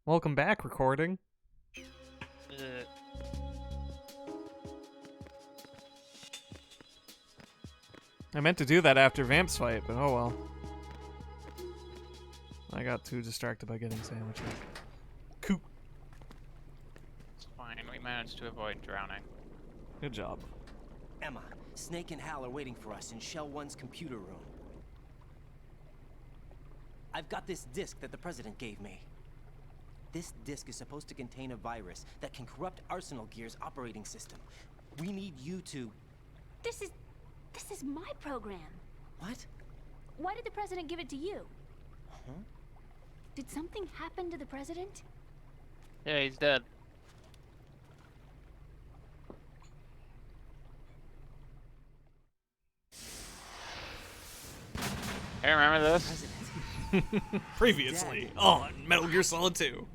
Welcome back, recording. I meant to do that after Vamp's fight, but oh well. I got too distracted by getting sandwiches. Coop. It's fine, we managed to avoid drowning. Good job. Emma, Snake and Hal are waiting for us in Shell 1's computer room. I've got this disk that the President gave me. This disk is supposed to contain a virus that can corrupt Arsenal Gear's operating system. We need you to... This is my program. What? Why did the President give it to you? Huh? Did something happen to the President? Yeah, he's dead. Hey, remember this? Previously on Metal Gear Solid 2.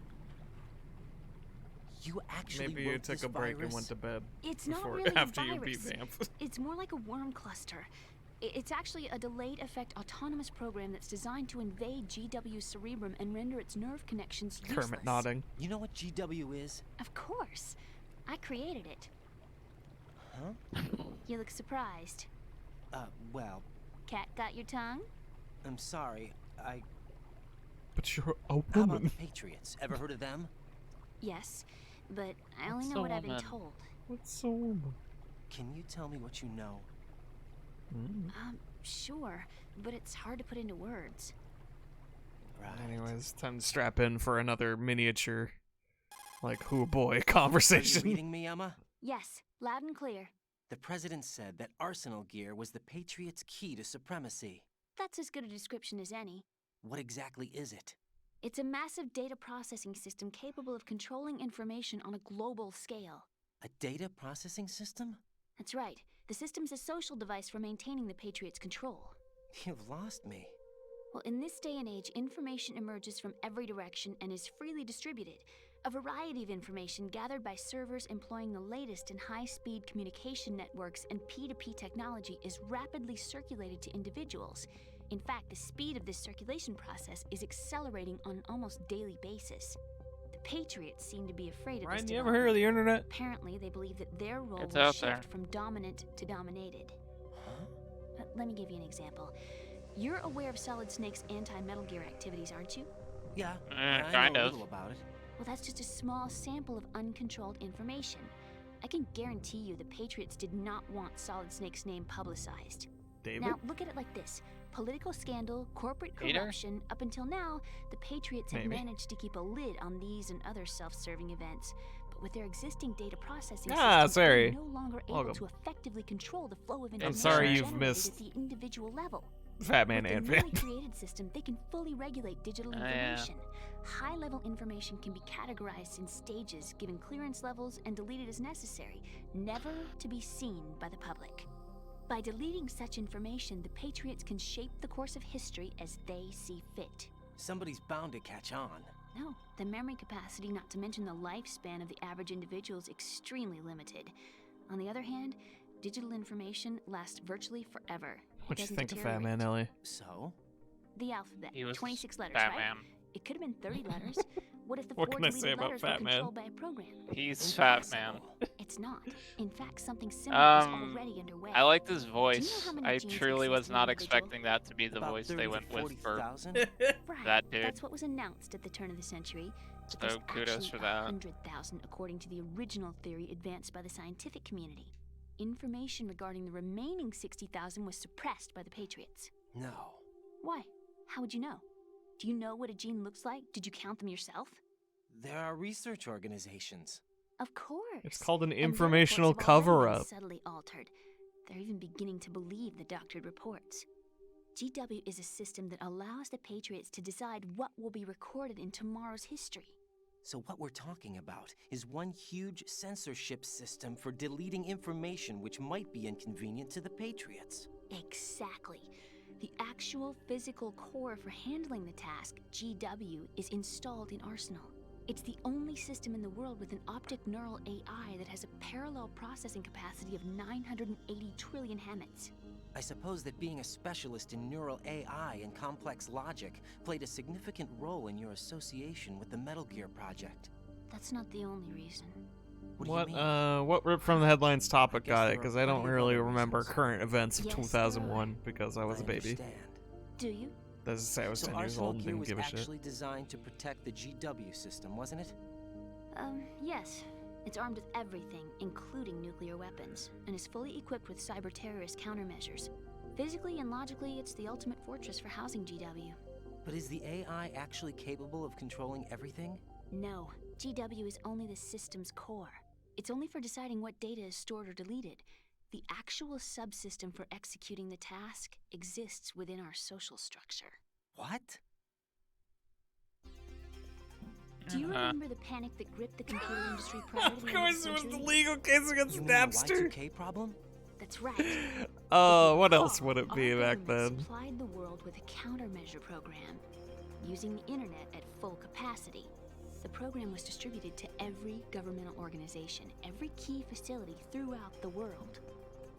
You actually Maybe you wrote took this a break virus? and went to bed. It's not before, really after a you virus. beat Vamp. It's more like a worm cluster. It's actually a delayed effect autonomous program that's designed to invade GW's cerebrum and render its nerve connections useless. Kermit nodding. You know what GW is? Of course. I created it. Huh? You look surprised. Well, Cat got your tongue? I'm sorry. But you're a How about the woman. Patriots? Ever heard of them? Yes, but I only What's know a what I've been woman? told. What's a woman? Can you tell me what you know? Sure, but it's hard to put into words. Right. Anyways, time to strap in for another miniature, like, who boy Are you conversation. reading me, Emma? Yes, loud and clear. The President said that Arsenal Gear was the Patriots' key to supremacy. That's as good a description as any. What exactly is it? It's a massive data processing system capable of controlling information on a global scale. A data processing system? That's right. The system's a social device for maintaining the Patriots' control. You've lost me. Well, in this day and age, information emerges from every direction and is freely distributed. A variety of information gathered by servers employing the latest in high-speed communication networks and P2P technology is rapidly circulated to individuals. In fact, the speed of this circulation process is accelerating on an almost daily basis. The Patriots seem to be afraid of Ryan, this you ever heard of the internet? Apparently, they believe that their role It's will out shift there. from dominant to dominated. Huh? Let me give you an example. You're aware of Solid Snake's anti-Metal Gear activities, aren't you? Yeah, I Kind know a of. little about it. Well, that's just a small sample of uncontrolled information. I can guarantee you the Patriots did not want Solid Snake's name publicized. David? Now, look at it like this. Political scandal, corporate Peter? corruption, up until now, the Patriots have Maybe. managed to keep a lid on these and other self-serving events. But with their existing data processing Ah, systems, they're sorry. no longer able Welcome. to effectively control the flow of I'm information sorry you've generated missed at the individual level. Fat Man With and the newly Vamp. created system, they can fully regulate digital Yeah. information. High-level information can be categorized in stages, given clearance levels, and deleted as necessary, never to be seen by the public. By deleting such information, the Patriots can shape the course of history as they see fit. Somebody's bound to catch on. No, the memory capacity, not to mention the lifespan of the average individual, is extremely limited. On the other hand, digital information lasts virtually forever. It What'd you doesn't think of Fat Man, deteriorate. Ellie? So? The alphabet, He was 26 letters, Batman. right? It could have been 30 letters. What if the What four can I deleted say about letters Fat were Man? controlled by a program? He's Fat Man. Impossible. It's not. In fact, something similar is already underway. I liked his know voice. how many I genes truly exist was in an not individual? expecting that to be the About voice 30 they to went with for 40,000? Right. that dude. That's what was announced at the turn of the century. But So there's kudos actually for that. 100,000 according to the original theory advanced by the scientific community. Information regarding the remaining 60,000 was suppressed by the Patriots. No. Why? How would you know? Do you know what a gene looks like? Did you count them yourself? There are research organizations. Of course. It's called an And their informational reports have already been cover-up. subtly altered. They're even beginning to believe the doctored reports. GW is a system that allows the Patriots to decide what will be recorded in tomorrow's history. So what we're talking about is one huge censorship system for deleting information which might be inconvenient to the Patriots. Exactly. The actual physical core for handling the task, GW, is installed in Arsenal. It's the only system in the world with an optic neural AI that has a parallel processing capacity of 980 trillion Hammets. I suppose that being a specialist in neural AI and complex logic played a significant role in your association with the Metal Gear project. That's not the only reason. What do you mean? What ripped from the headlines topic I guess got it? there are Because I don't plenty of really other remember reasons. current events of Yes, 2001 because I was a baby. Understand. Do you? That's to say I was So 10 years Arsenal old and Gear didn't was give a shit. actually designed to protect the GW system, wasn't it? Yes. It's armed with everything, including nuclear weapons, and is fully equipped with cyber-terrorist countermeasures. Physically and logically, it's the ultimate fortress for housing GW. But is the AI actually capable of controlling everything? No, GW is only the system's core. It's only for deciding what data is stored or deleted. The actual subsystem for executing the task exists within our social structure. What? Do you remember the panic that gripped the computer industry prior to Of the end of course, the it was the century? legal case against You mean the Napster. Y2K problem? That's right. What else would it be Our back government then? supplied the world with a countermeasure program, using the internet at full capacity. The program was distributed to every governmental organization, every key facility throughout the world.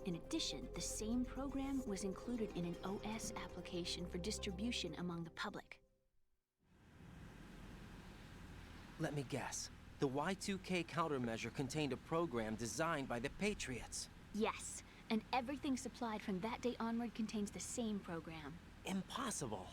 In addition, the same program was included in an OS application for distribution among the public. Let me guess. The Y2K countermeasure contained a program designed by the Patriots. Yes, and everything supplied from that day onward contains the same program. Impossible.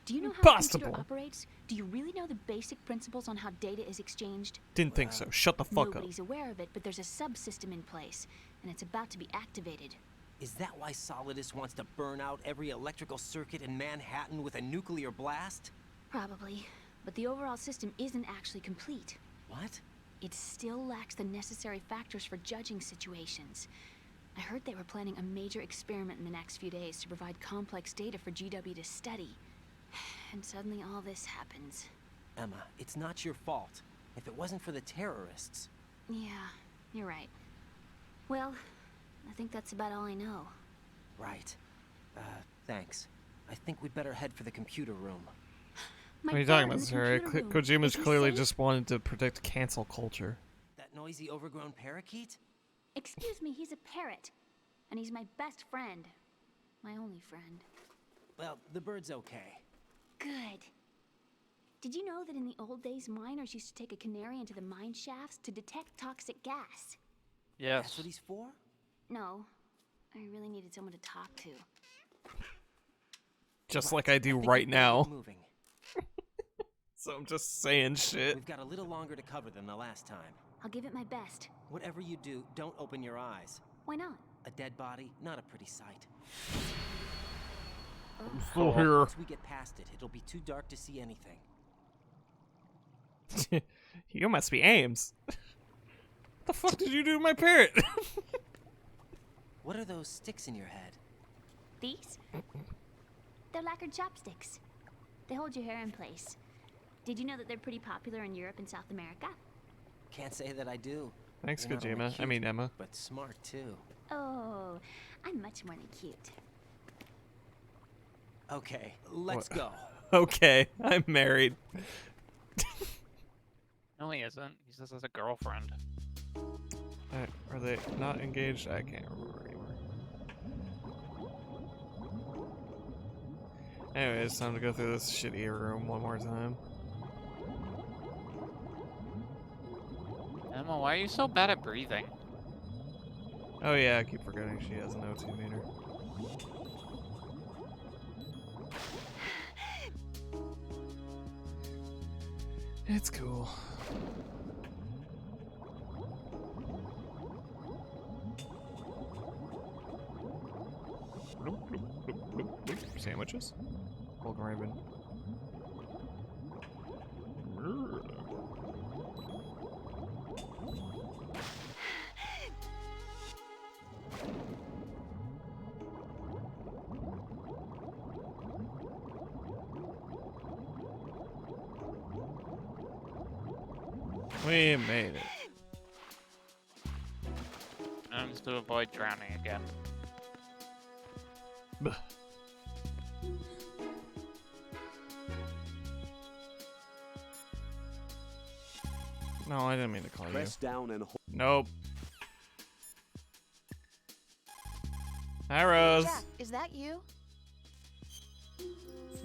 Do you know how a Impossible. computer operates? Do you really know the basic principles on how data is exchanged? Didn't think so. Shut the fuck up. Nobody's aware of it, but there's a subsystem in place, and it's about to be activated. Is that why Solidus wants to burn out every electrical circuit in Manhattan with a nuclear blast? Probably, but the overall system isn't actually complete. What? It still lacks the necessary factors for judging situations. I heard they were planning a major experiment in the next few days to provide complex data for GW to study. And suddenly all this happens. Emma, it's not your fault. If it wasn't for the terrorists. Yeah, you're right. Well, I think that's about all I know. Right. Thanks. I think we'd better head for the computer room. What are you talking about, sir? Kojima's clearly just wanted to protect cancel culture. That noisy, overgrown parakeet? Excuse me, he's a parrot. And he's my best friend. My only friend. Well, the bird's okay. Good. Did you know that in the old days, miners used to take a canary into the mine shafts to detect toxic gas? Yes. That's what he's for? No. I really needed someone to talk to. Just Right, like I do think right we better now. get moving. So I'm just saying shit. We've got a little longer to cover than the last time. I'll give it my best. Whatever you do, don't open your eyes. Why not? A dead body, not a pretty sight. Still here. Once we get past it, it'll be too dark to see anything. You must be Ames. What the fuck did you do to my parrot? What are those sticks in your head? These? They're lacquered chopsticks. They hold your hair in place. Did you know that they're pretty popular in Europe and South America? Can't say that I do. Thanks, You're not only Kojima. I cute, mean, Emma. But smart, too. Oh, I'm much more than cute. Okay, let's What? go. Okay, I'm married. No, he isn't. He says has a girlfriend. Are they not engaged? I can't remember anymore. Anyways, time to go through this shitty room one more time. Emma, why are you so bad at breathing? Oh yeah, I keep forgetting she has an O2 meter. It's cool. Sandwiches? Golden Raven. We made it. To avoid drowning again. Bah. No, I didn't mean to call you. Press down and hold. Nope. Hi, Rose. Jack, is that you?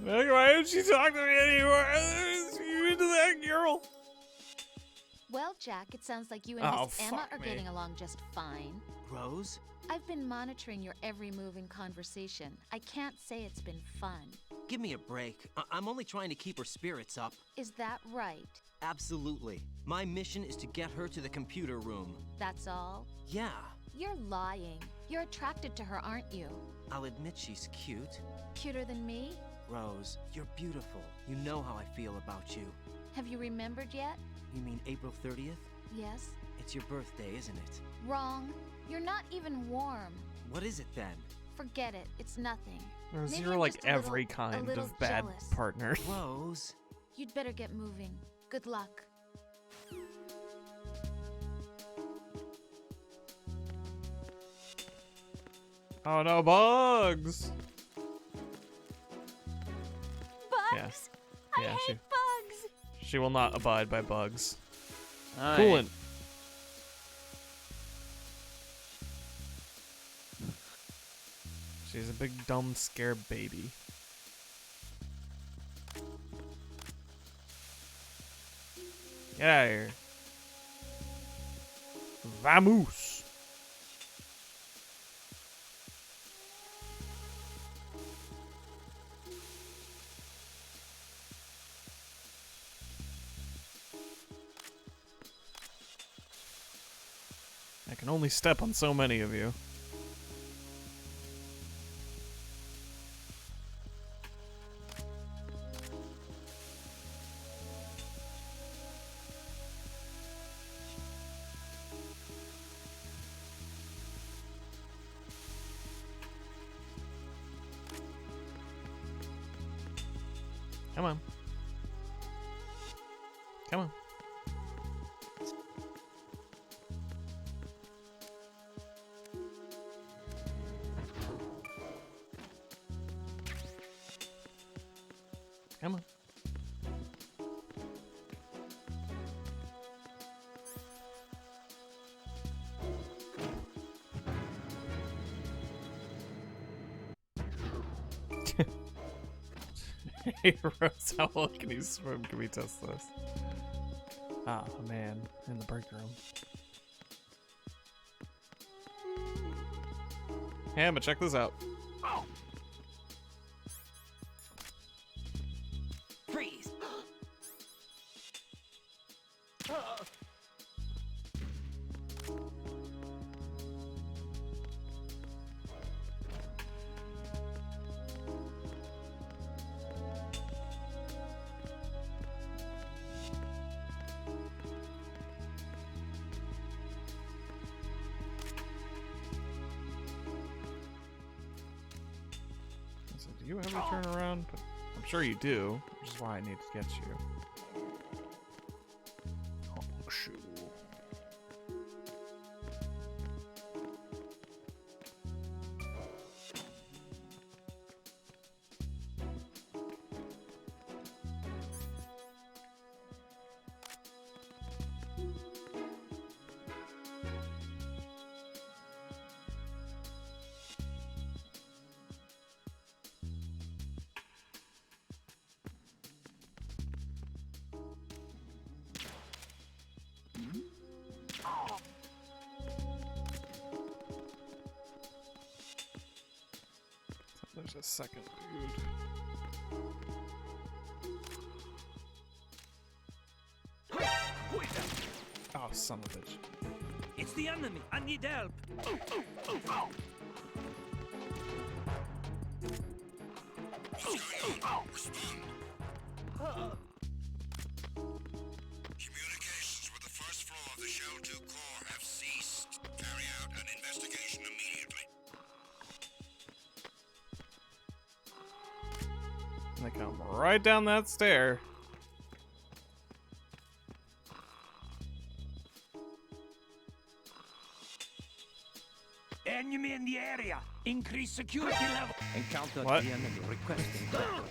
Why didn't she talk to me anymore? You into that girl? Well, Jack, it sounds like you and Oh, Miss Emma fuck are me. getting along just fine. Rose? I've been monitoring your every move in conversation. I can't say it's been fun. Give me a break. I'm only trying to keep her spirits up. Is that right? Absolutely. My mission is to get her to the computer room. That's all? Yeah. You're lying. You're attracted to her, aren't you? I'll admit she's cute. Cuter than me? Rose, you're beautiful. You know how I feel about you. Have you remembered yet? You mean April 30th? Yes? It's your birthday, isn't it? Wrong. You're not even warm. What is it then? Forget it. It's nothing. Rose, Maybe you're I'm like just a little- every a kind little of bad jealous. partner. Rose. You'd better get moving. Good luck. Oh no, bugs! Bugs? I Yeah, hate bugs! She will not abide by bugs. Aye. Coolant. She's a big, dumb, scared baby. Get out of here. Vamos! I can only step on so many of you. Come on. Come on. Come on. Hey, Rose, how well can you swim? Can we test this? Ah, man, in the break room. Hey, Emma, check this out. Freeze! So, do you ever turn around? But I'm sure you do, which is why I need to get you. Oh, shoot. There's a second dude. Oh, son of a bitch. It's the enemy. I need help. Communications with the first floor of the Shell 2 core have ceased. Carry out an investigation immediately. And they come right down that stair. Enemy in the area. Increase security level. Encounter What? the enemy requesting backup.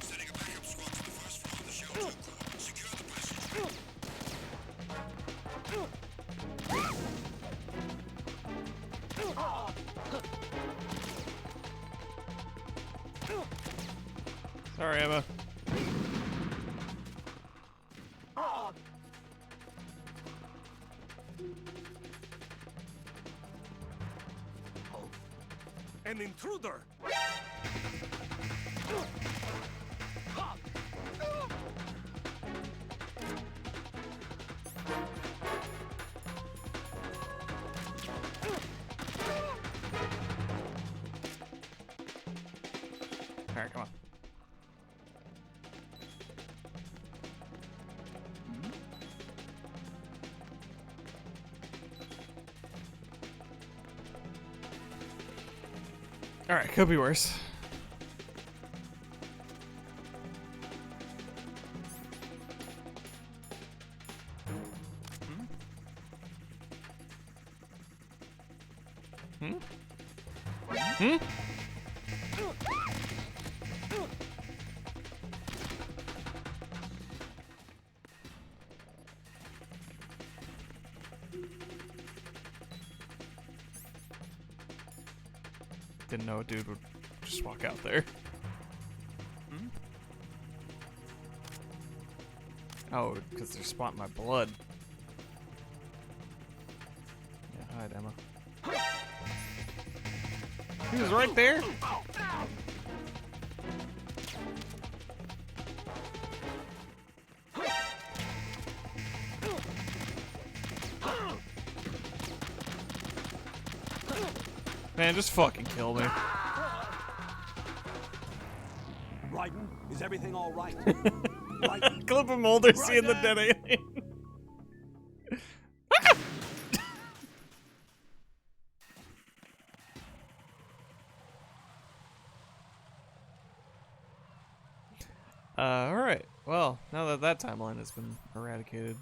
Setting a backup squad to the first floor of the Shell 2 core. Secure the passage. Sorry, Emma. An intruder! Alright, come on. Alright, could be worse. Hmm? Hmm? Didn't know a dude would just walk out there. Hmm? Oh, because they're spotting my blood. Yeah, hide, Emma. He was right there. Man, just fucking kill me. Raiden, is everything all right? Raiden, Clip of Mulder seeing the dead alien. Alright. Well, now that that timeline has been eradicated.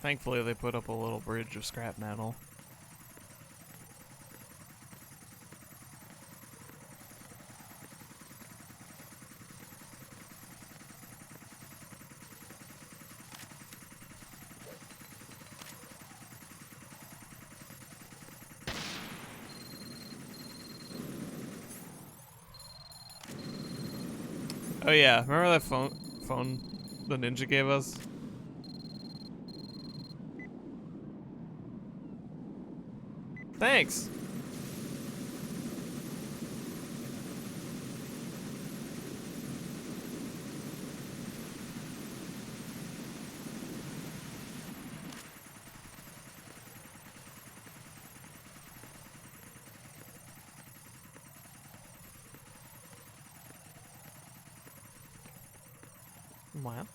Thankfully, they put up a little bridge of scrap metal. Oh yeah, remember that phone the ninja gave us? Thanks. Wow.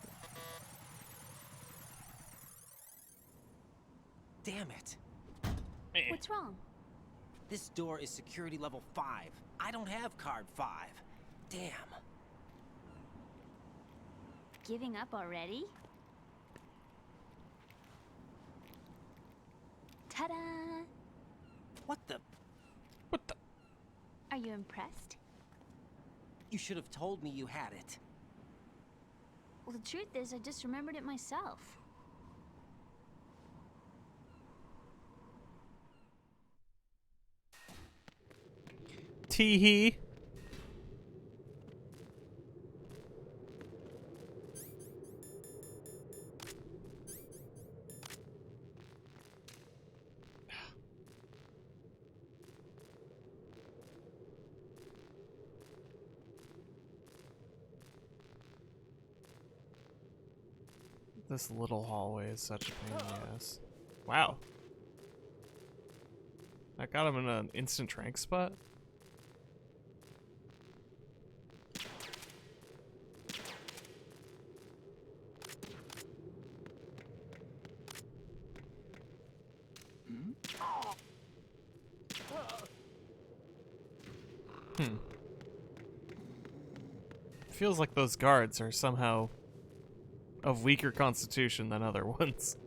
Damn it. What's wrong? This door is security level 5. I don't have card 5. Damn. Giving up already? Ta-da! What the? What the? Are you impressed? You should have told me you had it. Well, the truth is, I just remembered it myself. Tee-hee. This little hallway is such a pain in the ass. Wow. I got him in an instant trank spot. Feels like those guards are somehow of weaker constitution than other ones.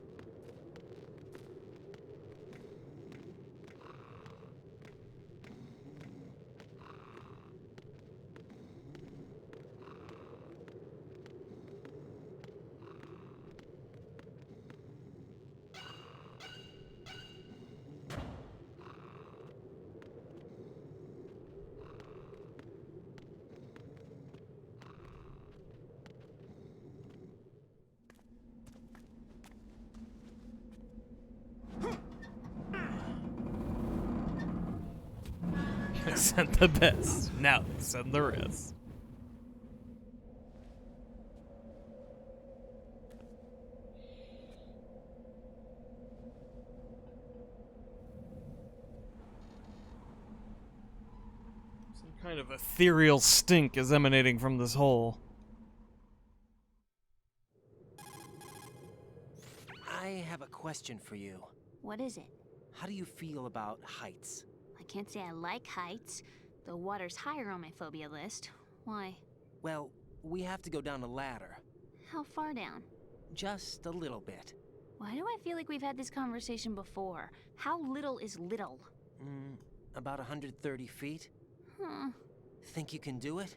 They sent the best. Now they send the rest. Some kind of ethereal stink is emanating from this hole. I have a question for you. What is it? How do you feel about heights? I can't say I like heights. The water's higher on my phobia list. Why? Well, we have to go down a ladder. How far down? Just a little bit. Why do I feel like we've had this conversation before? How little is little? About 130 feet. Huh. Think you can do it?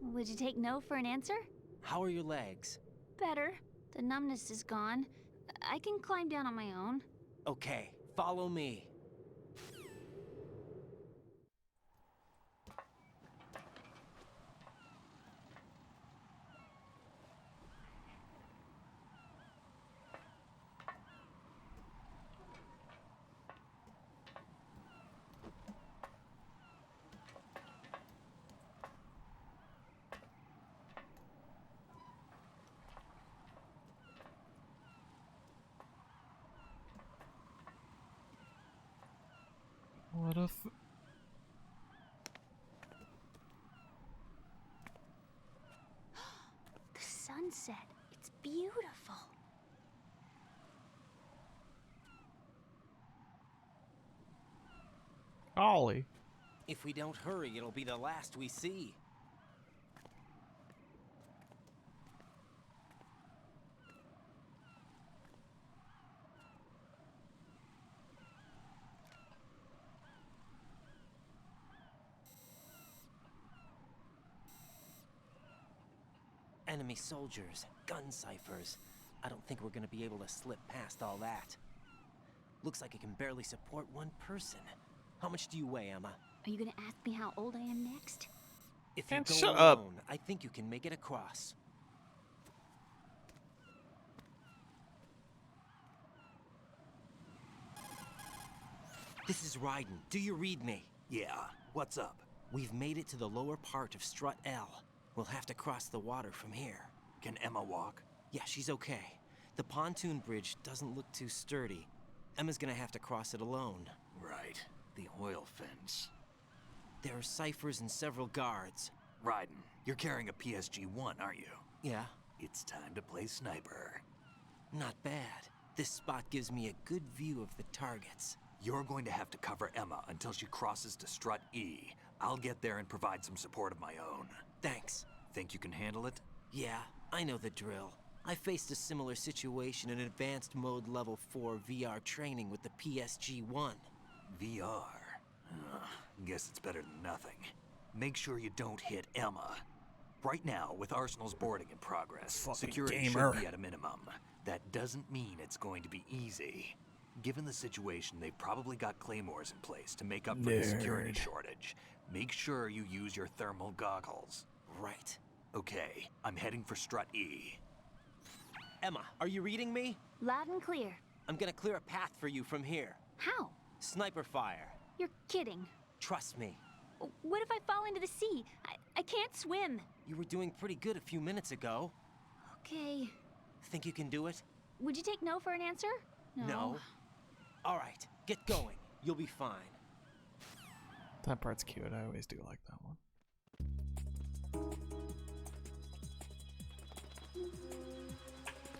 Would you take no for an answer? How are your legs? Better. The numbness is gone. I can climb down on my own. Okay, follow me. What a The sunset. It's beautiful. Ollie. If we don't hurry, it'll be the last we see. Enemy soldiers, gun ciphers. I don't think we're gonna be able to slip past all that. Looks like it can barely support one person. How much do you weigh, Emma? Are you gonna ask me how old I am next? If you Man, go shut alone, up. I think you can make it across. This is Ryden. Do you read me? Yeah, what's up? We've made it to the lower part of Strut L. We'll have to cross the water from here. Can Emma walk? Yeah, she's okay. The pontoon bridge doesn't look too sturdy. Emma's gonna have to cross it alone. Right, the oil fence. There are ciphers and several guards. Ryden, you're carrying a PSG-1, aren't you? Yeah, It's time to play sniper. not bad. This spot gives me a good view of the targets. You're going to have to cover Emma until she crosses to Strut E. I'll get there and provide some support of my own. Thanks. Think you can handle it? Yeah, I know the drill. I faced a similar situation in Advanced Mode Level 4 VR training with the PSG-1. VR. Guess it's better than nothing. Make sure you don't hit Emma. Right now, with Arsenal's boarding in progress, Fucking security gamer. should be at a minimum. That doesn't mean it's going to be easy. Given the situation, they've probably got claymores in place to make up for the security Nerd. shortage. Make sure you use your thermal goggles. Right. Okay, I'm heading for Strut E. Emma, are you reading me? Loud and clear. I'm gonna clear a path for you from here. How? Sniper fire. You're kidding. Trust me. What if I fall into the sea? I can't swim. You were doing pretty good a few minutes ago. Okay. Think you can do it? Would you take no for an answer? No. All right, get going. You'll be fine. That part's cute. I always do like that one.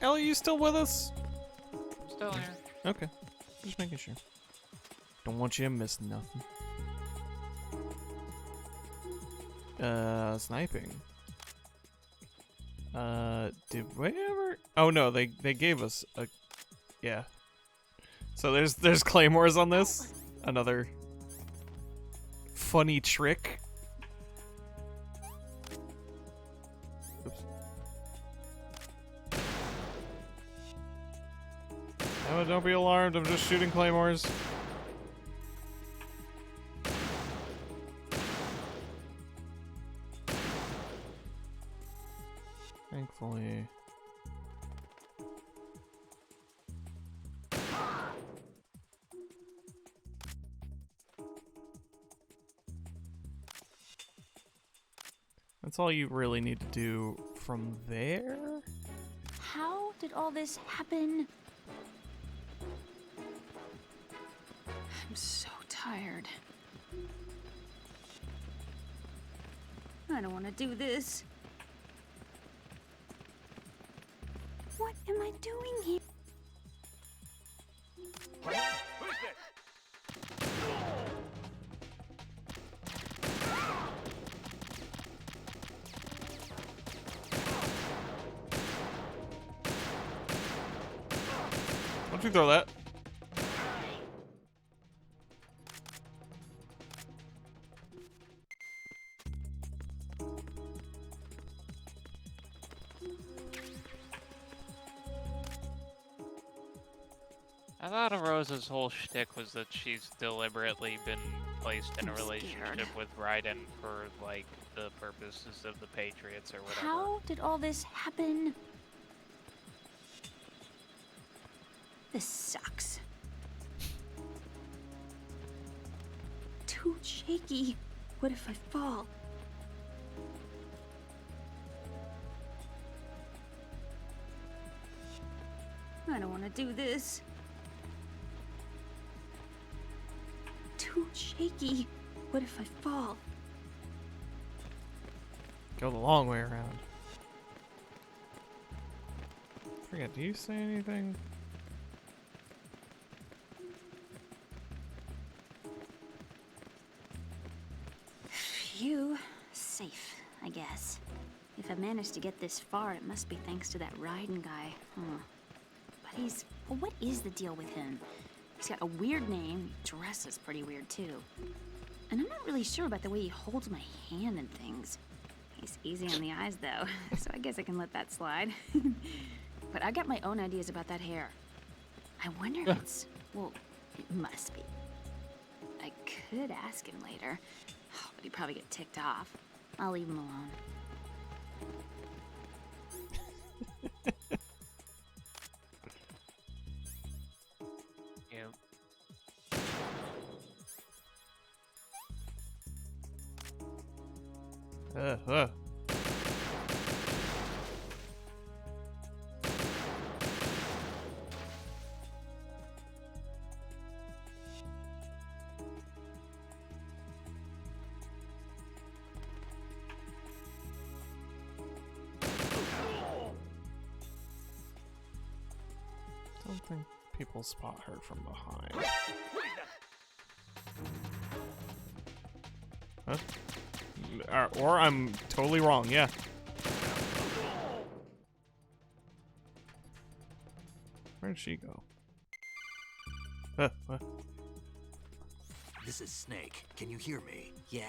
Ellie, you still with us? Still here. Okay. Just making sure. Don't want you to miss nothing. Sniping. Did we ever? Oh no, they gave us a. Yeah. So there's claymores on this. Another funny trick. Oops. Oh, don't be alarmed. I'm just shooting claymores. Thankfully. That's all you really need to do from there? How did all this happen? I'm so tired. I don't want to do this. What am I doing here? Don't you throw that? I thought Rosa's whole shtick was that she's deliberately been placed in a relationship with Raiden for, like, the purposes of the Patriots or whatever. How did all this happen? This sucks. Too shaky. What if I fall? I don't want to do this. Too shaky. What if I fall? Go the long way around. Forget, do you say anything? Phew. Safe, I guess. If I've managed to get this far, it must be thanks to that Raiden guy. But well, what is the deal with him? He's got a weird name, dresses pretty weird too. And I'm not really sure about the way he holds my hand and things. He's easy on the eyes though, so I guess I can let that slide. But I got my own ideas about that hair. I wonder if it's, well, it must be. I could ask him later, but he'd probably get ticked off. I'll leave him alone. Uh. Don't think people spot her from behind. Huh? Or I'm totally wrong, yeah. Where'd she go? This is Snake. Can you hear me? Yeah,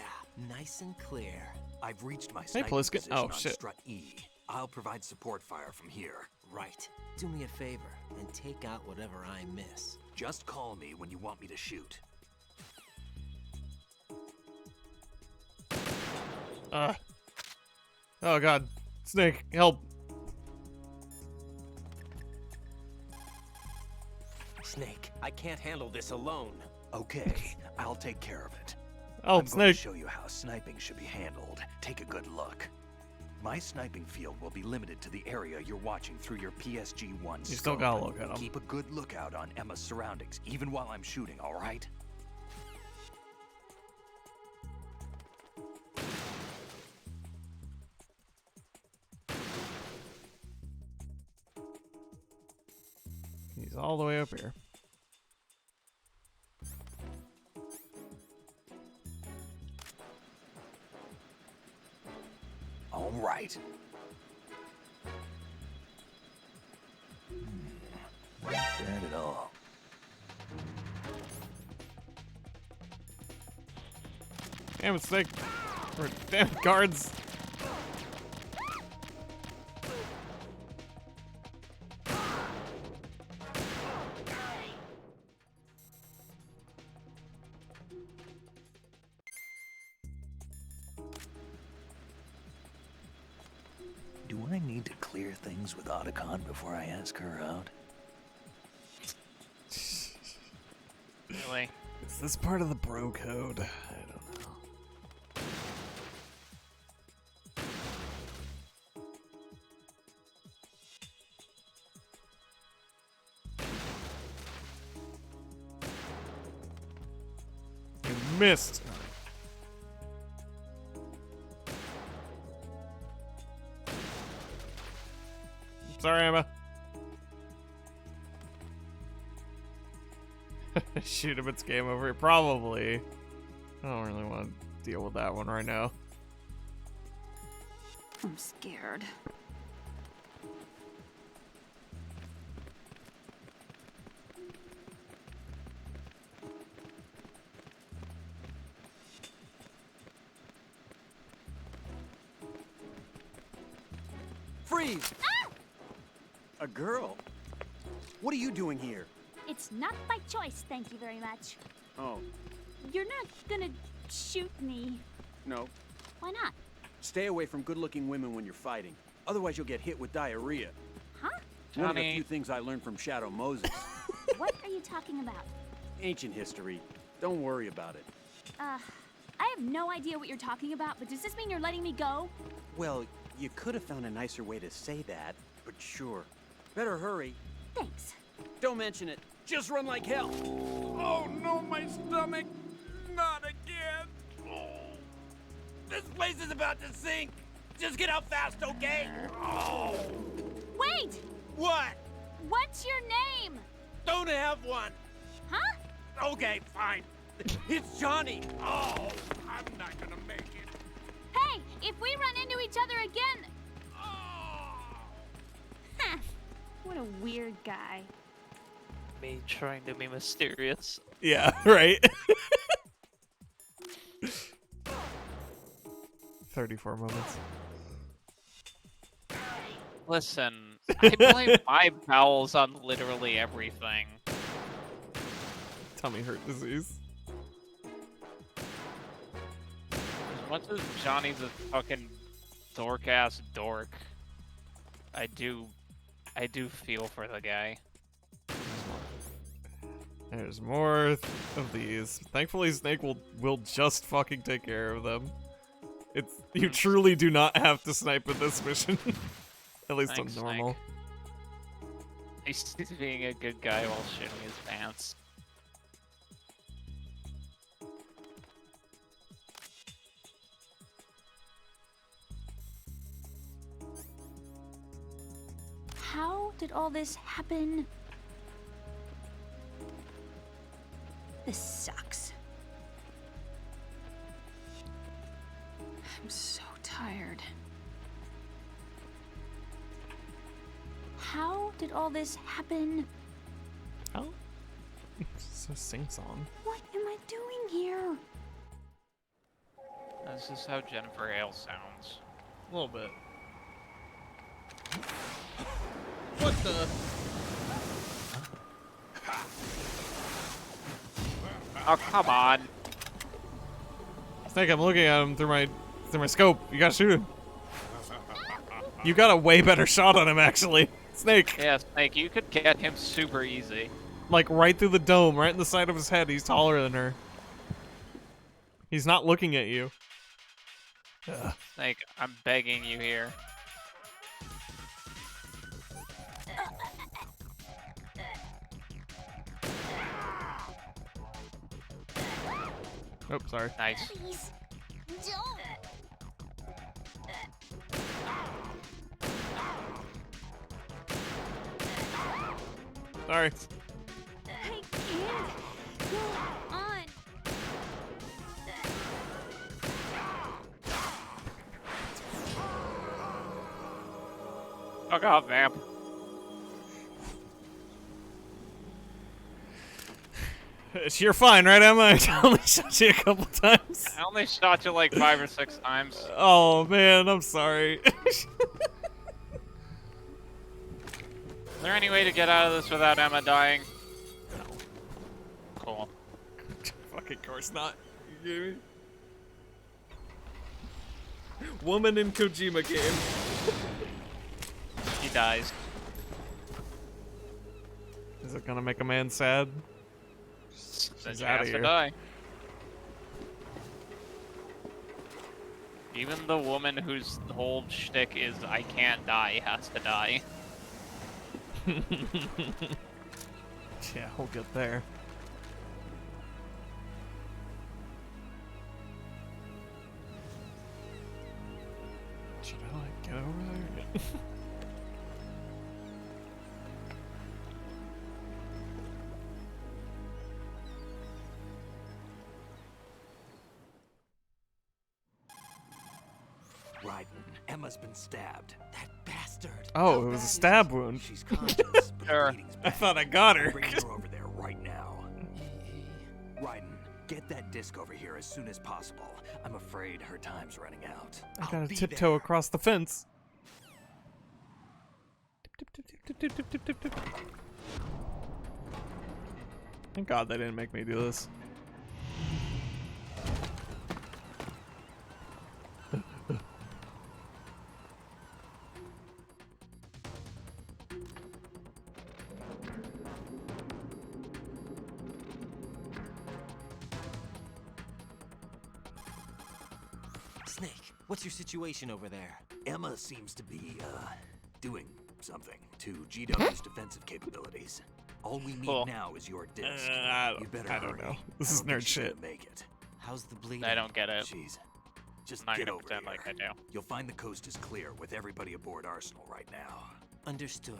nice and clear. I've reached my Hey, sniping Pliskin. position Oh, on shit. strut E. I'll provide support fire from here. Right. Do me a favor and take out whatever I miss. Just call me when you want me to shoot. Oh god. Snake, help. Snake, I can't handle this alone. Okay, I'll take care of it. Oh, I'm going to Snake. show you how sniping should be handled. Take a good look. My sniping field will be limited to the area you're watching through your PSG-1 You still gotta look at him. Keep a good lookout on Emma's surroundings, even while I'm shooting, all right? He's all the way up here. All right. Not bad at all. Damn it, Snake. Or damn it, guards. Do I need to clear things with Otacon before I ask her out? Really? Is this part of the bro code? I don't know. Missed. Sorry, Emma. Shoot him, it's game over. Probably. I don't really want to deal with that one right now. I'm scared. Freeze! A girl? What are you doing here? It's not by choice, thank you very much. Oh, You're not gonna shoot me. no. Why not? Stay away from good-looking women when you're fighting. Otherwise, you'll get hit with diarrhea. Huh? One of the Johnny. few things I learned from Shadow Moses. What are you talking about? Ancient history. Don't worry about it. I have no idea what you're talking about, but does this mean you're letting me go? Well, you could have found a nicer way to say that, but sure. Better hurry. Thanks. Don't mention it. Just run like hell. Oh no, my stomach! Not again! Oh. This place is about to sink! Just get out fast, okay? Oh. Wait! What? What's your name? Don't have one! Huh? Okay, fine. It's Johnny! Oh, I'm not gonna make it. Hey, if we run into each other again... Oh. Huh. What a weird guy. Me trying to be mysterious. Yeah, right. 34 moments. Listen, I blame my bowels on literally everything. Tummy hurt disease. As much as Johnny's a fucking dork-ass dork, I do feel for the guy. There's more of these. Thankfully, Snake will just fucking take care of them. You truly do not have to snipe in this mission. At least Thanks, on normal. He's being a good guy while shooting his pants. How did all this happen? This sucks. I'm so tired. How did all this happen? Oh? It's a sing-song. What am I doing here? This is how Jennifer Hale sounds. A little bit. What the? Oh, come on. Snake, I'm looking at him through my scope. You gotta shoot him. You got a way better shot on him, actually. Snake. Yeah, Snake, you could get him super easy. Like, right through the dome, right in the side of his head. He's taller than her. He's not looking at you. Ugh. Snake, I'm begging you here. Oh, sorry. Nice. Please, don't. Sorry. I can't go on. Fuck off, vamp. You're fine, right, Emma? I only shot you a couple times. I only shot you like 5 or 6 times. Oh, man, I'm sorry. Is there any way to get out of this without Emma dying? Cool. Fucking course not. You kidding me? Woman in Kojima game. He dies. Is it gonna make a man sad? Then She's she outta has to here. die. Even the woman whose whole shtick is I can't die has to die. Yeah, we'll get there. Should I like get over there? Raiden, Emma's been stabbed. That bastard. Oh, How it was a bad is stab wound. She's conscious, but Sure. the bleeding's I bad. thought I got her. Bring her over there right now. Raiden, get that disc over here as soon as possible. I'm afraid her time's running out. I I'll gotta be tiptoe there. across the fence. Tip, tip, tip, tip, tip, tip, tip, tip. Thank God they didn't make me do this. Snake, what's your situation over there? Emma seems to be, doing something to GW's defensive capabilities. All we need Cool. now is your disc. I You better don't hurry. know. This is don't think nerd she's gonna shit. Make it. How's the bleeding? I don't get it. Jeez. Just I'm not get gonna over pretend here. like I do. You'll find the coast is clear with everybody aboard Arsenal right now. Understood.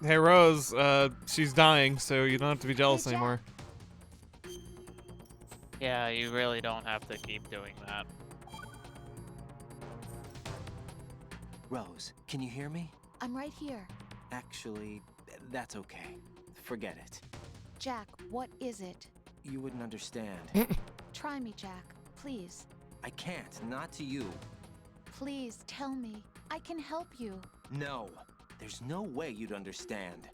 Hey Rose, she's dying, so you don't have to be jealous Hey, Jack. anymore. Yeah, you really don't have to keep doing that. Rose, can you hear me? I'm right here. Actually, that's okay. Forget it. Jack, what is it? You wouldn't understand. Try me, Jack. Please. I can't, not to you. Please tell me. I can help you. No, there's no way you'd understand.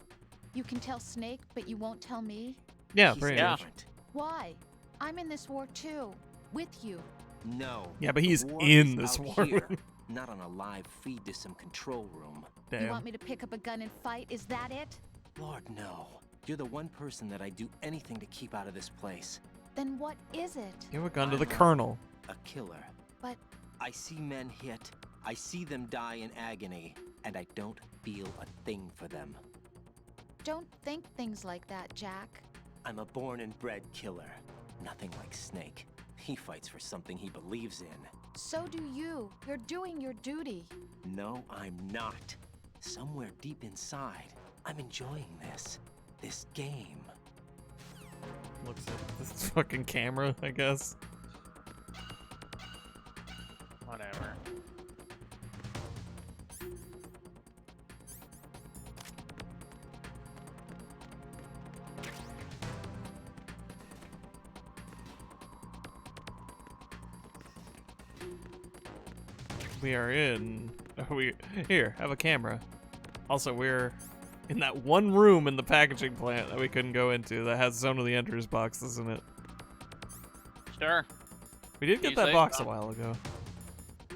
You can tell Snake, but you won't tell me? Yeah, He's pretty Yeah. much. different. Why? I'm in this war too. With you. No. Yeah, but the he's war in is this out war. here, not on a live feed to some control room. You Damn. want me to pick up a gun and fight? Is that it? Lord, no. You're the one person that I'd do anything to keep out of this place. Then what is it? Give a gun to the I'm colonel. A killer. But I see men hit, I see them die in agony, and I don't feel a thing for them. don't think things like that, Jack. I'm a born and bred killer. Nothing like Snake. He fights for something he believes in. So do you. You're doing your duty. No, I'm not. Somewhere deep inside, I'm enjoying this. This game. Looks at this fucking camera, I guess. Whatever. We are in. We here have a camera. Also, we're in that one room in the packaging plant that we couldn't go into that has Zone of the Enders boxes in it. Sure. We did get You that say box so. a while ago.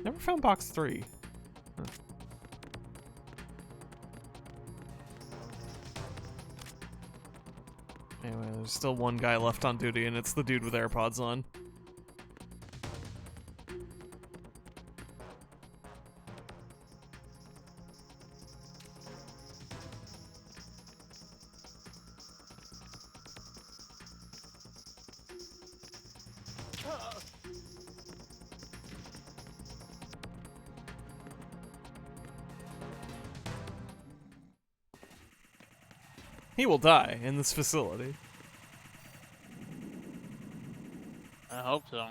Never found box 3. Huh. Anyway, there's still one guy left on duty, and it's the dude with AirPods on. He will die in this facility. I hope so.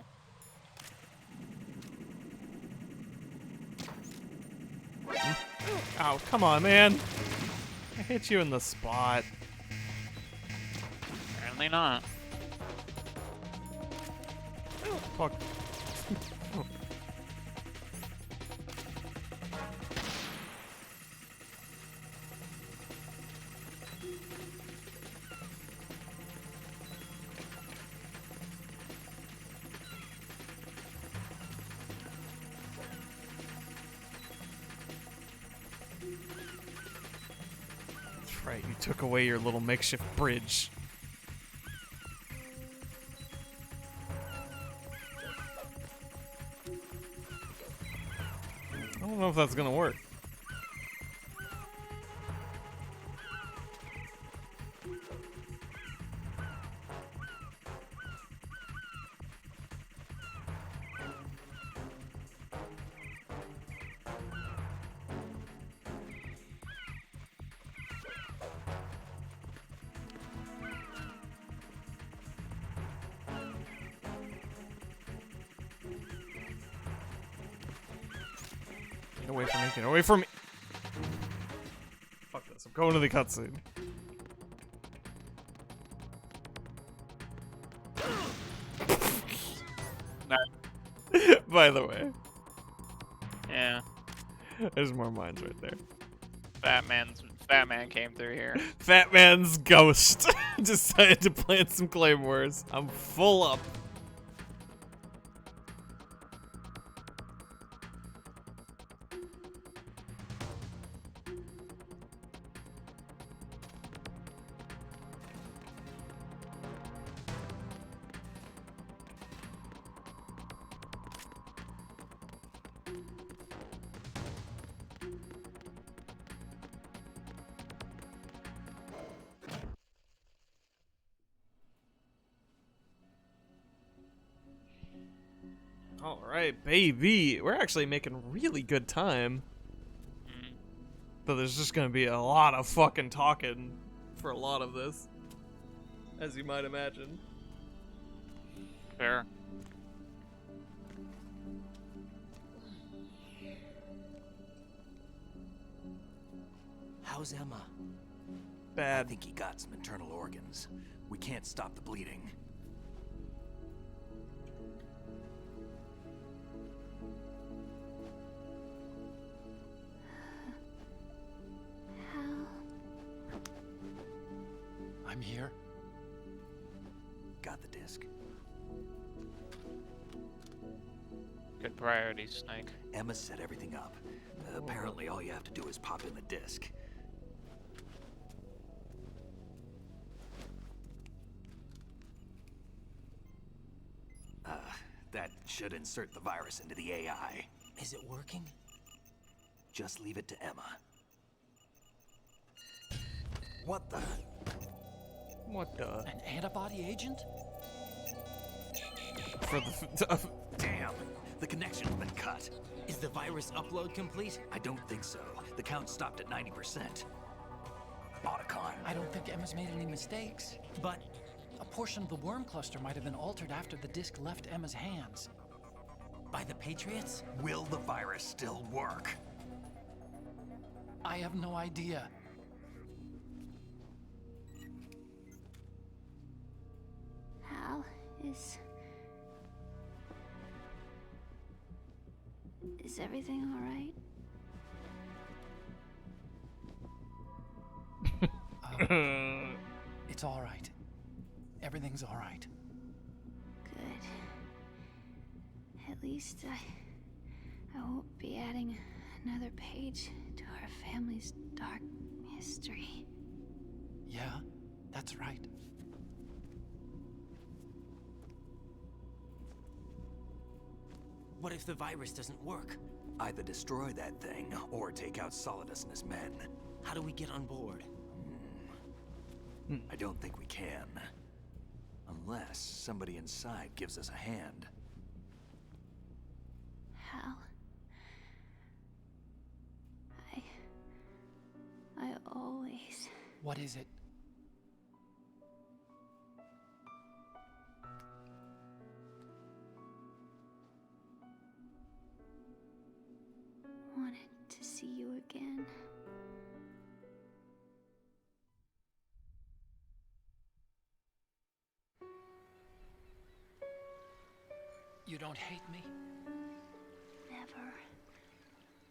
Oh, come on, man. I hit you in the spot. Apparently not. Fuck. That's right, you took away your little makeshift bridge. I don't know if that's gonna work. Get away from me, get away from me! Fuck this, I'm going to the cutscene. By the way. Yeah. There's more mines right there. Fat Man came through here. Fat Man's ghost decided to plant some claymores. I'm full up. Alright, baby. We're actually making really good time. But there's just gonna be a lot of fucking talking for a lot of this. As you might imagine. Fair. How's Emma? I Bad. think he got some internal organs. We can't stop the bleeding. I'm here. Got the disc. Good priority, Snake. Emma set everything up. Apparently all you have to do is pop in the disc. That should insert the virus into the AI. Is it working? Just leave it to Emma. What the? What the? An antibody agent? For the. Damn! The connection's been cut. Is the virus upload complete? I don't think so. The count stopped at 90%. Otacon. I don't think Emma's made any mistakes. But A portion of the worm cluster might have been altered after the disc left Emma's hands. by the Patriots? Will the virus still work? I have no idea. Hal, is everything all right? It's all right. Everything's all right. Good. At least I won't be adding another page to our family's dark history. Yeah, that's right. What if the virus doesn't work? Either destroy that thing, or take out Solidus and his men. How do we get on board? I don't think we can. Unless somebody inside gives us a hand. Hal, I always... What is it? wanted to see you again. You don't hate me? Never.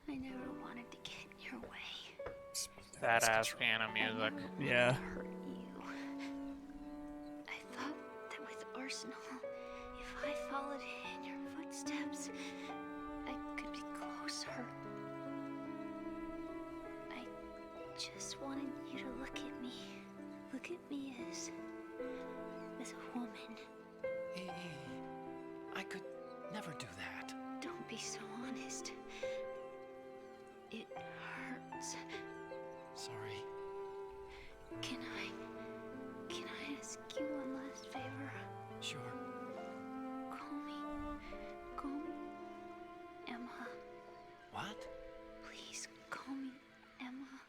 I never wanted to get in your way. Badass piano music. Yeah. Hurt you. I thought that with Arsenal, if I followed in your footsteps, I could be closer. I just wanted you to look at me. Look at me as a woman. Hey, I could never do that. Don't be so honest. It hurts. Sorry. Can I ask you one last favor? Sure. Call me Emma. What? Please call me Emma.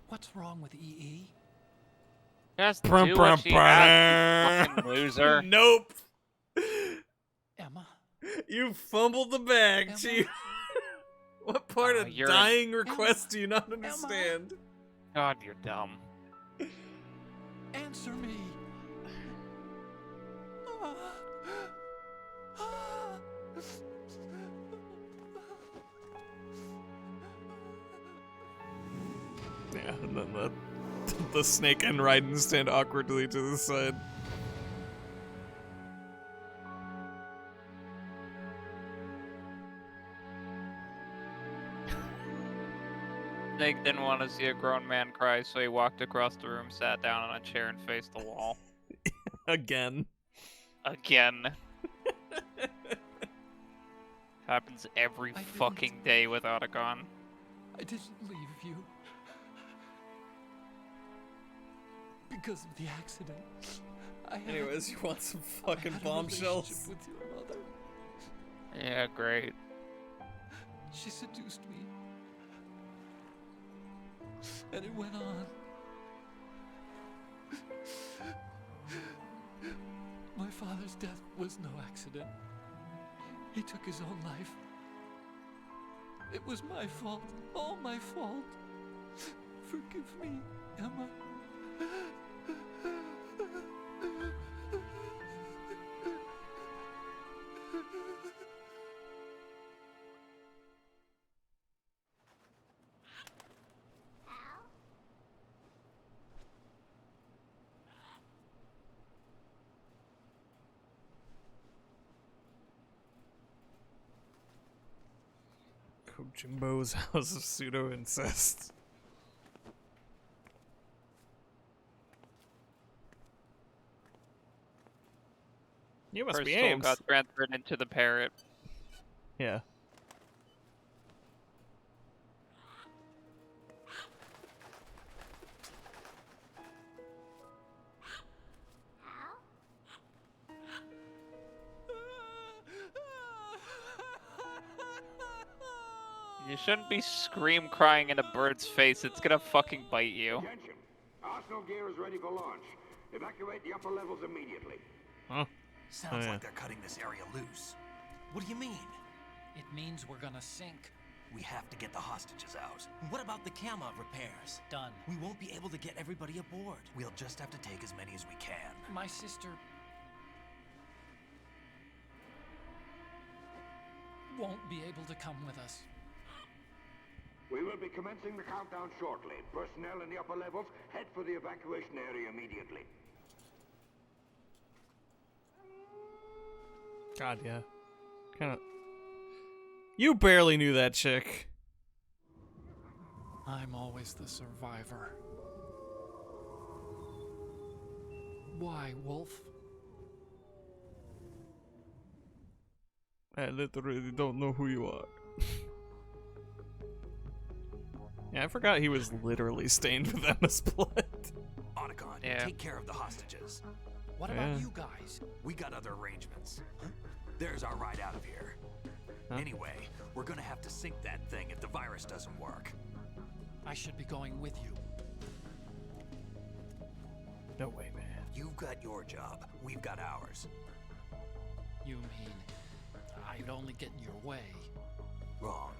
What's wrong with EE? Just do what she has, you fucking loser. Nope. Emma? You fumbled the bag, Emma? Chief. What part of you're dying request do you not Emma? understand? God, you're dumb. Answer me. Yeah, and then the snake and Raiden stand awkwardly to the side. Snake didn't want to see a grown man cry, so he walked across the room, sat down on a chair, and faced the wall. Again. Again. Happens every fucking day with Otacon. I didn't leave you. Because of the accident. Anyways, you want some fucking bombshells? With your mother. Yeah, great. She seduced me. And it went on. My father's death was no accident. He took his own life. It was my fault. All my fault. Forgive me, Emma. Jimbo's house of pseudo-incest. You must Her be soul Ames. got transferred into the parrot. Yeah. You shouldn't be scream crying in a bird's face. It's gonna fucking bite you. Attention. Arsenal gear is ready for launch. Evacuate the upper levels immediately. Huh? Sounds like they're cutting this area loose. What do you mean? It means we're gonna sink. We have to get the hostages out. What about the cama repairs? Done. We won't be able to get everybody aboard. We'll just have to take as many as we can. My sister won't be able to come with us. We will be commencing the countdown shortly. Personnel in the upper levels, head for the evacuation area immediately. God, yeah. Kind of. You barely knew that chick. I'm always the survivor. Why, Wolf? I literally don't know who you are. Yeah, I forgot he was literally stained with Emma's blood. Otacon, Yeah. take care of the hostages. What about you guys? We got other arrangements. There's our ride out of here. Anyway, we're gonna have to sink that thing if the virus doesn't work. I should be going with you. No way, man. You've got your job. We've got ours. You mean I'd only get in your way? Wrong.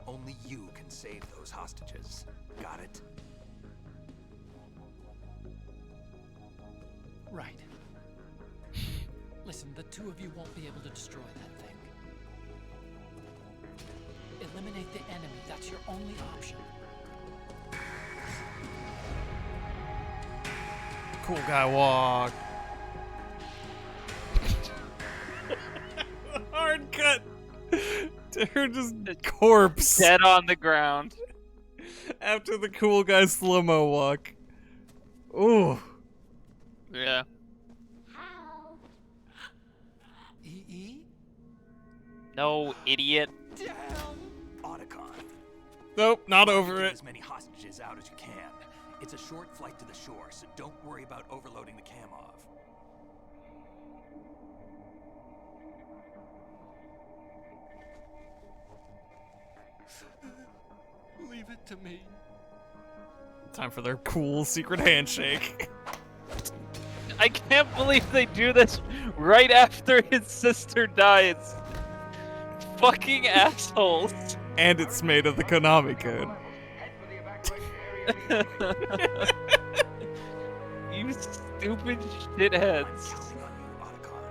Only you can save those hostages. Got it? Right. Listen, the two of you won't be able to destroy that thing. Eliminate the enemy. That's your only option. Cool guy walk. Hard cut to her just corpse Dead on the ground. after the cool guy slow-mo walk. Ooh. Yeah. EE? No, idiot. Damn! Otacon. Nope, not over Get it. as many hostages out as you can. It's a short flight to the shore, so don't worry about overloading the Kamov. Leave it to me. Time for their cool secret handshake. I can't believe they do this right after his sister dies. Fucking assholes. And it's made of the Konami code. You stupid shitheads. Counting on you, Otacon.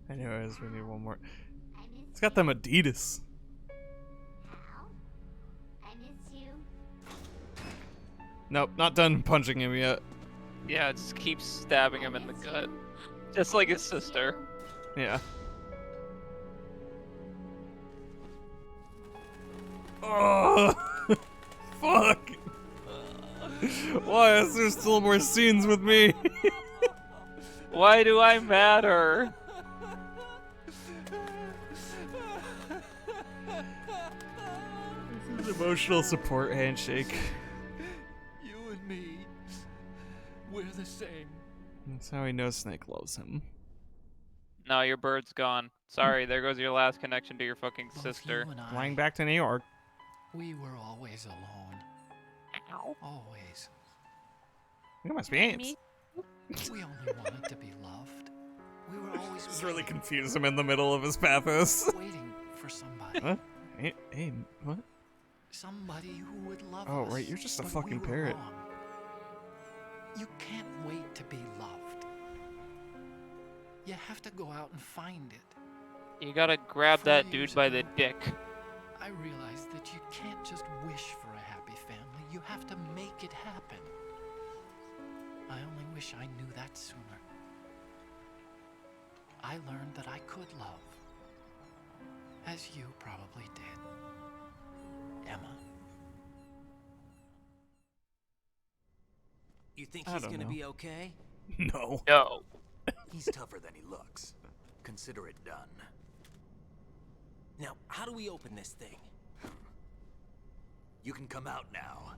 Anyways, we need one more. It's got them Adidas. I miss you. Nope, not done punching him yet. Yeah, just keep stabbing him in the gut. Just like his sister. Yeah. Oh, fuck. Why is there still more scenes with me? Why do I matter? This is an emotional support handshake. You and me, we're the same. That's how he knows Snake loves him. No, your bird's gone. Sorry, there goes your last connection to your fucking Both sister. you and I, Flying back to New York. we were always alone. Always. Look at my spades. We only wanted to be loved. We were always Just really confuse him in the middle of his pathos. waiting for somebody. What? Hey, what? Somebody who would love Oh, us. right, you're just a but fucking we were parrot. wrong. You can't wait to be loved. You have to go out and find it. You gotta grab that 4 dude years by ago, the dick. I realized that you can't just wish for a happy family. You have to make it happen. I only wish I knew that sooner. I learned that I could love. As you probably did. Emma. You think I he's don't gonna know. be okay? No. No. He's tougher than he looks. Consider it done. Now, how do we open this thing? You can come out now.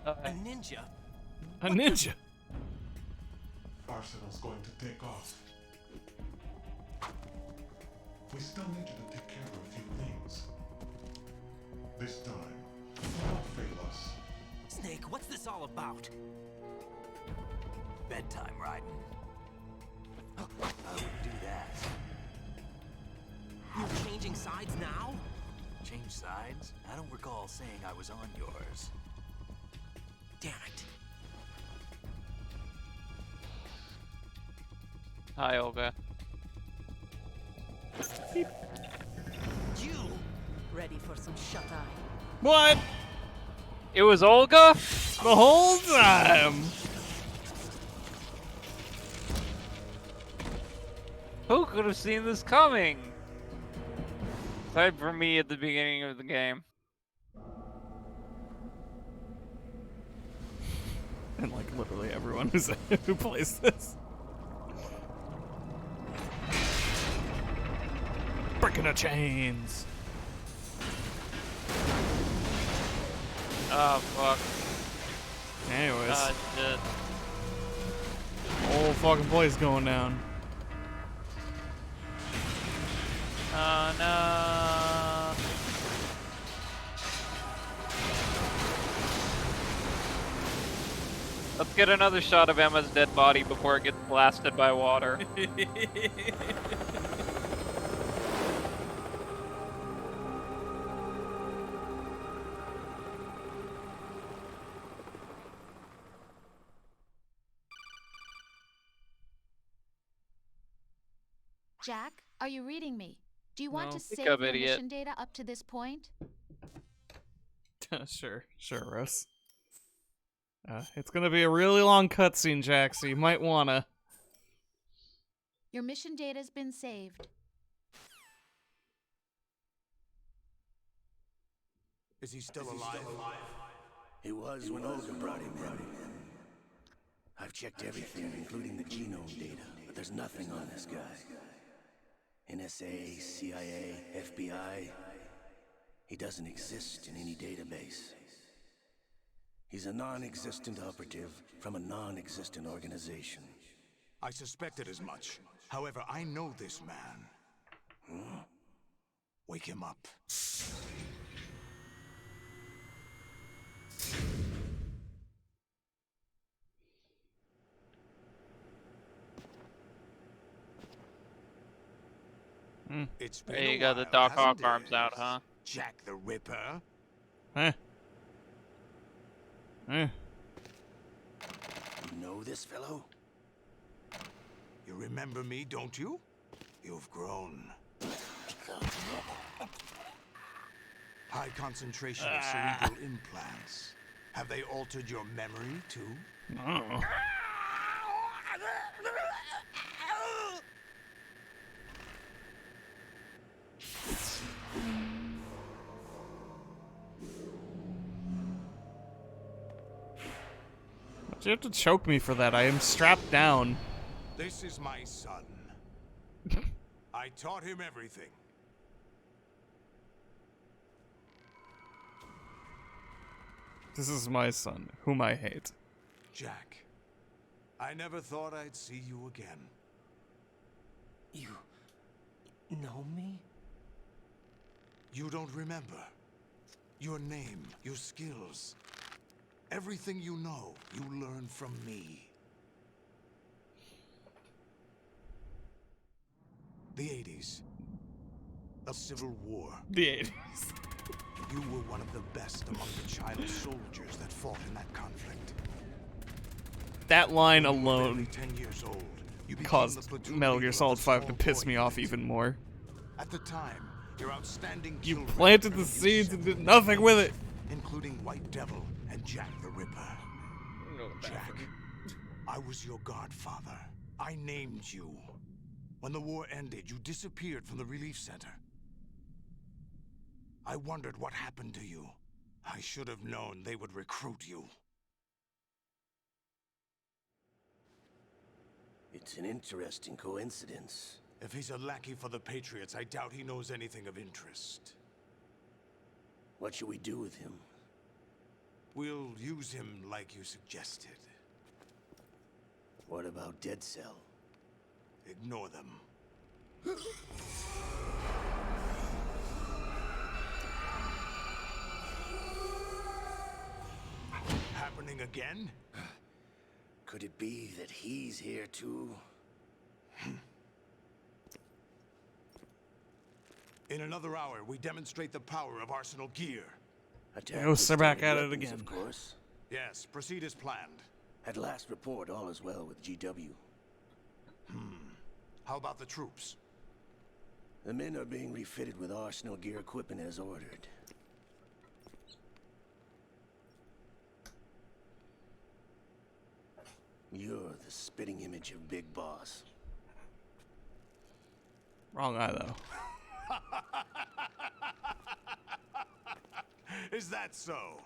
A ninja? A ninja. Arsenal's going to take off. We still need you to take care of a few things. This time, don't fail us. Snake, what's this all about? Bedtime, Raiden. I wouldn't do that. You're changing sides now? Change sides? I don't recall saying I was on yours. Damn it. Hi, Olga. You! Ready for some shut-eye? What? It was Olga? The whole time. Who could have seen this coming? Aside from me at the beginning of the game. And like literally everyone who plays this. Breaking the chains. Oh, fuck. Anyways, Shit. whole fucking place going down. Oh, no. Let's get another shot of Emma's dead body before it gets blasted by water. Jack, are you reading me? Do you want No. to Think save of your idiot. mission data up to this point? Sure, Rose. It's gonna be a really long cutscene, Jack, so you might wanna. Your mission data's been saved. Is he still alive? He was when Olga brought him in. I've checked everything, including the genome data, but there's nothing on this guy. NSA, CIA, FBI. He doesn't exist in any database. He's a non-existent operative from a non-existent organization. I suspected as much. However, I know this man. Wake him up. It's been Hey, a you got the while, Doc hasn't Ock arms it? out, huh? Jack the Ripper. Eh. Eh. You know this fellow? You remember me, don't you? You've grown. High concentration of cerebral implants. Have they altered your memory, too? No. You have to choke me for that. I am strapped down. This is my son. I taught him everything. This is my son, whom I hate. Jack, I never thought I'd see you again. You know me? You don't remember. Your name, your skills. Everything you know, you learned from me. The 80s. A civil war. The 80s. You were one of the best among the child soldiers that fought in that conflict. That line When you were alone barely 10 years old, you became caused the platoon Metal leader Gear of Solid a 5 to small piss me boy off unit. even more. At the time, your outstanding You kill planted record the earned you seeds and did several nothing with it. including White Devil and Jack the Ripper. Jack, I was your godfather. I named you. When the war ended, you disappeared from the relief center. I wondered what happened to you. I should have known they would recruit you. It's an interesting coincidence. If he's a lackey for the Patriots, I doubt he knows anything of interest. What should we do with him? We'll use him like you suggested. What about Dead Cell? Ignore them. Happening again? Could it be that he's here too? In another hour, we demonstrate the power of Arsenal gear. Ghosts are back at it Weapons, again. Of course. Yes, proceed as planned. At last report, all is well with GW. How about the troops? The men are being refitted with Arsenal gear equipment as ordered. You're the spitting image of Big Boss. Wrong eye, though. Is that so?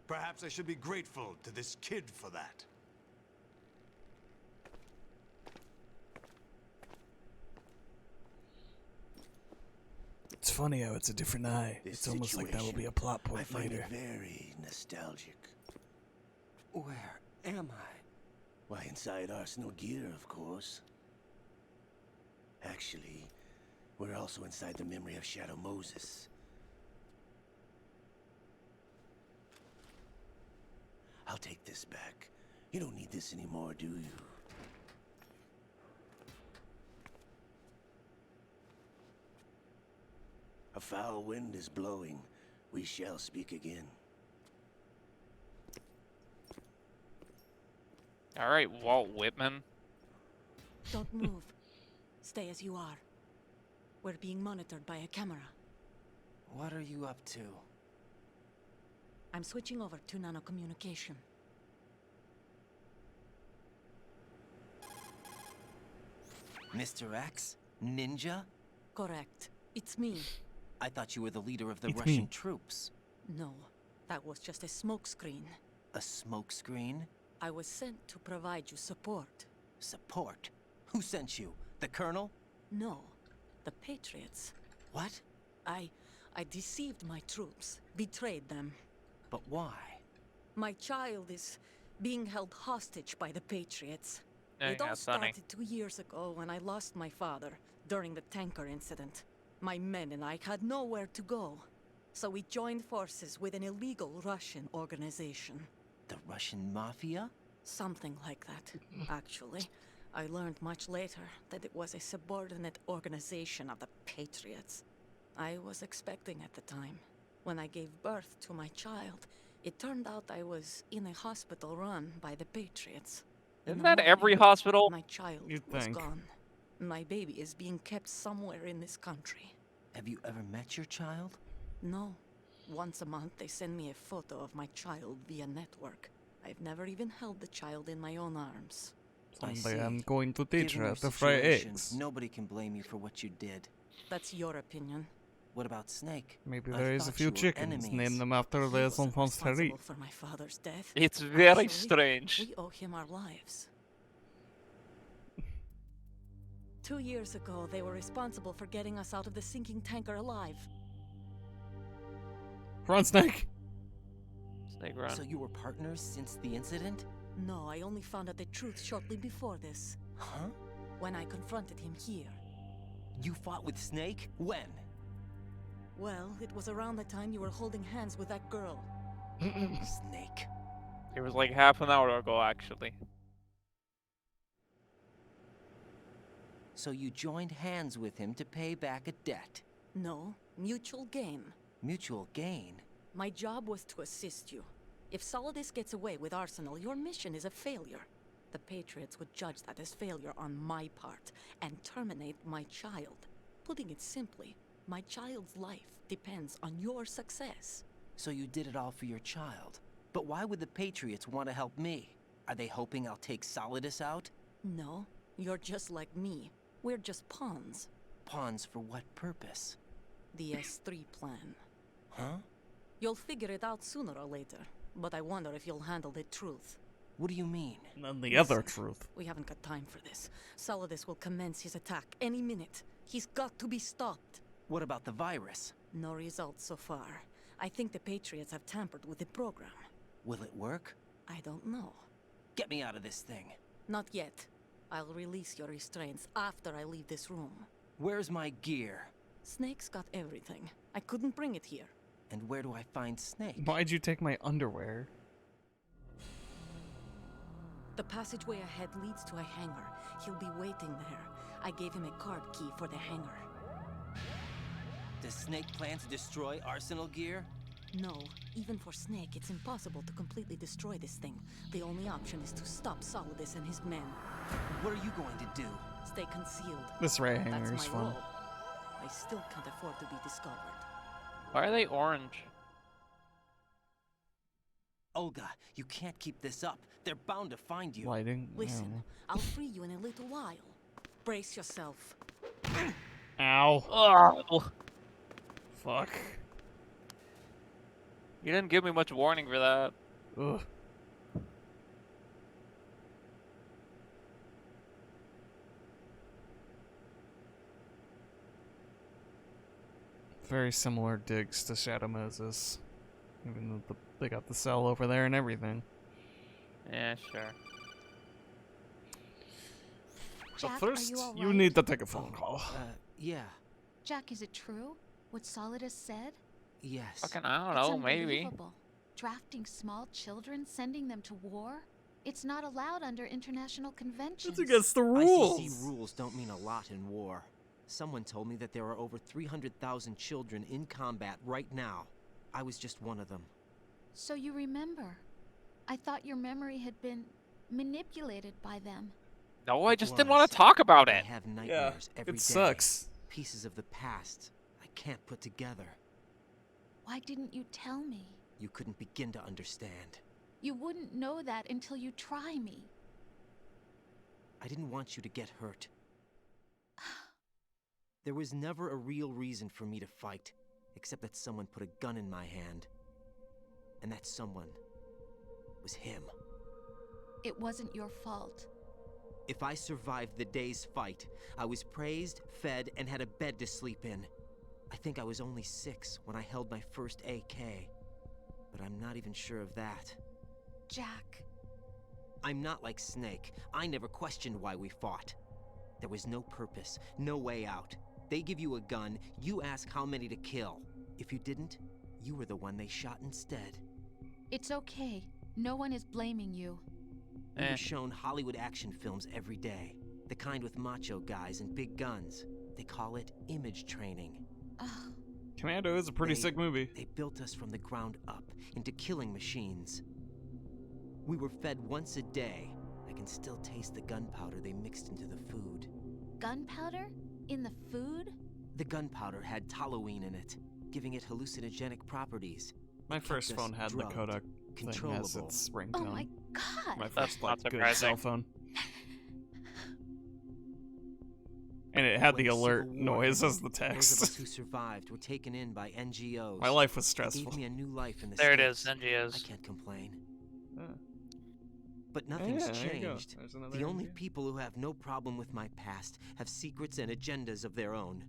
Perhaps I should be grateful to this kid for that. It's funny how it's a different eye. This It's almost like that will be a plot I point find later. it very nostalgic. Where am I? Why, inside Arsenal gear, of course. Actually, we're also inside the memory of Shadow Moses. I'll take this back. You don't need this anymore, do you? A foul wind is blowing. We shall speak again. All right, Walt Whitman. Don't move. Stay as you are. We're being monitored by a camera. What are you up to? I'm switching over to nanocommunication. Mr. X? Ninja? Correct. It's me. I thought you were the leader of the It's Russian me. troops. No, that was just a smokescreen. A smokescreen? I was sent to provide you support. Support? Who sent you? The Colonel? No, the Patriots. What? I deceived my troops, betrayed them. But why? My child is being held hostage by the Patriots. Yeah, It all funny. started 2 years ago when I lost my father during the tanker incident. My men and I had nowhere to go, so we joined forces with an illegal Russian organization. The Russian mafia? Something like that, actually. I learned much later that it was a subordinate organization of the Patriots. I was expecting at the time. When I gave birth to my child, it turned out I was in a hospital run by the Patriots. In Isn't the that every morning, hospital? My child You'd was think. gone. My baby is being kept somewhere in this country. Have you ever met your child? No. Once a month, they send me a photo of my child via network. I've never even held the child in my own arms. I Someday see. I'm going to teach Given her your to fry situation, eggs. nobody can blame you for what you did. That's your opinion. What about Snake? Maybe I there is a thought few you were chickens. enemies. Name them after He the wasn't enfants terribles. responsible for my father's death. It's very Actually, strange. We owe him our lives. 2 years ago, they were responsible for getting us out of the sinking tanker alive. Run, Snake! Snake run. So you were partners since the incident? No, I only found out the truth shortly before this. Huh? When I confronted him here. You fought with Snake? When? Well, it was around the time you were holding hands with that girl. Snake. It was like half an hour ago, actually. So you joined hands with him to pay back a debt. No, mutual gain. Mutual gain? My job was to assist you. If Solidus gets away with Arsenal, your mission is a failure. The Patriots would judge that as failure on my part and terminate my child. Putting it simply, my child's life depends on your success. So you did it all for your child. But why would the Patriots want to help me? Are they hoping I'll take Solidus out? No, you're just like me. We're just pawns. Pawns for what purpose? The S3 plan. Huh? You'll figure it out sooner or later, but I wonder if you'll handle the truth. What do you mean? And then the other truth. We haven't got time for this. Solidus will commence his attack any minute. He's got to be stopped. What about the virus? No results so far. I think the Patriots have tampered with the program. Will it work? I don't know. Get me out of this thing. Not yet. I'll release your restraints after I leave this room. Where's my gear? Snake's got everything. I couldn't bring it here. And where do I find Snake? Why'd you take my underwear? The passageway ahead leads to a hangar. He'll be waiting there. I gave him a card key for the hangar. Does Snake plan to destroy Arsenal gear? No, even for Snake, it's impossible to completely destroy this thing. The only option is to stop Solidus and his men. What are you going to do? Stay concealed. This ray hanger That's is my fun. role. I still can't afford to be discovered. Why are they orange? Olga, you can't keep this up. They're bound to find you. Lighting? Listen, I'll free you in a little while. Brace yourself. Ow. Oh, Fuck. you didn't give me much warning for that. Ugh. Very similar digs to Shadow Moses. Even though they got the cell over there and everything. Yeah, sure. Jack, But first, are you all you right? need to take a phone call. Yeah. Jack, is it true? What Solidus said? Yes. Fucking, I It's don't know, maybe. unbelievable. Drafting small children, sending them to war? It's not allowed under international conventions. It's against the rules. ICC rules don't mean a lot in war. Someone told me that there are over 300,000 children in combat right now. I was just one of them. So you remember. I thought your memory had been manipulated by them. No, I just didn't Was. want to talk about I it. have nightmares every day. It sucks. Pieces of the past I can't put together. Why didn't you tell me? You couldn't begin to understand. You wouldn't know that until you try me. I didn't want you to get hurt. There was never a real reason for me to fight, except that someone put a gun in my hand. And that someone was him. It wasn't your fault. If I survived the day's fight, I was praised, fed, and had a bed to sleep in. I think I was only 6 when I held my first AK. But I'm not even sure of that. Jack, I'm not like Snake. I never questioned why we fought. There was no purpose, no way out. They give you a gun, you ask how many to kill. If you didn't, you were the one they shot instead. It's okay. No one is blaming you. We were shown Hollywood action films every day. The kind with macho guys and big guns. They call it image training. Commando is a pretty sick movie. They built us from the ground up into killing machines. We were fed once a day. I can still taste the gunpowder they mixed into the food. Gunpowder? In the food? The gunpowder had toluene in it, giving it hallucinogenic properties. My first phone had the Kodak thing as its ringtone. Oh my god! My first That's not good cell phone. And it had the alert noise as the Those of us text. who survived were taken in by NGOs. My life was They stressful. gave me a new life in the There it States. is, NGOs. I can't complain. Yeah. But nothing's Yeah, there you go. changed. There's another The only idea. people who have no problem with my past have secrets and agendas of their own.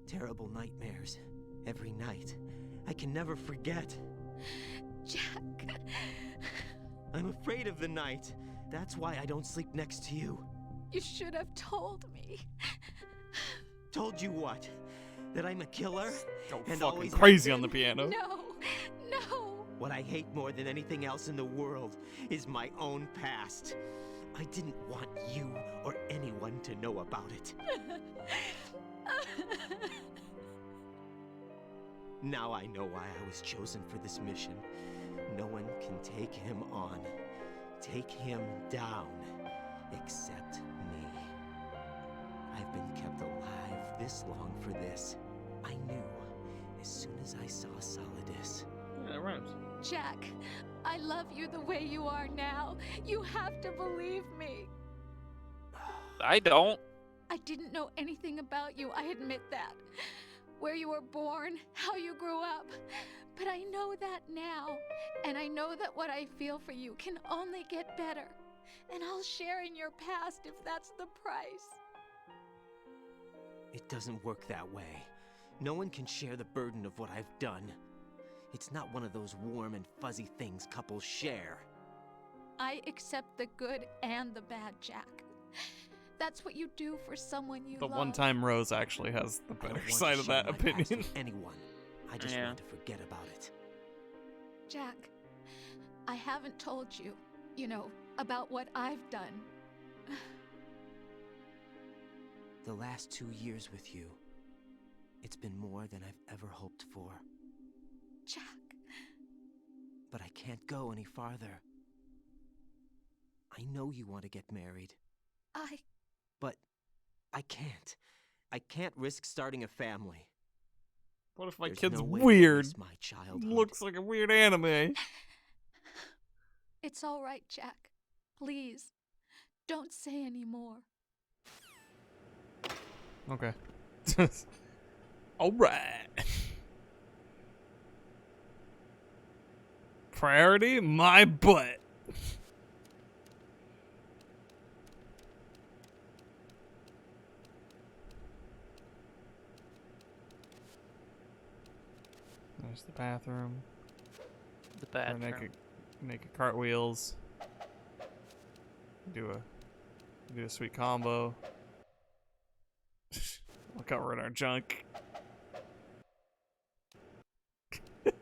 Terrible nightmares. Every night. I can never forget. Jack. I'm afraid of the night. That's why I don't sleep next to you. You should have told me. Told you what? That I'm a killer? Go and fucking always have crazy on been? the piano. No. What I hate more than anything else in the world is my own past. I didn't want you or anyone to know about it. Now I know why I was chosen for this mission. No one can take him on, take him down, except me. I've been kept alive this long for this. I knew as soon as I saw Solidus. Yeah, that rhymes. Jack, I love you the way you are now. You have to believe me. I don't. I didn't know anything about you, I admit that. Where you were born, how you grew up. But I know that now. And I know that what I feel for you can only get better. And I'll share in your past if that's the price. It doesn't work that way. No one can share the burden of what I've done. It's not one of those warm and fuzzy things couples share. I accept the good and the bad, Jack. That's what you do for someone you The love. one time Rose actually has the I don't better want to side of share that my past opinion. with anyone. I just want to forget about it. Jack, I haven't told you, about what I've done. The last 2 years with you, it's been more than I've ever hoped for. Jack. But I can't go any farther. I know you want to get married. But I can't. I can't risk starting a family. What if my There's kid's no way to weird? waste my childhood. Looks like a weird anime. It's all right, Jack. Please, don't say any more. Okay. Alright. Priority? My butt. There's the bathroom. The bathroom. Naked cartwheels. Do a sweet combo. Look how we're in our junk.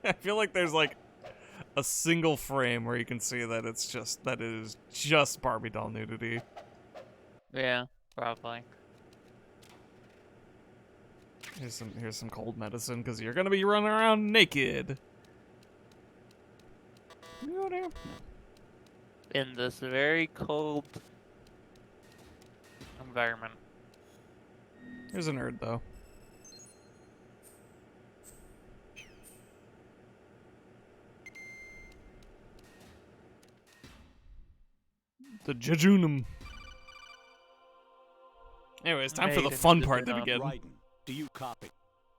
I feel like there's like a single frame where you can see that it is just Barbie doll nudity. Yeah, probably. Here's some cold medicine because you're gonna be running around naked. In this very cold environment. Here's a nerd though. The jejunum. Anyway, it's time for the fun part to begin. Raiden, do you copy?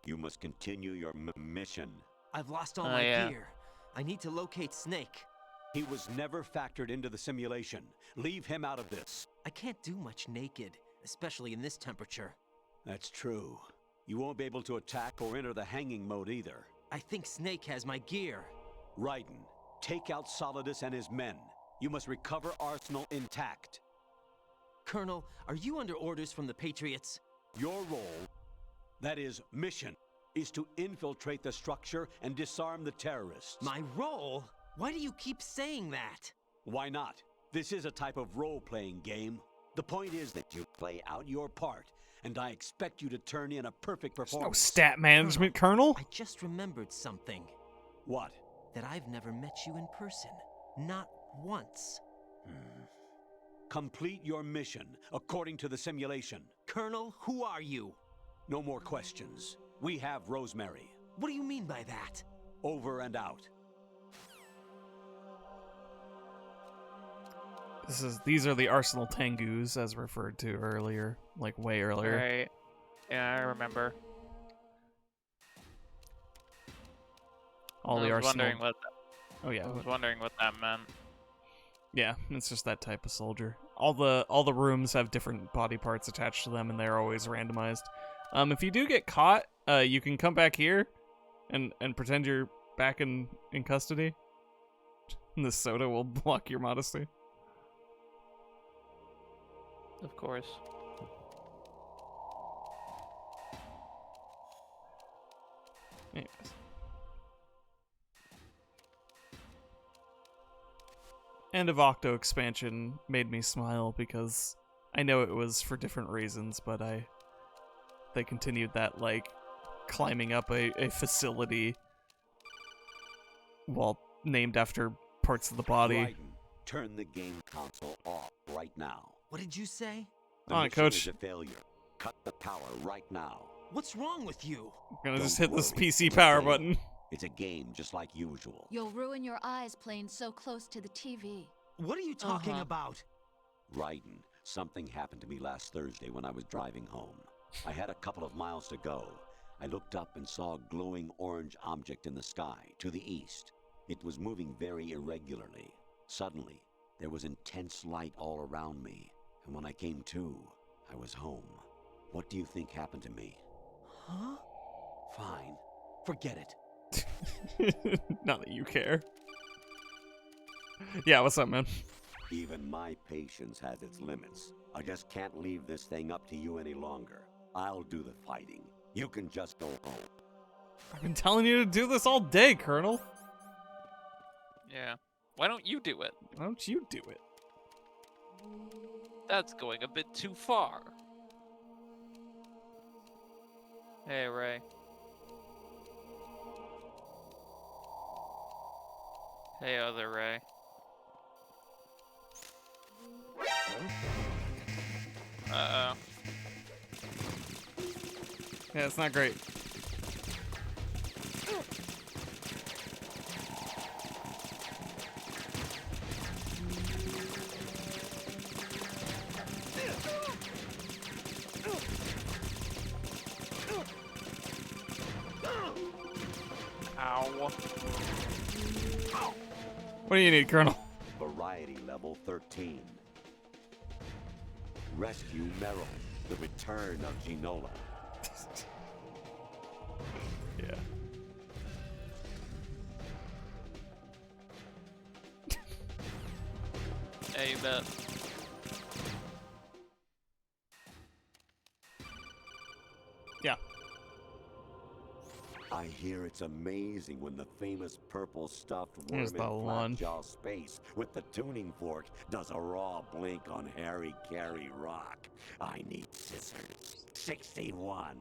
You must continue your mission. I've lost all my gear. I need to locate Snake. He was never factored into the simulation. Leave him out of this. I can't do much naked, especially in this temperature. That's true. You won't be able to attack or enter the hanging mode either. I think Snake has my gear. Raiden, take out Solidus and his men. You must recover Arsenal intact. Colonel, are you under orders from the Patriots? Your role, that is, mission, is to infiltrate the structure and disarm the terrorists. My role? Why do you keep saying that? Why not? This is a type of role-playing game. The point is that you play out your part, and I expect you to turn in a perfect No performance. stat management, Colonel. I just remembered something. What? That I've never met you in person. Not once. Complete your mission, according to the simulation. Colonel, who are you? No more questions. We have Rosemary. What do you mean by that? Over and out. These are the Arsenal Tengus, as referred to earlier, like way earlier. Right. Yeah, I remember. All the I was Arsenal. wondering what. Oh yeah. I was wondering what that meant. Yeah, it's just that type of soldier. All the rooms have different body parts attached to them, and they're always randomized. If you do get caught, you can come back here, and pretend you're back in custody. And the soda will block your modesty. Of course. Anyways. End of Octo expansion made me smile because I know it was for different reasons, but they continued that, like, climbing up a facility while named after parts of the body. Raiden, turn the game console off right now. What did you say? The On, mission Coach. is a failure. Cut the power right now. What's wrong with you? I'm gonna just Don't hit this worry, PC it's power a game. button. It's a game just like usual. You'll ruin your eyes playing so close to the TV. What are you talking about? Raiden, something happened to me last Thursday when I was driving home. I had a couple of miles to go. I looked up and saw a glowing orange object in the sky to the east. It was moving very irregularly. Suddenly, there was intense light all around me, and when I came to, I was home. What do you think happened to me? Huh? Fine. Forget it. Not that you care. Yeah, what's up, man? Even my patience has its limits. I just can't leave this thing up to you any longer. I'll do the fighting. You can just go home. I've been telling you to do this all day, Colonel. Yeah. Why don't you do it? Why don't you do it? That's going a bit too far. Hey, Ray. Hey, other Ray. Uh-oh. Yeah, it's not great. Ow. What do you need, Colonel? Variety level 13. Rescue Meryl. The return of Ginola. Yeah. Hey, you bet. Yeah. I hear it's amazing when the famous purple stuffed worm Here's in the one. Flatjaw Space with the tuning fork does a raw blink on Harry Carey Rock. I need scissors. 61.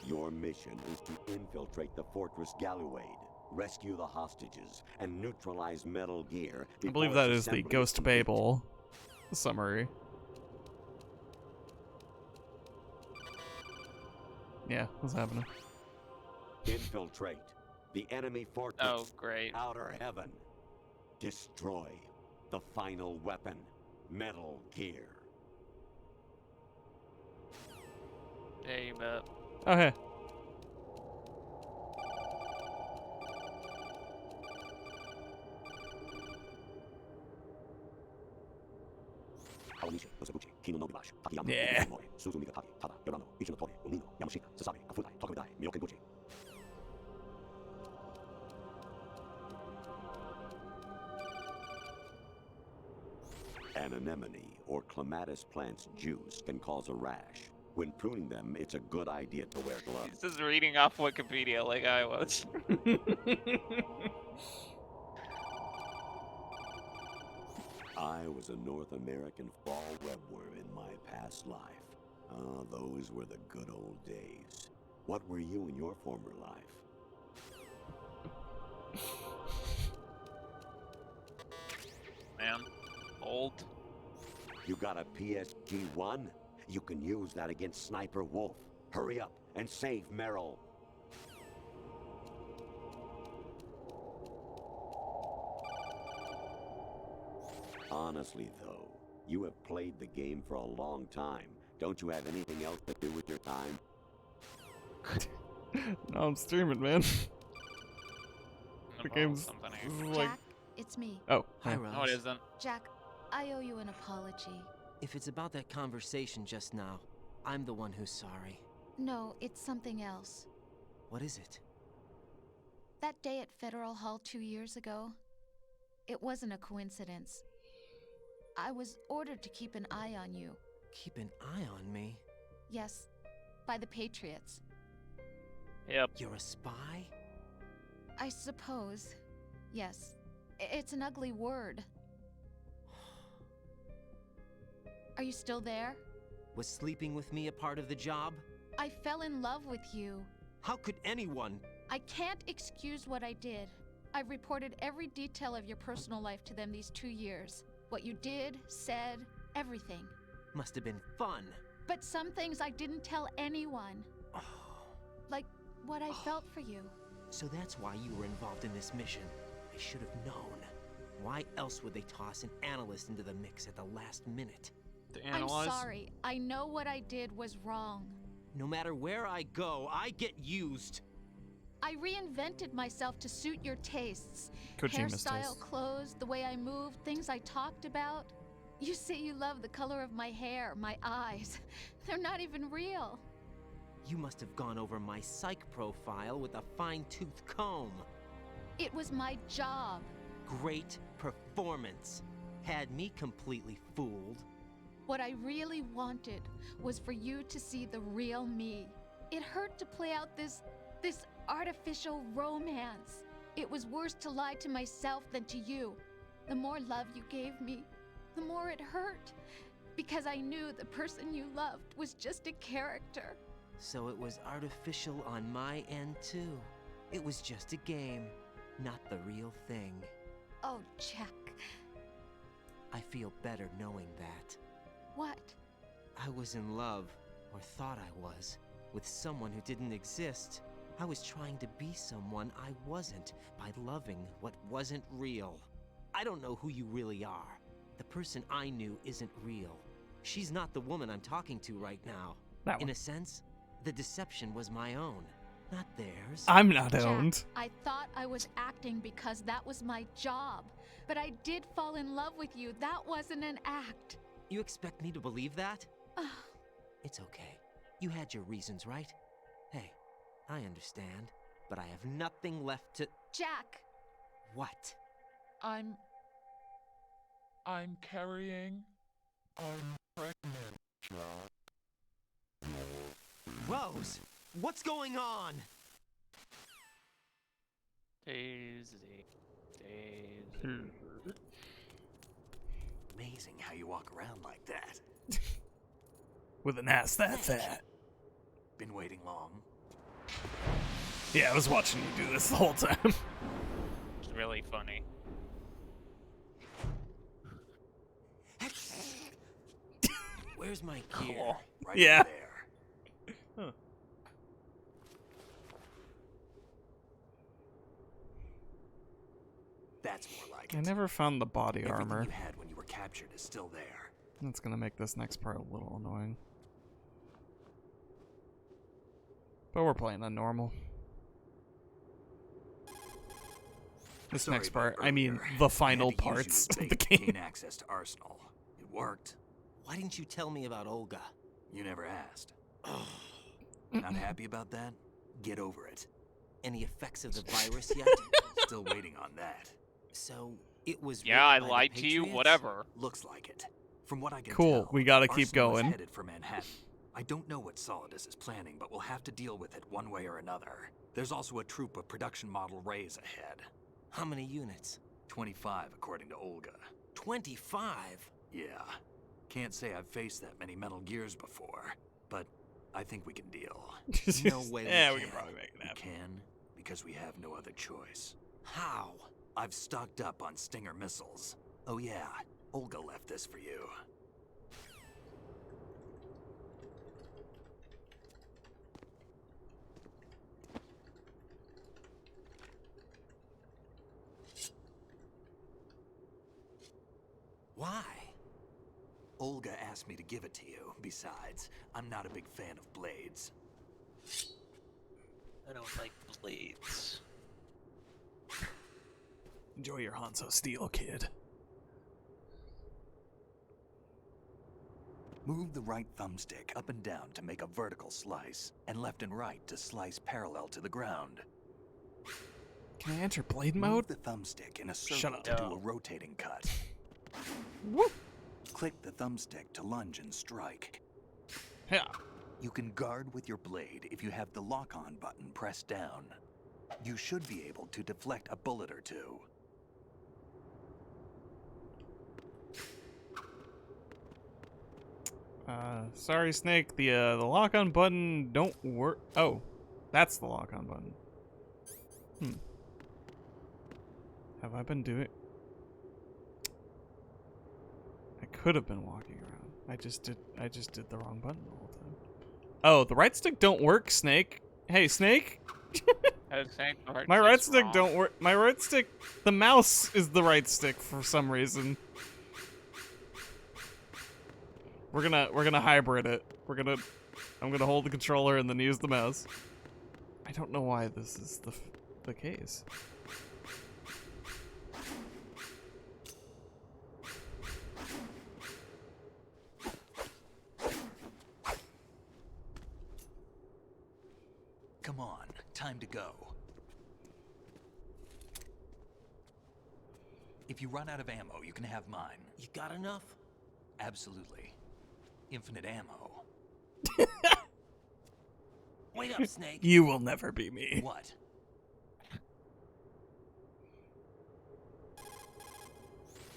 Your mission is to infiltrate the Fortress Galluade, rescue the hostages, and neutralize Metal Gear. I believe before that its is the assembly Ghost complete. Babel summary. Yeah, what's happening? Infiltrate the enemy fortress. Oh, great. Outer heaven. Destroy the final weapon, Metal Gear. Hey, you bet. Oh, hey. A Yeah. An anemone or clematis plant's juice can cause a rash. When pruning them, it's a good idea to wear gloves. He's just reading off Wikipedia like I was. I was a North American fall webworm in my past life. Ah, those were the good old days. What were you in your former life? Man, old. You got a PSG-1? You can use that against Sniper Wolf. Hurry up and save Merrill. Honestly, though, you have played the game for a long time. Don't you have anything else to do with your time? No, I'm streaming, man. The game's like... Jack, it's me. Oh, Hi, Rose. No, it isn't. Jack, I owe you an apology. If it's about that conversation just now, I'm the one who's sorry. No, it's something else. What is it? That day at Federal Hall 2 years ago, it wasn't a coincidence. I was ordered to keep an eye on you. Keep an eye on me? Yes, by the Patriots. Yep. You're a spy? I suppose. Yes. It's an ugly word. Are you still there? Was sleeping with me a part of the job? I fell in love with you. How could anyone? I can't excuse what I did. I've reported every detail of your personal life to them these 2 years. What you did, said, everything. Must have been fun. But some things I didn't tell anyone. Like what I felt for you. So that's why you were involved in this mission. I should have known. Why else would they toss an analyst into the mix at the last minute? To analyze? I'm sorry. I know what I did was wrong. No matter where I go, I get used. I reinvented myself to suit your tastes. Kojima's Hairstyle, taste. clothes, the way I moved, things I talked about. You say you love the color of my hair, my eyes. They're not even real. You must have gone over my psych profile with a fine-tooth comb. It was my job. Great performance. Had me completely fooled. What I really wanted was for you to see the real me. It hurt to play out this artificial romance. It was worse to lie to myself than to you. The more love you gave me, the more it hurt. Because I knew the person you loved was just a character. So it was artificial on my end too. It was just a game, not the real thing. Oh, Jack. I feel better knowing that. What? I was in love, or thought I was, with someone who didn't exist. I was trying to be someone I wasn't by loving what wasn't real. I don't know who you really are. The person I knew isn't real. She's not the woman I'm talking to right now. That In one. a sense, the deception was my own, not theirs. I'm not Jack, owned. I thought I was acting because that was my job. But I did fall in love with you. That wasn't an act. You expect me to believe that? It's okay. You had your reasons, right? Hey, I understand, but I have nothing left to... Jack! What? I'm carrying. I'm pregnant, Jack. Rose, what's going on? Daisy. Amazing how you walk around like that. With an ass that fat. Been waiting long? Yeah, I was watching you do this the whole time. It's really funny. Where's my gear? Cool. Right Yeah. over there. Huh. That's more like I it. never found the body Everything armor. you had when you were captured is still there. That's gonna make this next part a little annoying. But we're playing on normal. This Sorry next about part, I mean earlier. the I final had to use you parts as of the bait to game. gain access to Arsenal. It worked. Why didn't you tell me about Olga? You never asked. Not happy about that? Get over it. Any effects of the virus yet? Still waiting on that. So, it was Yeah, I written by the lied to you, Patriots? whatever. Looks like it. From what I can Cool, tell, we gotta keep Arsenal is going. headed for Manhattan. I don't know what Solidus is planning, but we'll have to deal with it one way or another. There's also a troop of production model Rays ahead. How many units? 25, according to Olga. 25? Yeah. Can't say I've faced that many Metal Gears before, but I think we can deal. No way Yeah, we can probably make it We happen. can, because we have no other choice. How? I've stocked up on Stinger missiles. Oh yeah, Olga left this for you. Why? Olga asked me to give it to you. Besides, I'm not a big fan of blades. I don't like blades. Enjoy your Hanzo Steel, kid. Move the right thumbstick up and down to make a vertical slice, and left and right to slice parallel to the ground. Can I enter blade Move mode? the thumbstick in a Shut circle up. to do a rotating cut. Whoop. Click the thumbstick to lunge and strike. Yeah. You can guard with your blade if you have the lock-on button pressed down. You should be able to deflect a bullet or two. Sorry, Snake. The lock-on button don't work. Oh, that's the lock-on button. Have I been doing? I could have been walking around. I just did the wrong button the whole time. Oh, the right stick don't work, Snake. Hey, Snake. My right stick don't work. My right stick. The mouse is the right stick for some reason. We're gonna hybrid it. I'm gonna hold the controller and then use the mouse. I don't know why this is the case. Come on, time to go. If you run out of ammo, you can have mine. You got enough? Absolutely. Infinite ammo. Wait up, Snake. You will never be me. What?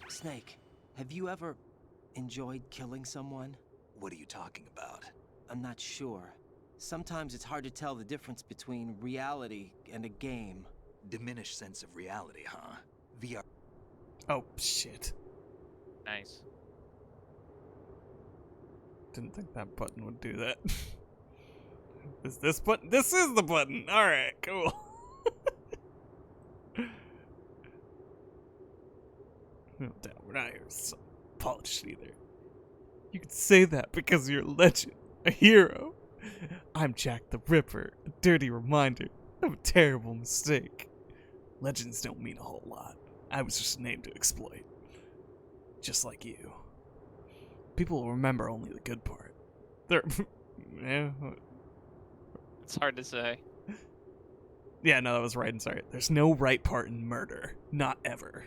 Snake, have you ever enjoyed killing someone? What are you talking about? I'm not sure. Sometimes it's hard to tell the difference between reality and a game. Diminished sense of reality, huh? VR. Oh, shit. Nice. Didn't think that button would do that. Is this button? This is the button! Alright, cool. No doubt, we're not here so polished either. You can say that because you're a legend, a hero. I'm Jack the Ripper, a dirty reminder of a terrible mistake. Legends don't mean a whole lot. I was just a name to exploit. Just like you. People will remember only the good part. Yeah. It's hard to say. Yeah, no, that was right. I'm sorry. There's no right part in murder. Not ever.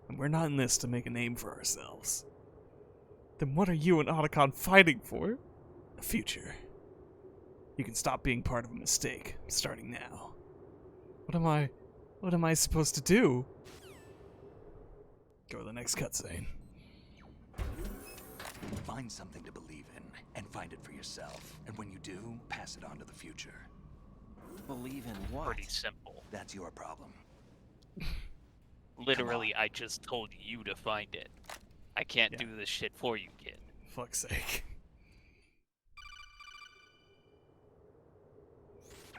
And we're not in this to make a name for ourselves. Then what are you and Otacon fighting for? A future. You can stop being part of a mistake, starting now. What am I supposed to do? Go to the next cutscene. Find something to believe in, and find it for yourself. And when you do, pass it on to the future. Believe in what? Pretty simple. That's your problem. Literally, I just told you to find it. I can't do this shit for you, kid. Fuck's sake.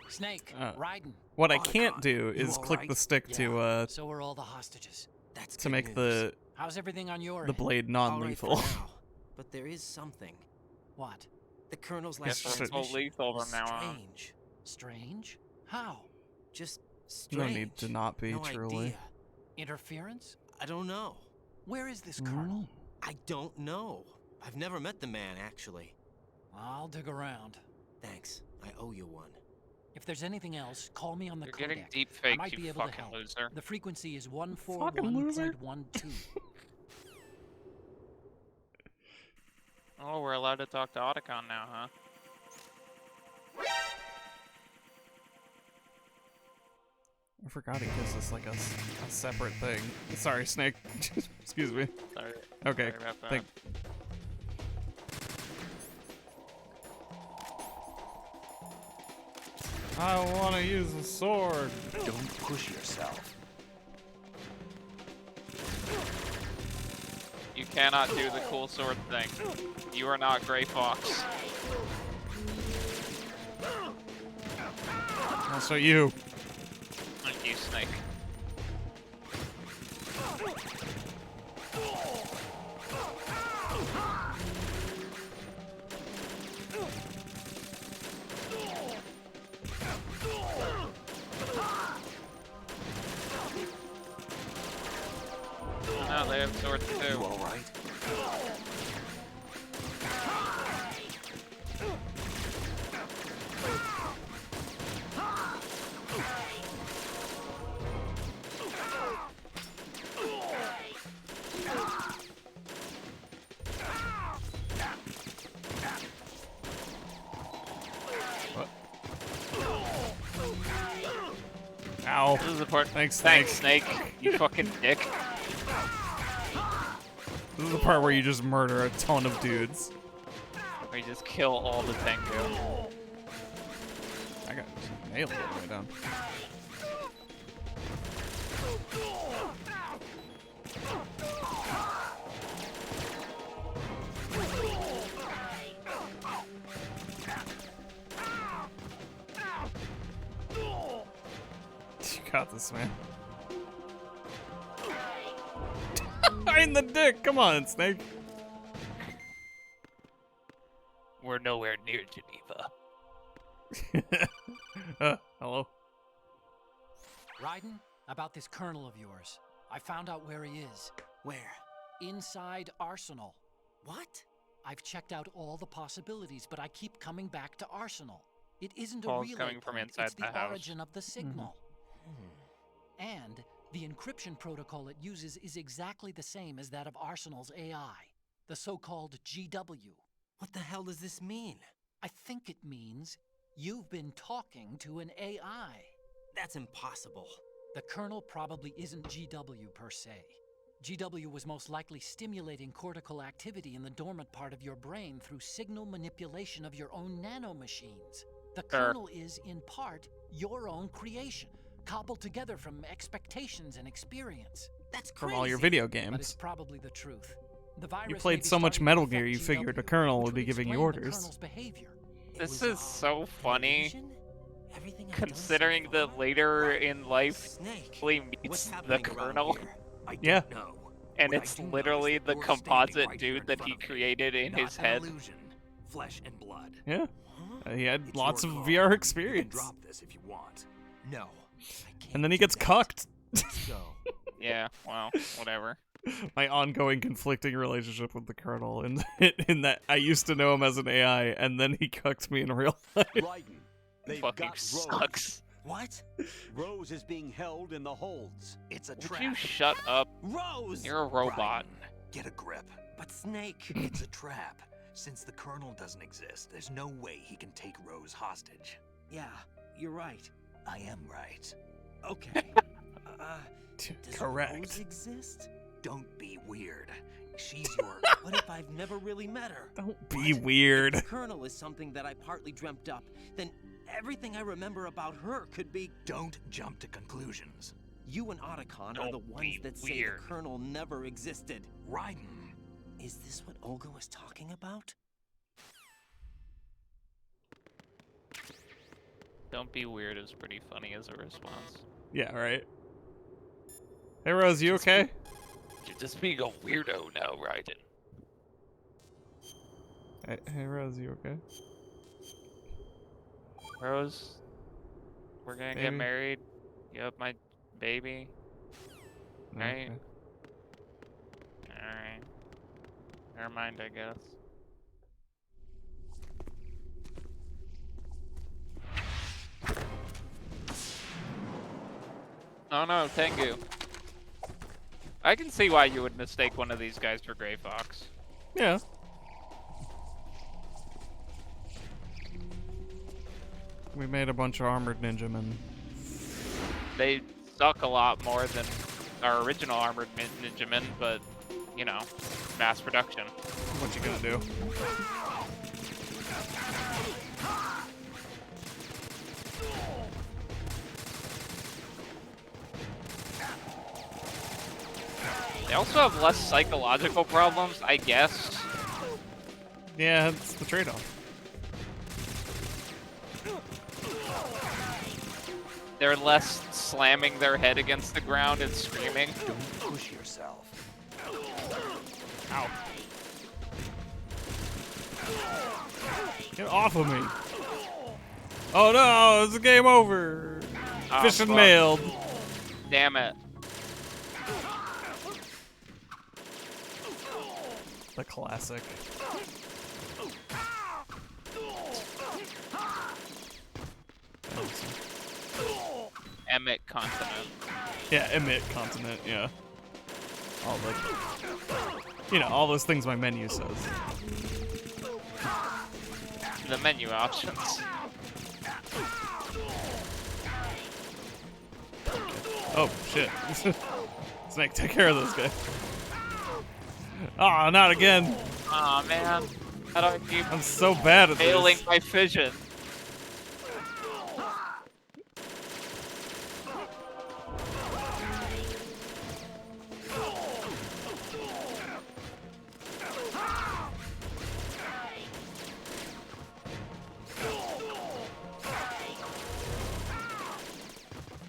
Snake, Raiden. What I can't do is click the stick to So are all the hostages. That's to make the How's everything on your the end? blade All right non-lethal. for now, but there is something. What? The Colonel's Guess last it's all transmission. lethal from now on. Strange. Strange? How? Just No strange. need to not be, no truly. Idea. Interference? I don't know. Where is this colonel? I don't know. I've never met the man, actually. I'll dig around. Thanks. I owe you one. If there's anything else, call me on the You're codec. getting deep I faked, might be you able to fucking help. loser. The frequency is Fucking loser. 141.12. Oh, we're allowed to talk to Otacon now, huh? I forgot it gives us like a separate thing. Sorry, Snake. Excuse me. Sorry. Okay. Sorry about that. I want to use a sword. Don't push yourself. You cannot do the cool sword thing. You are not Gray Fox. Also you. Thank you, Snake. No, they have swords too. You all right? Ow. This is the part. Thanks, Thanks, Snake. You fucking dick. This is the part where you just murder a ton of dudes. Where you just kill all the Tengu. I got nailed all the way down. You got this, man. Right in the dick! Come on, Snake. We're nowhere near Geneva. Hello? Raiden, about this colonel of yours. I found out where he is. Where? Inside Arsenal. What? I've checked out all the possibilities, but I keep coming back to Arsenal. It isn't Paul's a relay coming from point, inside it's the the house. origin of the signal. And the encryption protocol it uses is exactly the same as that of Arsenal's AI, the so-called GW. What the hell does this mean? I think it means you've been talking to an AI. That's impossible. The kernel probably isn't GW per se. GW was most likely stimulating cortical activity in the dormant part of your brain through signal manipulation of your own nanomachines. The kernel is, in part, your own creation, cobbled together from expectations and experience. That's From crazy. all your video But it's games. probably the truth. The virus You may played be so much starting to Metal affect Gear, you GW, figured a colonel which would be giving you explain the orders. kernel's behavior. This is so funny, Everything I've considering done so that far? later in life, Snake. Lee What's meets the happening around Colonel, here? I don't Yeah. know. and What I it's do know is literally that the you're standing composite right here dude in that front he of me, created in not his an head. illusion. Flesh and blood. Yeah. He had It's lots your of call. VR You can experience. drop this if you want. No. I can't And then he do gets that. cucked. Let's go. Yeah, well, whatever. My ongoing conflicting relationship with the Colonel, and in that I used to know him as an AI, and then he cucked me in real life. Raiden, they've Fucking got Rose. sucks. What? Rose is being held in the holds. It's a Would trap. you shut up? Rose! You're a robot. Raiden, get a grip. But Snake. It's a trap. Since the Colonel doesn't exist, there's no way he can take Rose hostage. Yeah, you're right. I am right. Okay. Does Correct. Rose exist? Don't be weird. She's your... What if I've never really met her? Don't be weird. If the Colonel is something that I partly dreamt up, then everything I remember about her could be... Don't jump to conclusions. You and Otacon are the Don't ones be that say weird. the Colonel never existed. Raiden. Is this what Olga was talking about? Don't be weird is pretty funny as a response. Yeah, right. Hey, Rose, you okay? You're just being a weirdo now, Raiden. Hey, Rose, you okay? Rose, we're gonna get Baby? married. You have my baby. Right? Okay. Alright. Never mind, I guess. Oh no, Tengu. I can see why you would mistake one of these guys for Grey Fox. Yeah. We made a bunch of armored ninja men. They suck a lot more than our original armored ninja men, but, you know, mass production. What you gonna do? They also have less psychological problems, I guess. Yeah, it's the trade-off. They're less slamming their head against the ground and screaming. Don't push yourself. Ow. Get off of me. Oh no, it's a game over. Oh, Fish and fuck. mailed. Damn it. The classic. Emmett continent. Yeah, emit continent, yeah. All the, you know, all those things my menu says. The menu options. Oh, shit. Snake, take care of this guy. Oh, not again. Aw, man. How do I keep I'm so bad at failing this. my fission?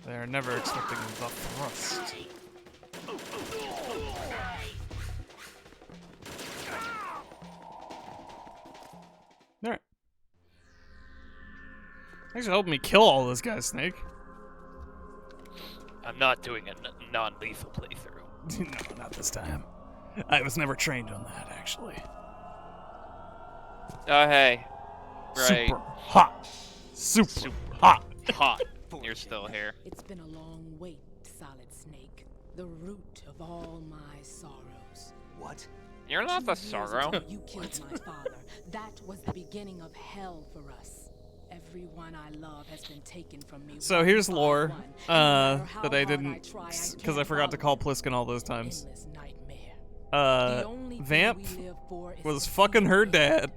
They're never expecting the thrust. Alright. Thanks for helping me kill all those guys, Snake. I'm not doing a non-lethal playthrough. No, not this time. I was never trained on that, actually. Oh, hey. Right. Super hot. Super hot. Hot. You're still here. It's been a long wait, Solid Snake. The root of all my sorrows. What? You're not the 2 years sorrow. ago, you killed my father. That was the beginning of hell for us. Everyone I love has been taken from me. So here's lore that I didn't, because I forgot to call Pliskin all those times. Vamp was fucking her dad.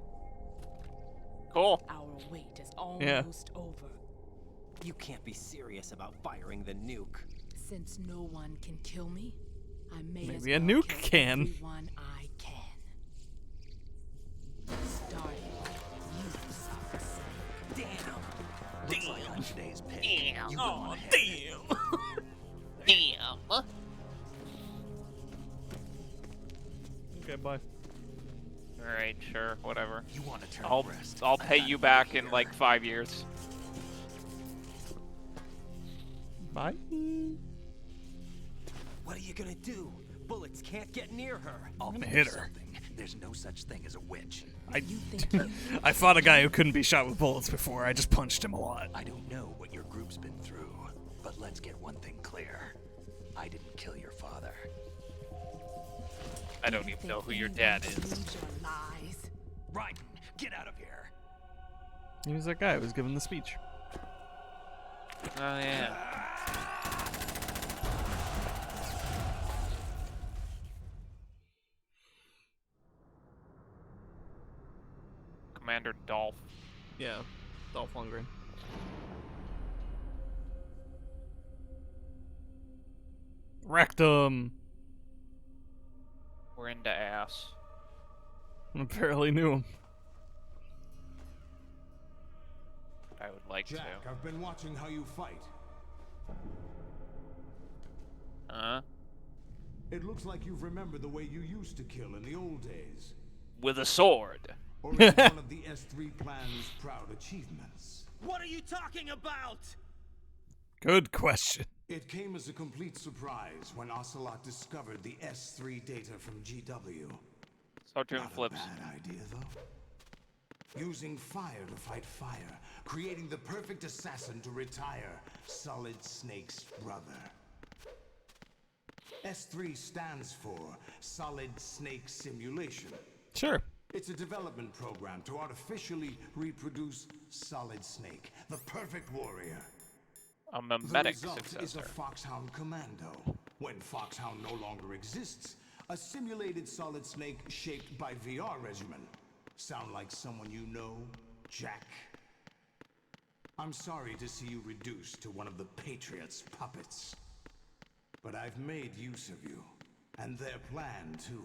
Cool. Our wait is almost over. You can't be serious about firing the nuke. Since no one can kill me, I may as Maybe a well nuke kill can. everyone I can. Starting with you, Solid Snake. Damn. Looks like I'm today's pick. Damn. You go on ahead. Damn. Okay, bye. Alright, sure, whatever. You want to turn rest. I'll pay you back in like 5 years. Bye. What are you gonna do? Bullets can't get near her. I'm gonna hit her. There's no such thing as a witch. I fought a guy who couldn't be shot with bullets before. I just punched him a lot. I don't know what your group's been through, but let's get one thing clear. I didn't kill your father. I don't even know who your dad is. Raiden, get out of here. He was that guy who was giving the speech. Oh, yeah. Commander Dolph. Yeah, Dolph Lundgren. Wrecked him. We're into ass. I barely knew him. I would like Jack, to. I've been watching how you fight. It looks like you've remembered the way you used to kill in the old days. With a sword. Or is it one of the S3 plan's proud achievements? What are you talking about? Good question. It came as a complete surprise when Ocelot discovered the S3 data from GW. Cartoon Not flips. a bad idea, though. Using fire to fight fire, creating the perfect assassin to retire Solid Snake's brother. S3 stands for Solid Snake Simulation. Sure. It's a development program to artificially reproduce Solid Snake, the perfect warrior. A The mimetic result is a successor. Foxhound Commando. When Foxhound no longer exists, a simulated Solid Snake shaped by VR regimen. Sound like someone you know, Jack? I'm sorry to see you reduced to one of the Patriots' puppets. But I've made use of you, and their plan too.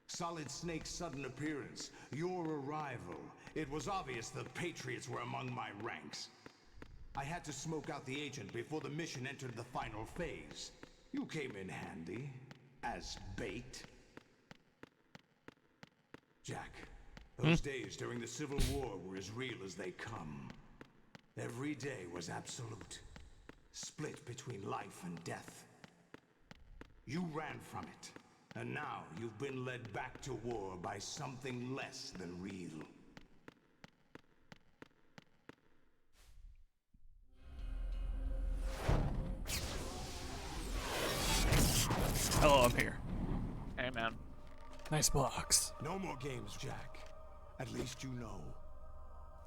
Solid Snake's sudden appearance, your arrival. It was obvious the Patriots were among my ranks. I had to smoke out the agent before the mission entered the final phase. You came in handy, as bait. Jack, those days during the Civil War were as real as they come. Every day was absolute, split between life and death. You ran from it, and now you've been led back to war by something less than real. Hello, I'm here. Hey, man. Nice box. No more games, Jack. At least you know.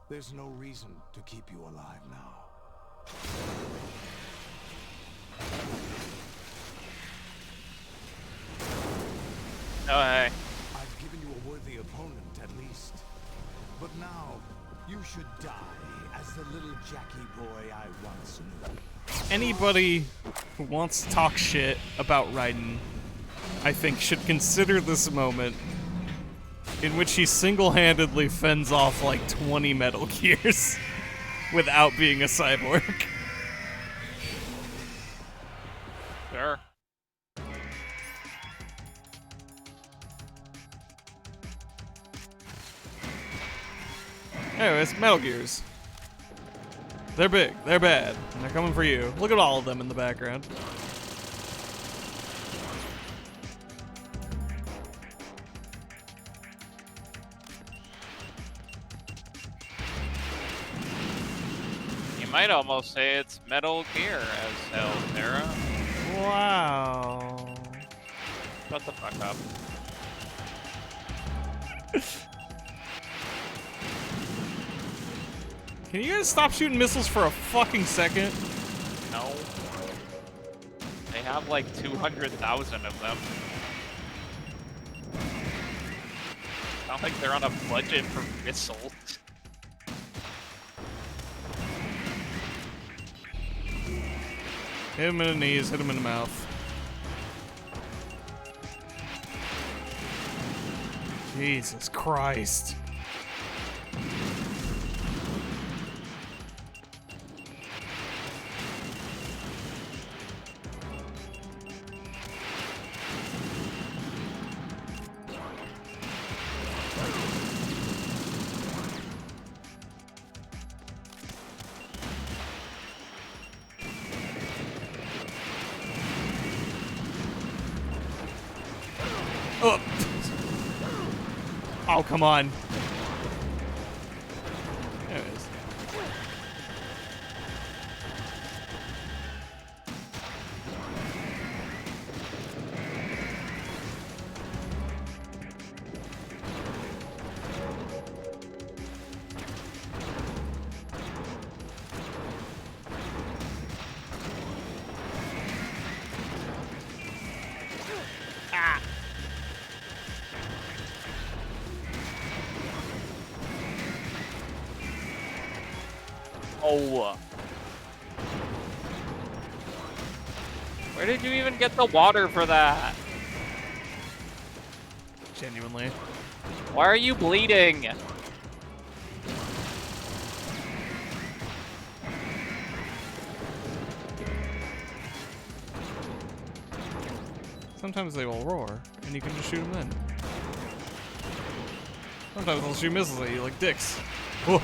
There's no reason to keep you alive now. Oh, hey. I've given you a worthy opponent, at least. But now, you should die as the little Jackie boy I once knew. Anybody who wants to talk shit about Raiden, I think, should consider this moment in which he single-handedly fends off like 20 Metal Gears without being a cyborg. Sure. Anyways, Metal Gears. They're big, they're bad, and they're coming for you. Look at all of them in the background. You might almost say it's Metal Gear as hell, Sarah. Wow. Shut the fuck up. Can you guys stop shooting missiles for a fucking second? No. They have like 200,000 of them. It's not like they're on a budget for missiles. Hit him in the knees, hit him in the mouth. Jesus Christ. Oh. Oh, come on. There it is. Ah. Oh. Where did you even get the water for that? Genuinely. Why are you bleeding? Sometimes they will roar, and you can just shoot them then. Sometimes they'll shoot missiles at you like dicks. Whoa.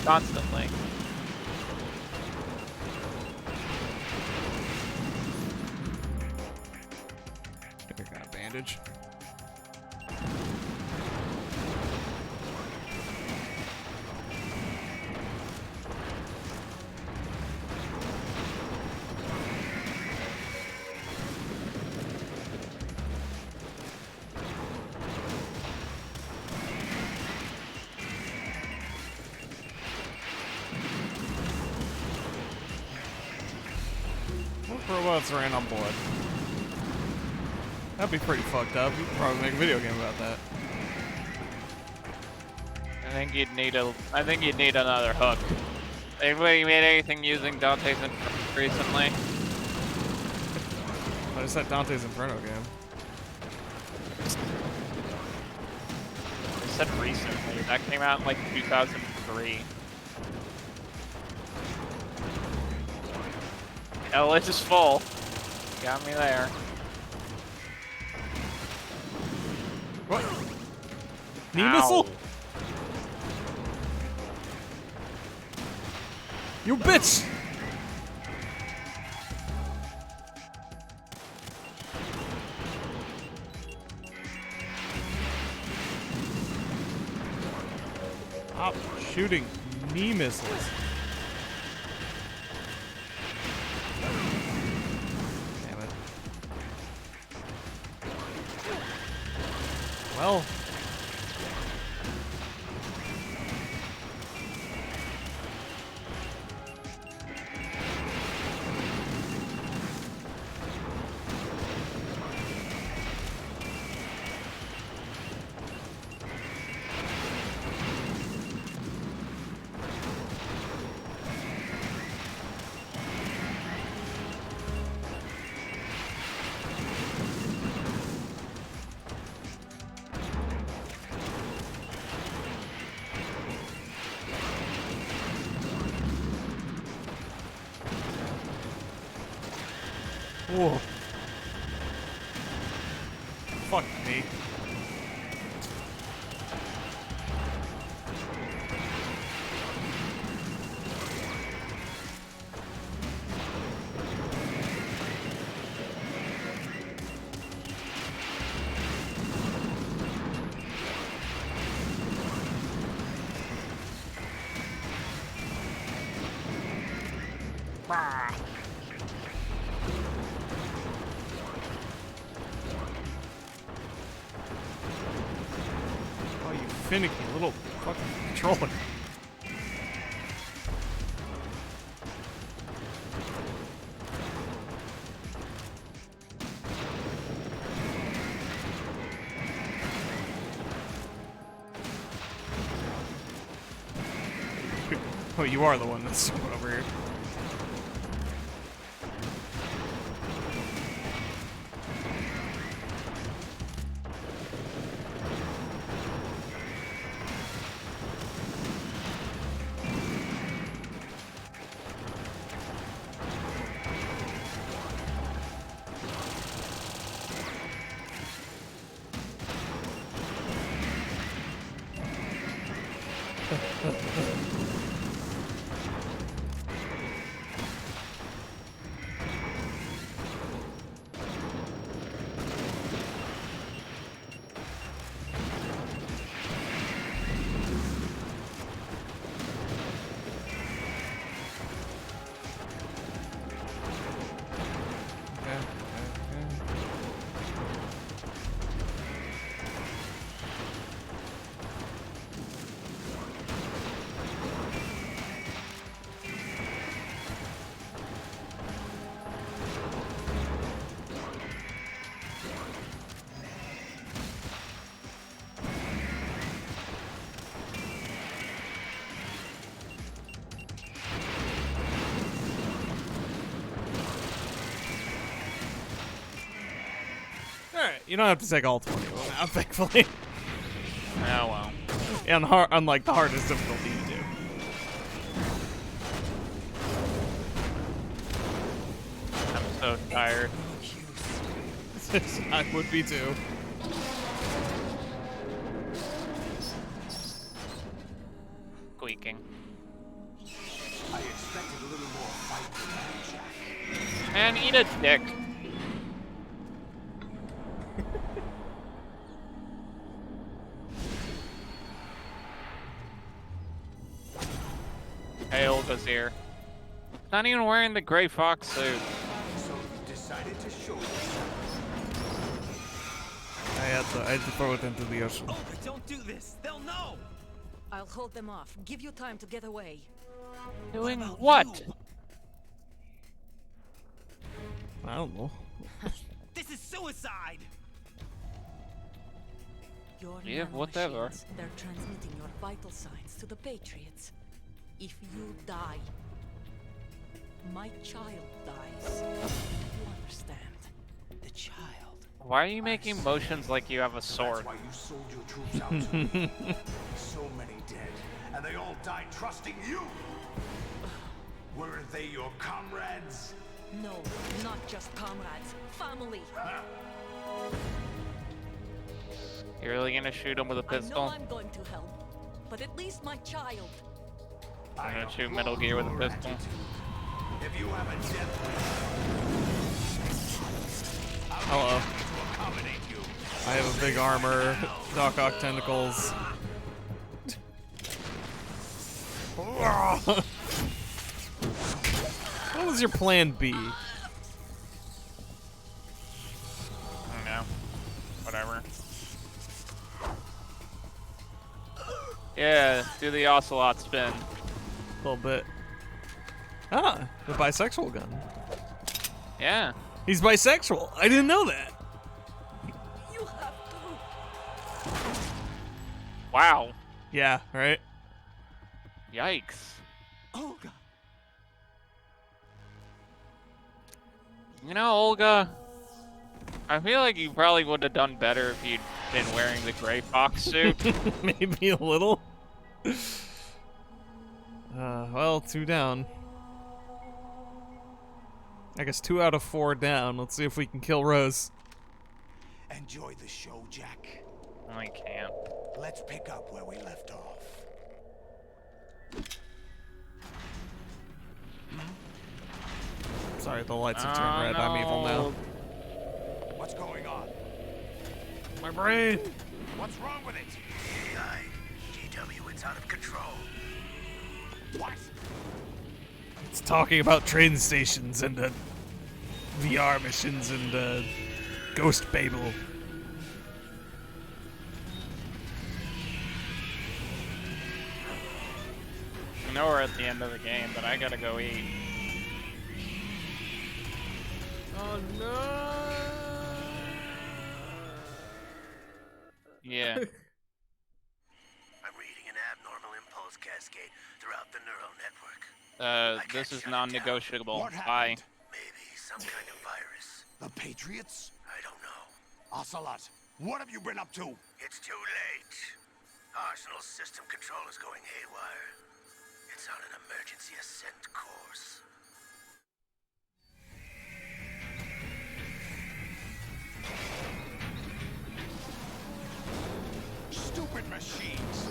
Constantly. I got a bandage. Robots ran on blood. That'd be pretty fucked up. You could probably make a video game about that. I think you'd need another hook. Anybody made anything using Dante's Inferno recently? I just said Dante's Inferno game. I said recently. That came out in like 2003. Hell, it's just full. Got me there. What? Knee missile? You bitch! Stop shooting knee missiles. Damn it. Well. Whoa. Fuck me. Bah. Oh, you finicky little fucking controller. Oh, you are the one that's over here. Alright, you don't have to take all 20 of them now, thankfully. Oh well. Yeah, unlike the hardest difficulty you do. I'm so tired. I would be too. Squeaking. I expected a little more fight than that, Jack. Man, eat a dick. Hey, Olga's here. Not even wearing the gray fox suit. So you decided to show yourself. I had to throw it into the ocean. Oh, don't do this. They'll know. I'll hold them off. Give you time to get away. Doing what? I don't know. This is suicide! Your Yeah, whatever. nanomachines, they're transmitting your vital signs to the Patriots. If you die, my child dies. You understand? The child. Why are you making motions like you have a sword? That's why you sold your troops out to me. So many dead, and they all died trusting you. Weren't they your comrades? No, not just comrades. Family. You're really gonna shoot him with a I know pistol? I'm going to help, but at least my child. I'm gonna shoot Metal Gear with a pistol. If you have a death wish, Hello. to accommodate you. I have a big armor, Doc Ock tentacles. What was your plan B? I don't know. Whatever. Yeah, do the ocelot spin. A little bit. Ah, the bisexual gun. Yeah. He's bisexual. I didn't know that. You have to. Wow. Yeah, right? Yikes. Olga. You know, Olga, I feel like you probably would have done better if you'd been wearing the gray fox suit. Maybe a little. Well, 2 down. I guess 2 out of 4 down. Let's see if we can kill Rose. Enjoy the show, Jack. I can't. Let's pick up where we left off. Sorry, the lights have turned red. I'm evil now. What's going on? My brain! What's wrong with it? GW, it's out of control. What? It's talking about train stations and VR missions and Ghost Babel. I know we're at the end of the game, but I gotta go eat. Oh no! Yeah. I'm reading an abnormal impulse cascade throughout the neural network. This is non-negotiable. What Bye. happened? Maybe some kind of virus. The Patriots? I don't know. Ocelot, what have you been up to? It's too late. Arsenal's system control is going haywire. It's on an emergency ascent course. Stupid machines!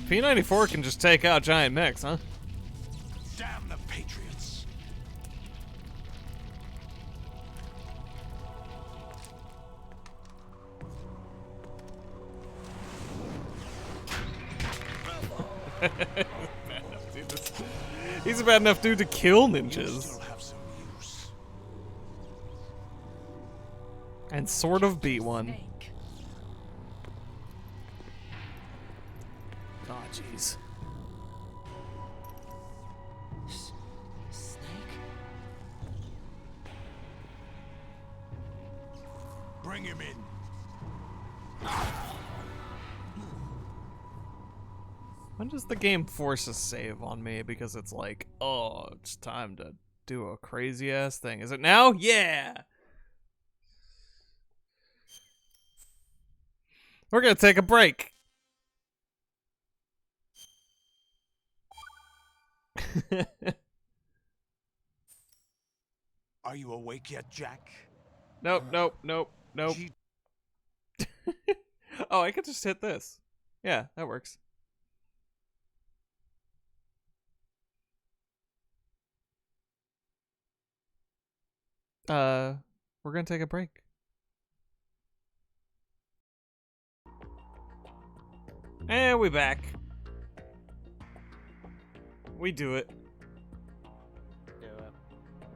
P-94 can just take out giant mechs, huh? Damn the Patriots! He's a bad enough dude to kill ninjas. Still have some use. And sort of beat one. Oh, jeez. Snake? Bring him in. When does the game force a save on me? Because it's like, oh, it's time to do a crazy ass thing. Is it now? Yeah! We're gonna take a break. Are you awake yet, Jack? Nope, nope, nope, Nope. Oh, I could just hit this. Yeah, that works. We're gonna take a break. And we back. We do it.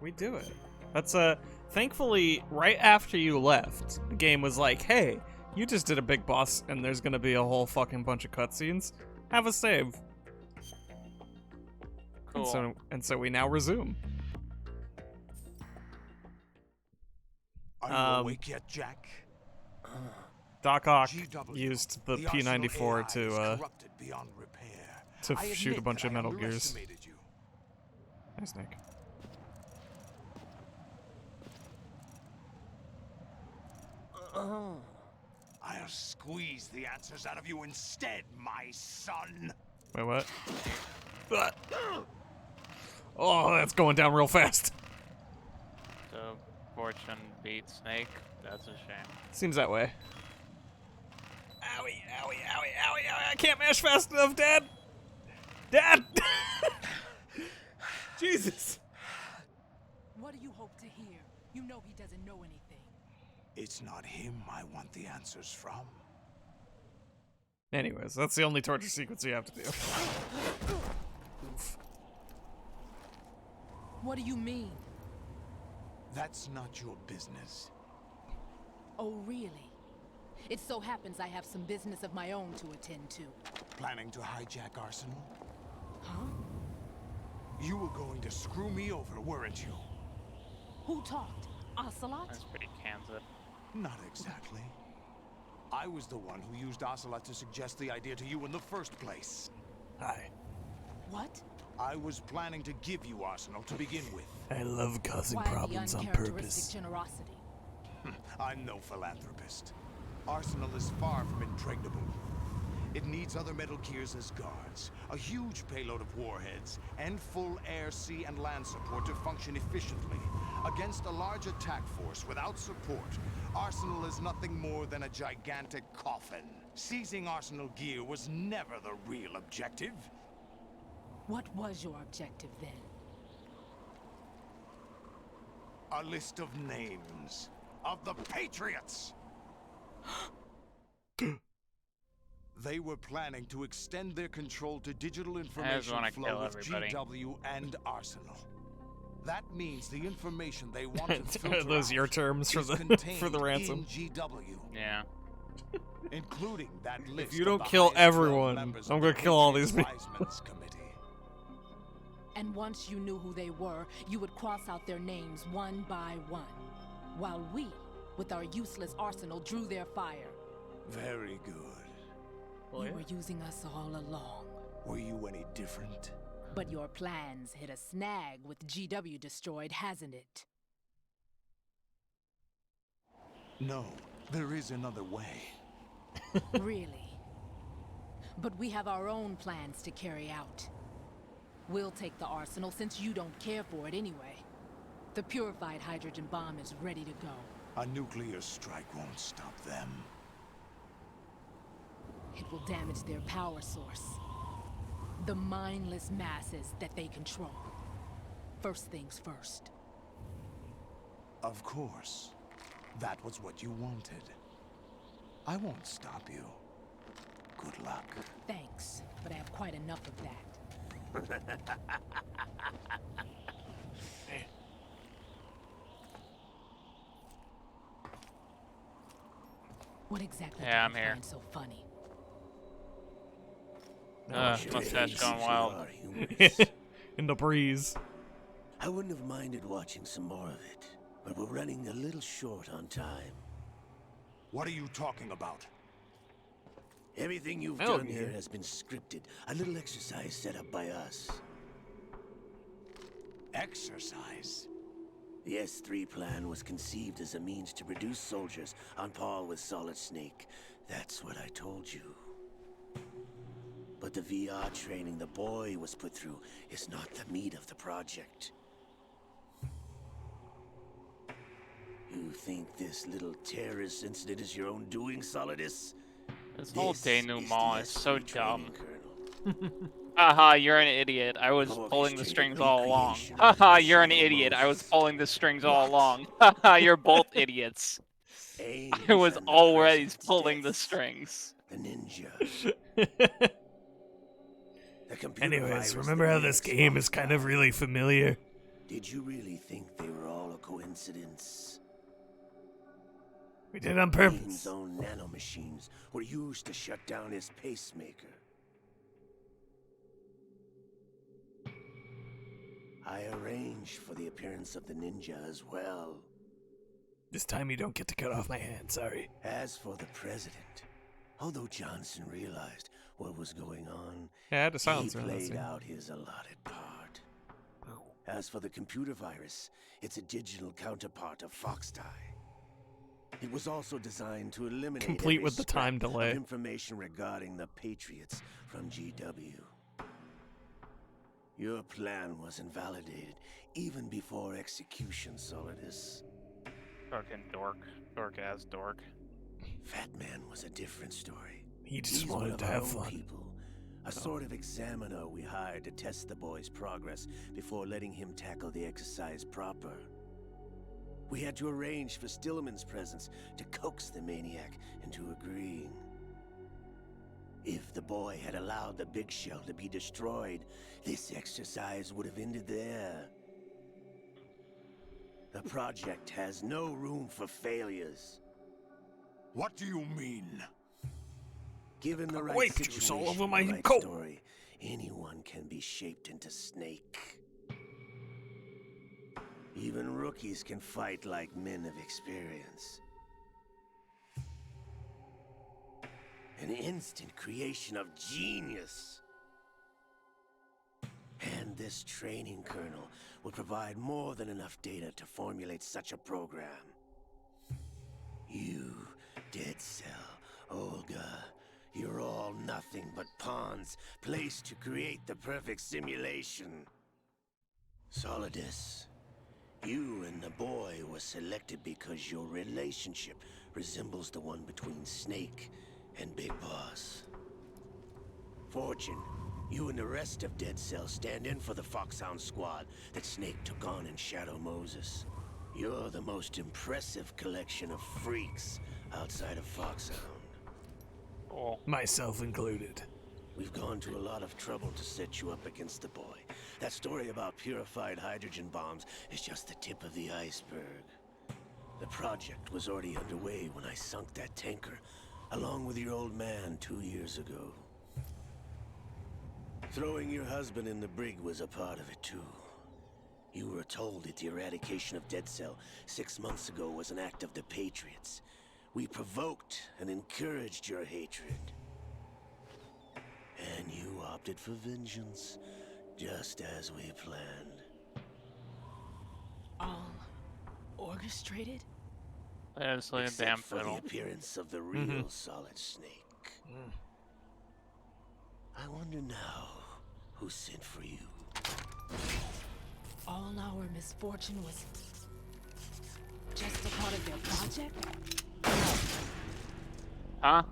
We do it. That's thankfully right after you left, the game was like, "Hey, you just did a big boss, and there's gonna be a whole fucking bunch of cutscenes. Have a save." Cool. And so we now resume. Are you awake yet, Jack? Doc Ock GW, used the the P94 Arsenal AI is corrupted beyond repair. to I shoot a admit bunch that of I Metal Gears. underestimated you. Nice, Nick. I'll squeeze the answers out of you instead, my son. Wait, what? Oh, that's going down real fast. So, Fortune beat Snake. That's a shame. Seems that way. Owie, owie, owie, owie, owie. I can't mash fast enough, Dad! Dad! Jesus! What do you hope to hear? You know he doesn't know anything. It's not him I want the answers from. Anyways, that's the only torture sequence you have to do. Oof. What do you mean? That's not your business. Oh, really? It so happens I have some business of my own to attend to. Planning to hijack Arsenal? Huh? You were going to screw me over, weren't you? Who talked? Ocelot? That's pretty Kansas. Not exactly. I was the one who used Ocelot to suggest the idea to you in the first place. Hi. What? I was planning to give you Arsenal to begin with. I love causing Why problems the on uncharacteristic purpose. generosity? I'm no philanthropist. Arsenal is far from impregnable. It needs other Metal Gears as guards, a huge payload of warheads, and full air, sea, and land support to function efficiently. Against a large attack force without support, Arsenal is nothing more than a gigantic coffin. Seizing Arsenal gear was never the real objective. What was your objective then? A list of names of the Patriots! They were planning to extend their control to digital information flow with GW and Arsenal. That means the information they want to filter Are those your terms for the ransom? In GW. Yeah. Including that list. If you don't kill everyone, I'm gonna kill all these people. And once you knew who they were, you would cross out their names one by one, while we, with our useless arsenal, drew their fire. Very good. You were using us all along. Were you any different? But your plans hit a snag with GW destroyed, hasn't it? No, there is another way. Really? But we have our own plans to carry out. We'll take the arsenal since you don't care for it anyway. The purified hydrogen bomb is ready to go. A nuclear strike won't stop them. It will damage their power source. The mindless masses that they control. First things first. Of course. That was what you wanted. I won't stop you. Good luck. Thanks, but I have quite enough of that. What exactly Yeah, do you I'm here. find so funny? Mustache gone wild. In the breeze. I wouldn't have minded watching some more of it, but we're running a little short on time. What are you talking about? Everything you've done here has been scripted. A little exercise set up by us. Exercise? The S3 plan was conceived as a means to reduce soldiers on par with Solid Snake. That's what I told you. But the VR training the boy was put through is not the meat of the project. You think this little terrorist incident is your own doing, Solidus? This whole denouement is so dumb. Colonel. Haha, you're an idiot. I was pulling the strings all along. Haha, you're an idiot. I was pulling the strings all along. Haha, you're both idiots. I was always pulling the strings. The ninja. Anyways, remember how this game is kind of really familiar? Did you really think they were all a coincidence? We did it on purpose. Wayne's own nanomachines were used to shut down his pacemaker. I arranged for the appearance of the ninja as well. This time you don't get to cut off my hand, sorry. As for the president, although Johnson realized what was going on, Yeah, I had to silence he her. played out his allotted part. As for the computer virus, it's a digital counterpart of Foxtie. It was also designed to eliminate complete every with the time scrap delay. of information regarding the Patriots from GW. Your plan was invalidated even before execution, Solidus. Fucking dork. Dork-ass dork. Fat Man was a different story. He just He's wanted one of to our have own fun. people, a sort of examiner we hired to test the boy's progress before letting him tackle the exercise proper. We had to arrange for Stillman's presence to coax the maniac into agreeing. If the boy had allowed the big shell to be destroyed, this exercise would have ended there. The project has no room for failures. What do you mean? Given the right Wait, situation, juice all over my the right coat. story, anyone can be shaped into Snake. Even rookies can fight like men of experience. An instant creation of genius. And this training kernel will provide more than enough data to formulate such a program. You, Dead Cell, Olga, you're all nothing but pawns placed to create the perfect simulation. Solidus, you and the boy were selected because your relationship resembles the one between Snake and Big Boss. Fortune, you and the rest of Dead Cell stand in for the Foxhound squad that Snake took on in Shadow Moses. You're the most impressive collection of freaks outside of Foxhound. Oh. Myself included. We've gone to a lot of trouble to set you up against the boy. That story about purified hydrogen bombs is just the tip of the iceberg. The project was already underway when I sunk that tanker, along with your old man 2 years ago. Throwing your husband in the brig was a part of it too. You were told that the eradication of Dead Cell 6 months ago was an act of the Patriots. We provoked and encouraged your hatred. And you opted for vengeance, just as we planned. All orchestrated? Honestly, a Except damn for fiddle. the appearance of the real Solid Snake. I wonder now who sent for you. All our misfortune was just a part of their project? Huh?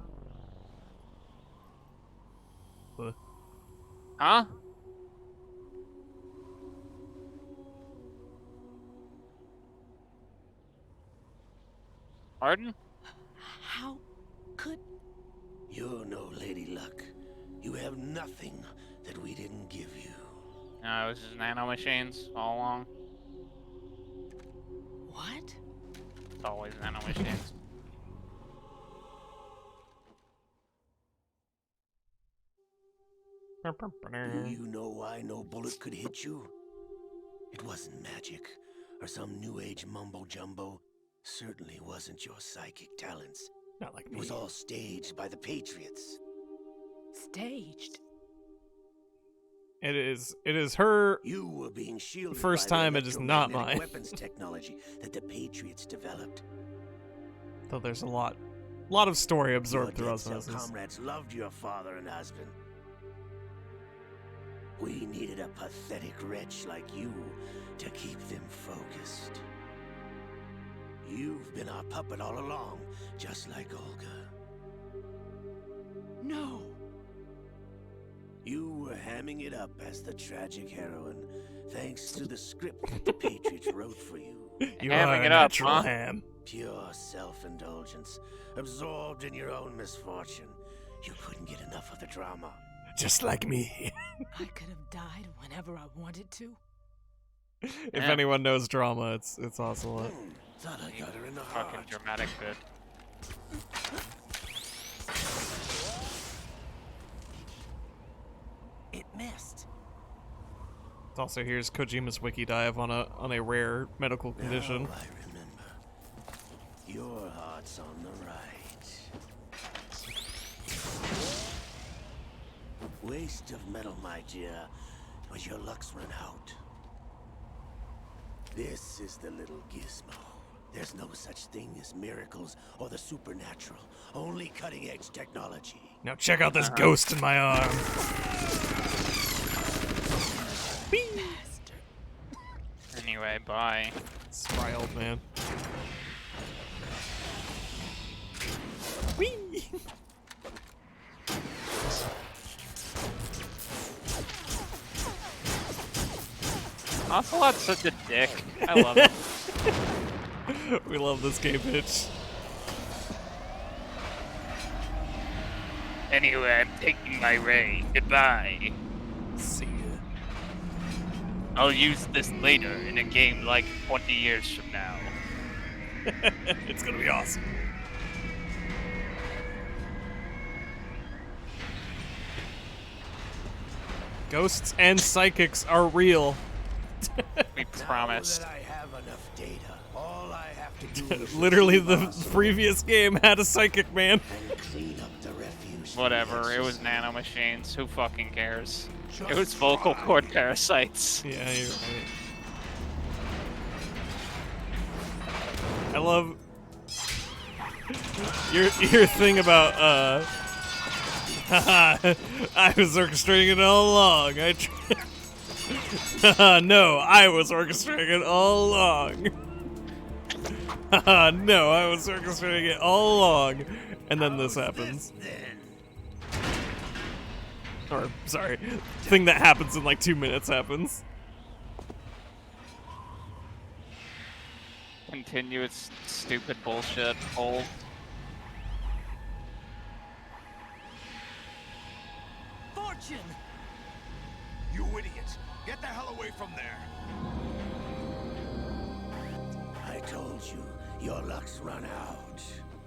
What? Huh? Pardon? How could... You're no Lady Luck. You have nothing that we didn't give you. No, it was just nanomachines all along. What? It's always nanomachines. Do you know why no bullet could hit you? It wasn't magic, or some new age mumbo-jumbo. Certainly wasn't your psychic talents. Not like me. It was all staged by the Patriots. Staged? It is her You were being shielded first by the time. It is not electromagnetic mine. weapons technology that the Patriots developed. Though there's a lot of story absorbed through Your Dead Cell osmosis. comrades loved your father and husband. We needed a pathetic wretch like you to keep them focused. You've been our puppet all along, just like Olga. No. You were hamming it up as the tragic heroine, thanks to the script that the Patriots wrote for you. You Hamming are it a up, natural huh? ham. Pure self-indulgence, absorbed in your own misfortune. You couldn't get enough of the drama. Just like me. I could have died whenever I wanted to. If anyone knows drama, it's Ocelot. Thought I got her in the Fucking heart. dramatic bit. It missed. It's also here's Kojima's wiki dive on a rare medical condition. Now I remember. Your heart's on the right. Waste of metal, my dear, when your luck's run out. This is the little gizmo. There's no such thing as miracles or the supernatural. Only cutting-edge technology. Now check out this ghost in my arm. Anyway, bye. Spry old man. Whee! Ocelot's such a dick. I love it. We love this game, bitch. Anyway, I'm taking my ray. Goodbye. See ya. I'll use this later in a game like 20 years from now. It's gonna be awesome. Ghosts and psychics are real. We promised. Now that I have enough data, all I have to do is Literally, the retrieve previous game had a psychic man. and clean up the refuse. Whatever, it was nanomachines. Who fucking cares? It was vocal cord parasites. Yeah, you're right. I love your thing about I was orchestrating it all along. No, I was orchestrating it all along. No, I was orchestrating it all along. And then this happens. Or, sorry, thing that happens in like 2 minutes happens. Continuous stupid bullshit. Old. Fortune! You idiot! Get the hell away from there! I told you, your luck's run out.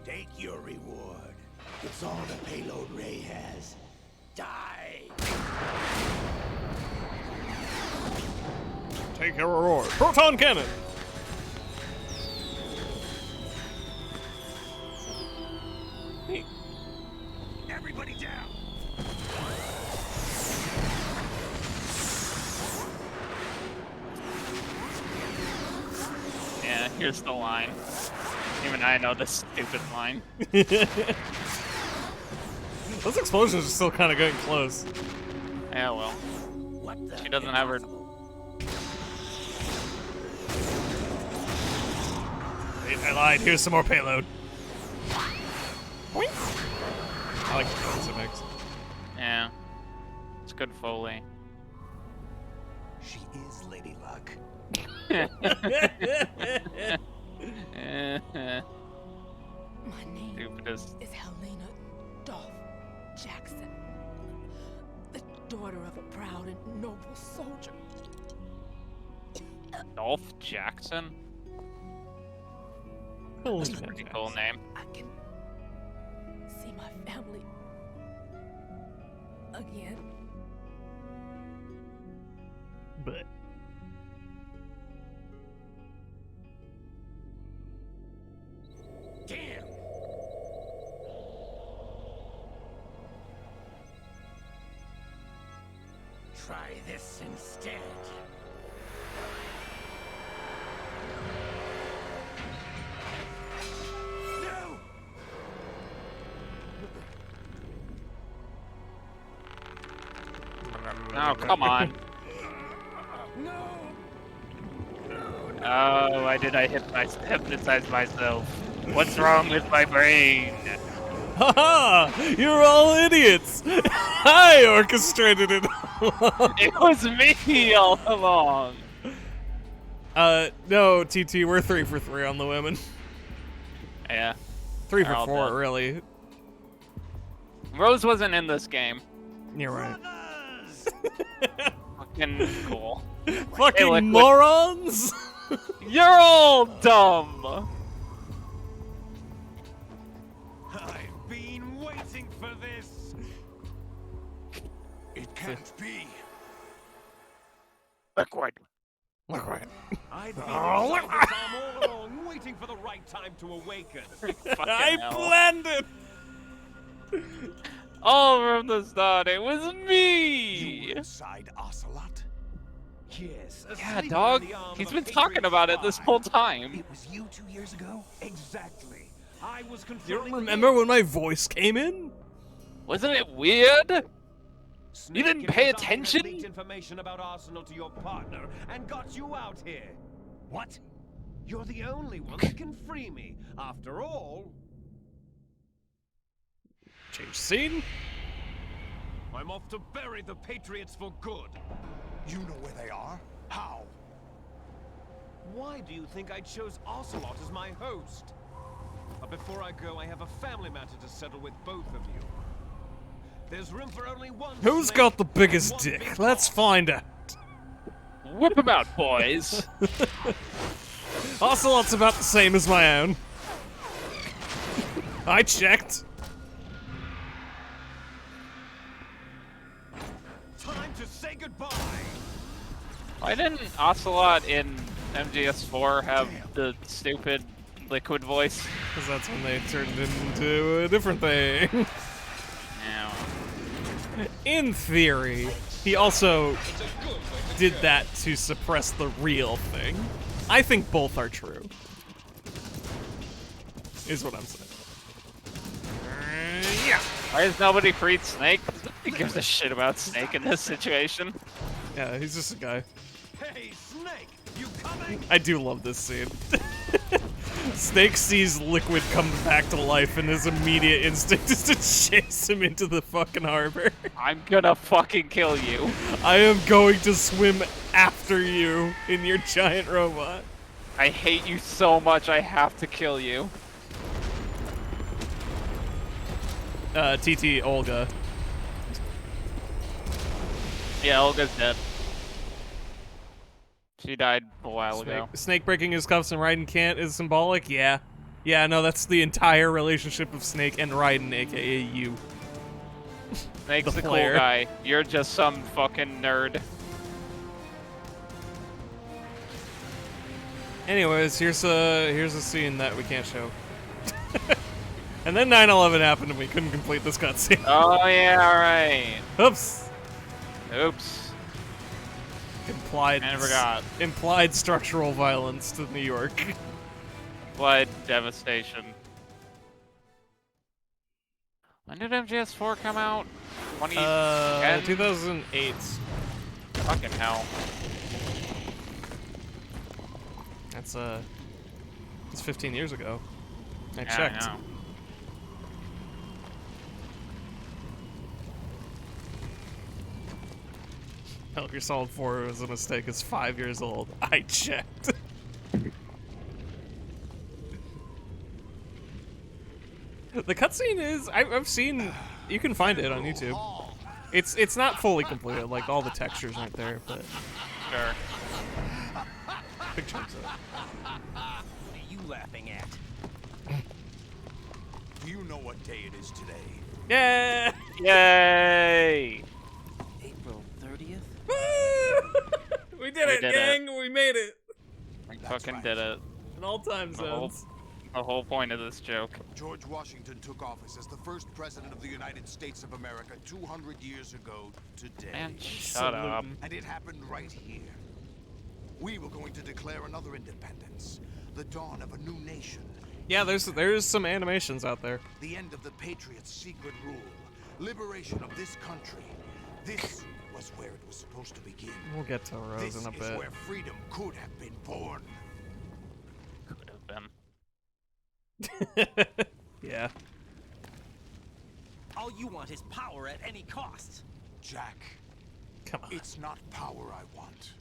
Take your reward. It's all the payload Ray has. Die! Take your reward. Proton cannon! Everybody down! Yeah, here's the line. Even I know this stupid line. Those explosions are still kind of getting close. Yeah, well. What the She doesn't have her. I lied. Here's some more payload. Boink. I like the sounds it makes. Yeah. It's good Foley. She is Lady Luck. My name Stupidest. is Helena Dolph Jackson, the daughter of a proud and noble soldier. Dolph Jackson? That's a pretty cool name. I can see my family again. But Damn! Try this instead. No! Oh, come on. No! No, Oh, why did I hypnotize myself? What's wrong with my brain? Haha! You're all idiots! I orchestrated it! It was me all along! No, TT, we're 3 for 3 on the women. Yeah. 3 They're for all 4, dead. really. Rose wasn't in this game. You're right. Fucking cool. Fucking Liquid. morons! You're all dumb! I've been waiting for this. It can't be. Liquid. Liquid. I've been inside this arm all along, waiting for the right time to awaken. I planned it! All from the start, it was me! You were inside Ocelot? Yes. Yeah, asleep dog. on the arm He's of a been talking Patriot about it this spy. whole time. It was you 2 years ago? Exactly. I was You controlling. don't remember when my voice came in? Wasn't it weird? Snake You didn't and pay his army attention? leaked information about Arsenal to your partner and got you out here. What? You're the only one that can free me. After all, Change scene? I'm off to bury the Patriots for good. You know where they are? How? Why do you think I chose Ocelot as my host? But before I go, I have a family matter to settle with both of you. There's room for only one. Who's snake got the and biggest one dick? big Let's boss. find out. Whip him out, boys. Ocelot's about the same as my own. I checked. Time to say goodbye. Why didn't Ocelot in MGS4 have the stupid liquid voice? Because that's when they turned it into a different thing. Yeah. In theory, he also did that to suppress the real thing. I think both are true. Is what I'm saying. Yeah. Why has nobody freed Snake? Who gives a shit about Snake in this situation? Yeah, he's just a guy. Hey, Snake, you coming? I do love this scene. Snake sees Liquid come back to life, and his immediate instinct is to chase him into the fucking harbor. I'm gonna fucking kill you. I am going to swim after you in your giant robot. I hate you so much, I have to kill you. TT Olga. Yeah, Olga's dead. She died a while ago. Snake breaking his cuffs and Raiden can't is symbolic? Yeah. Yeah, no, that's the entire relationship of Snake and Raiden, aka you. Snake's the cool player. guy. You're just some fucking nerd. Anyways, here's a scene that we can't show. And then 9/11 happened and we couldn't complete this cutscene. Oh yeah, right. Oops. Oops. Implied. I forgot. Implied structural violence to New York. Blood devastation. When did MGS4 come out? 2010? 2008. Fucking hell. It's 15 years ago. I Yeah, checked. I know. Metal Gear Solid 4 was a mistake. It's 5 years old. I checked. The cutscene is I've seen. You can find it on YouTube. It's not fully completed. Like all the textures aren't there, but Sure. big chunks of it. What are you laughing at? Do you know what day it is today? Yeah. Yay! April 30th? We did it, did gang. We made it. We fucking did it. In all time zones. The whole point of this joke. George Washington took office as the first president of the United States of America 200 years ago today. Man, shut up. And it happened right here. We were going to declare another independence, the dawn of a new nation. Yeah, there's some animations out there. The end of the Patriots' secret rule, liberation of this country. This was where it was supposed to begin. We'll get to Rose This in a is bit. where freedom could have been born. Yeah. All you want is power at any cost. Jack, come on. It's not power I want.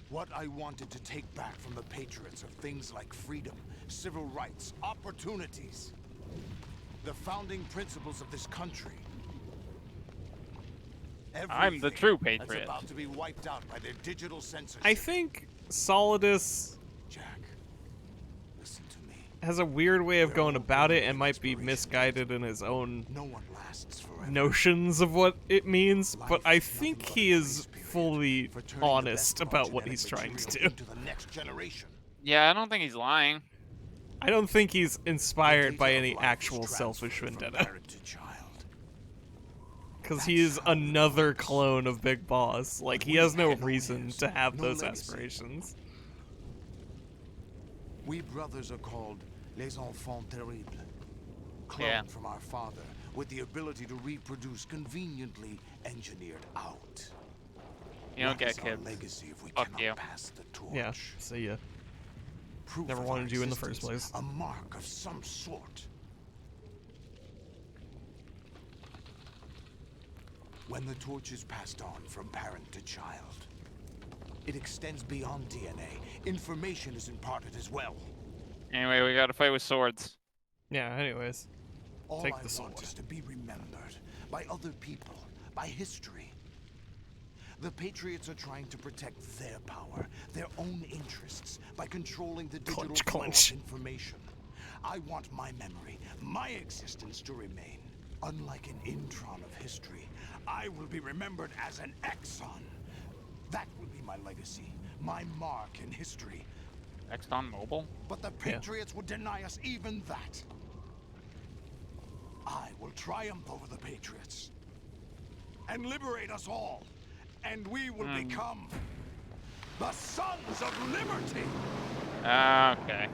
What I wanted to take back from the Patriots are things like freedom, civil rights, opportunities. The founding principles of this country. I'm the true Everything patriot. That's about to be wiped out by their digital censorship. I think Solidus Jack, listen to me. has a weird way of going about it and might be misguided in his own notions of what it means, but I think he is fully honest about what he's trying to do. Yeah, I don't think he's lying. I don't think he's inspired by any actual selfish vendetta. Because he is another clone of Big Boss. Like, he has no reason to have those aspirations. We brothers are called les enfants terribles. Cloned from our father, with the ability to reproduce conveniently engineered out. You don't get What is our kids. legacy if we Fuck cannot you. pass the torch? Yeah, see ya. Proof Never of wanted our you in the first existence, place. A mark of some sort. When the torch is passed on from parent to child, it extends beyond DNA. Information is imparted as well. Anyway, we gotta fight with swords. Yeah, anyways. All Take I the sword. want is to be remembered by other people, by history. The Patriots are trying to protect their power, their own interests, by controlling the digital flow of information. I want my memory, my existence to remain. Unlike an intron of history, I will be remembered as an exon. That will be my legacy, my mark in history. Exxon Mobil? But the Patriots would deny us even that. I will triumph over the Patriots and liberate us all, and we will become the Sons of Liberty. Okay.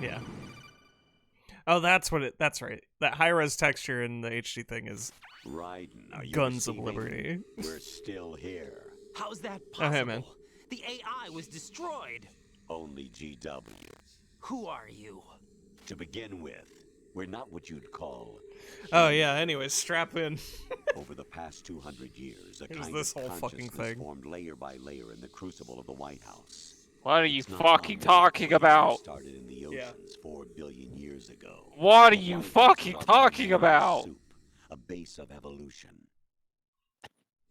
Yeah. Oh, that's what it. That's right. That high-res texture in the HD thing is Raiden, are you Guns of receiving? Liberty. We're still here. How's that Oh, possible? hey, man. The AI was destroyed. Only GW. Who are you? To begin with, we're not what you'd call. Oh yeah. Anyways, strap in. Over the past 200 years, a Here's kind this of whole fucking consciousness thing. formed layer by layer in the crucible of the White House. What are you It's not fucking unlike talking what about? Started in the oceans 4 billion years ago. What are The you White House fucking started talking from about? soup, a base of evolution.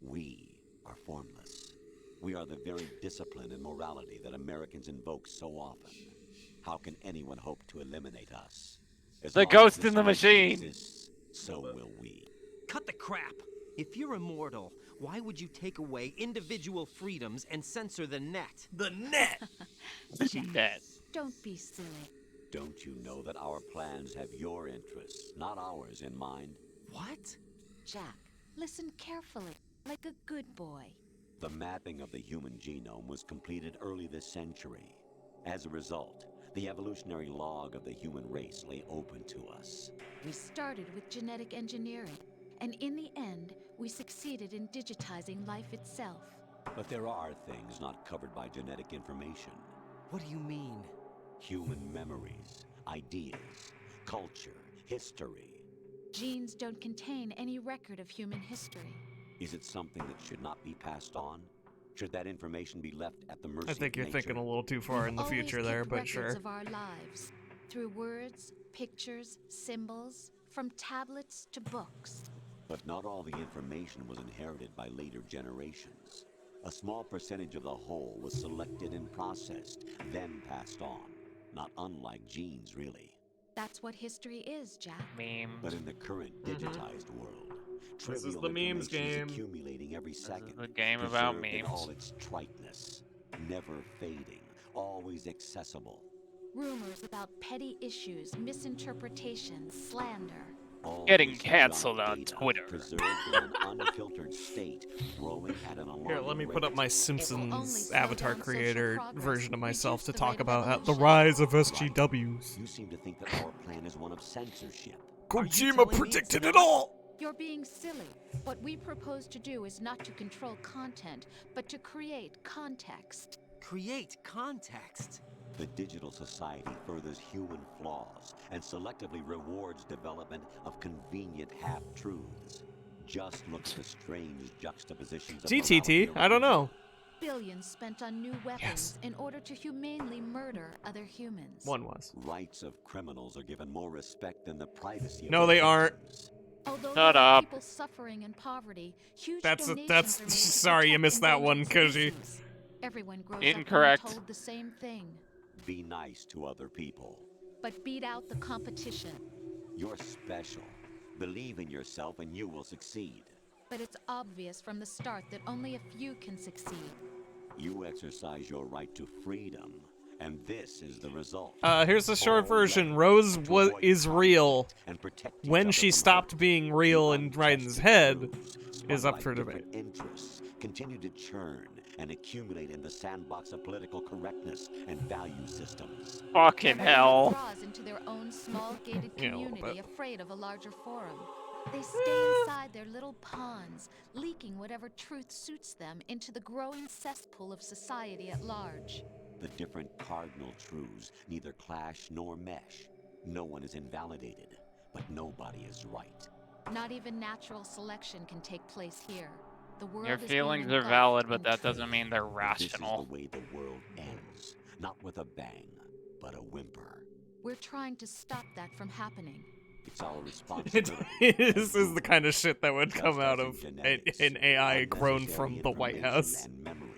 We are formless. We are the very discipline and morality that Americans invoke so often. How can anyone hope to eliminate us? As The long as ghost this in the country machine. exists, so will we. Cut the crap. If you're immortal, why would you take away individual freedoms and censor the net? The net! Net. Don't be silly. Don't you know that our plans have your interests, not ours, in mind? What? Jack, listen carefully, like a good boy. The mapping of the human genome was completed early this century. As a result, the evolutionary log of the human race lay open to us. We started with genetic engineering, and in the end, we succeeded in digitizing life itself. But there are things not covered by genetic information. What do you mean? Human memories, ideas, culture, history. Genes don't contain any record of human history. Is it something that should not be passed on? Should that information be left at the mercy I think of you're nature? thinking a little too far in the Always future there, kept but records sure. of our lives, through words, pictures, symbols, from tablets to books. But not all the information was inherited by later generations. A small percentage of the whole was selected and processed, then passed on. Not unlike genes, really. That's what history is, Jack. Memes. But in the current digitized world, This is trivial the memes information game. is accumulating every second. a game about preserved in memes. all its triteness, never fading, always accessible. Rumors about petty issues, misinterpretations, slander. All Getting this canceled junk on data Twitter. preserved in an unfiltered state, growing at an alarming Here, let me put up rate. my Simpsons avatar social creator progress, version of myself to reduce the talk rate of about the evolution. rise of SGWs. You seem to think that our plan is one of censorship. Kojima predicted it all! You're being silly. What we propose to do is not to control content, but to create context. Create context. The digital society furthers human flaws and selectively rewards development of convenient half-truths. Just look at the strange juxtapositions of GTT? I don't know. Billions spent on new weapons in order to humanely murder other humans. One was. Rights of criminals are given more respect than the privacy of No, they aren't. Although Shut there are up. people suffering in poverty, huge That's donations are made to sorry you protect missed that one, endangered Koji. species. Everyone grows Incorrect. up being told the same thing. Be nice to other people. But beat out the competition. You're special. Believe in yourself and you will succeed. But it's obvious from the start that only a few can succeed. You exercise your right to freedom, and this is the result. Here's the short version. Rose is real. When she stopped being real in Raiden's head is up for debate. Interests continue to churn and accumulate in the sandbox of political correctness and value systems. Fucking hell. Draws into their own small gated Yeah, a little community, bit. afraid of a larger forum. They stay inside their little ponds, leaking whatever truth suits them into the growing cesspool of society at large. The different cardinal truths neither clash nor mesh. No one is invalidated, but nobody is right. Not even natural selection can take place here. The world Your is being feelings are engulfed valid, but in that truth. doesn't mean they're rational. This is the way the world ends. Not with a bang, but a whimper. We're trying to stop that from happening. It's our responsibility. This is the kind of shit that would come out of an AI grown from the White House.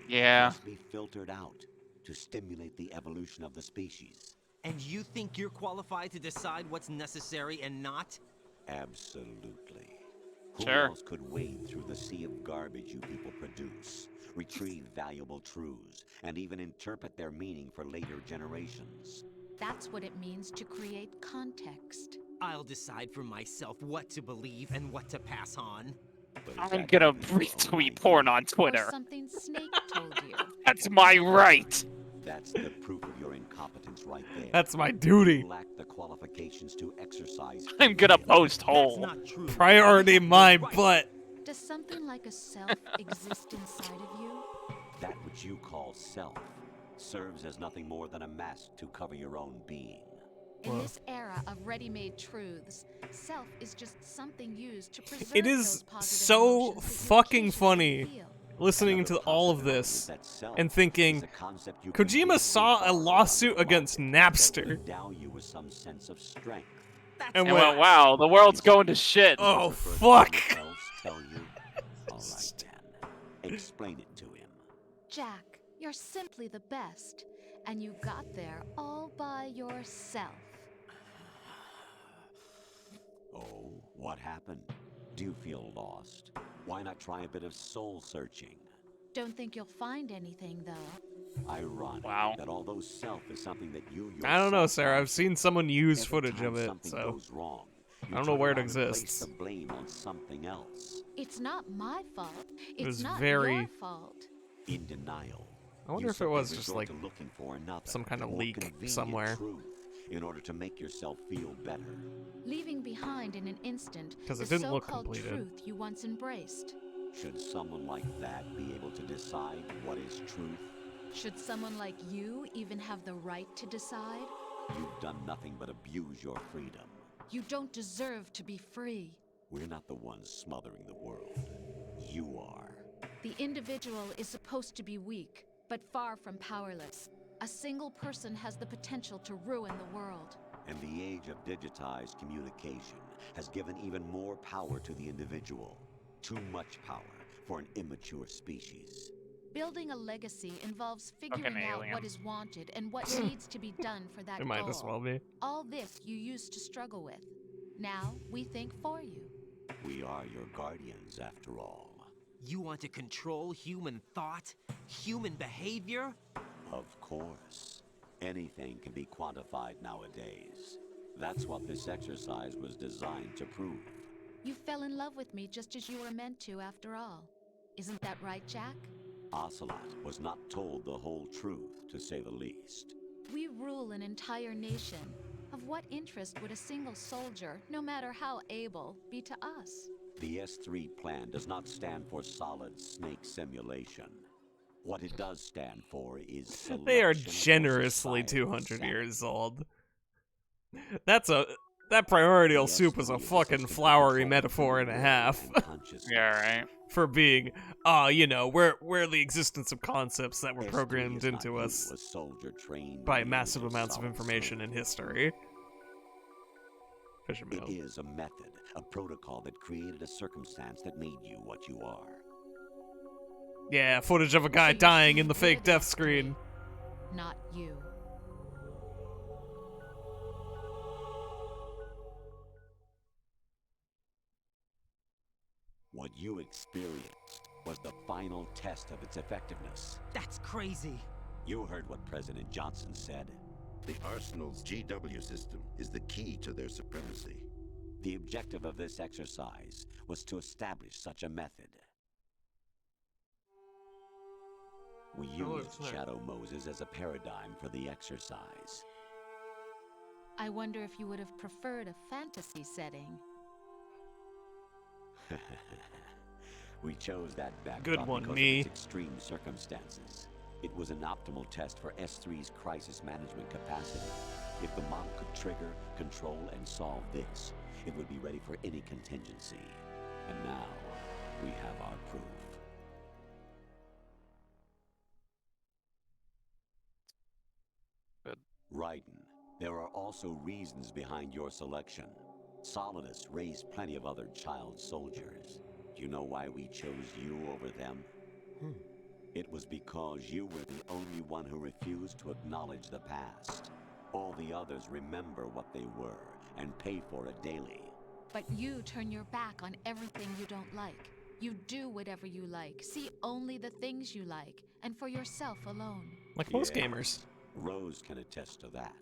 Yeah. Must be filtered out to stimulate the evolution of the species. And you think you're qualified to decide what's necessary and not? Absolutely. Sure. Who else could wade through the sea of garbage you people produce, retrieve valuable truths, and even interpret their meaning for later generations? That's what it means to create context. I'll decide for myself what to believe and what to pass on. I'm gonna retweet porn on Twitter. Or something Snake told you. That's my right. That's the proof of your incompetence right there. That's my duty. You lack the qualifications to exercise. I'm gonna post whole. Priority my butt. Does something like a self exist inside of you? That which you call self serves as nothing more than a mask to cover your own being. In this era of ready-made truths, self is just something used to preserve It those is positive so emotions that you fucking occasionally funny feel. listening to all of this and thinking, Kojima saw a lawsuit against Napster Endow you with some sense of strength. and And went, went, wow, the world's going to shit. oh fuck. Else tell you. All right then. Explain it to him. Jack, you're simply the best, and you got there all by yourself. Oh, what happened? Do you feel lost? Why not try a bit of soul searching? Don't think you'll find anything, though. Ironic that although self is something that you yourself I don't know, Sarah. I've seen someone use every footage time of it, something so goes wrong, I you don't know turn where it around and place exists. the blame on something else. It's not my fault. It was It's not very- your fault. In denial. I wonder you if it was simply just resort like to looking for another, some kind of more leak convenient somewhere. truth in order to make yourself feel better. Leaving behind in an instant 'Cause it the didn't look so-called completed. truth you once embraced. Should someone like that be able to decide what is truth? Should someone like you even have the right to decide? You've done nothing but abuse your freedom. You don't deserve to be free. We're not the ones smothering the world. You are. The individual is supposed to be weak, but far from powerless. A single person has the potential to ruin the world. And the age of digitized communication has given even more power to the individual. Too much power for an immature species. Building a legacy involves figuring Fucking out alien. what is wanted and what needs to be done for that It might goal. as well be. All this you used to struggle with. Now we think for you. We are your guardians, after all. You want to control human thought, human behavior? Of course. Anything can be quantified nowadays. That's what this exercise was designed to prove. You fell in love with me just as you were meant to, after all. Isn't that right, Jack? Ocelot was not told the whole truth, to say the least. We rule an entire nation. Of what interest would a single soldier, no matter how able, be to us? The S3 plan does not stand for solid snake simulation. What it does stand for is They are selection for generously societal 200 sanity. years old. That primordial The soup is a S3 is a fucking system for flowery controlling metaphor and free a will half. and consciousness. Yeah, right. For being, we're the existence of concepts that were S3 programmed is not into you, us a soldier trained by in the massive image of amounts of Solid information Snake. in history. Fisher It meal. is a method, a protocol that created a circumstance that made you what you are. Yeah, footage of a guy dying in the fake death screen. Not you. What you experienced was the final test of its effectiveness. That's crazy. You heard what President Johnson said. The Arsenal's GW system is the key to their supremacy. The objective of this exercise was to establish such a method. We used Shadow Moses as a paradigm for the exercise. I wonder if you would have preferred a fantasy setting. We chose that backdrop Good one, because me. of its extreme circumstances. It was an optimal test for S3's crisis management capacity. If the model could trigger, control, and solve this, it would be ready for any contingency. And now, we have our proof. Good. Raiden, there are also reasons behind your selection. Solidus raised plenty of other child soldiers. Do you know why we chose you over them? It was because you were the only one who refused to acknowledge the past. All the others remember what they were and pay for it daily. But you turn your back on everything you don't like. You do whatever you like, see only the things you like, and for yourself alone. Like most gamers. Rose can attest to that.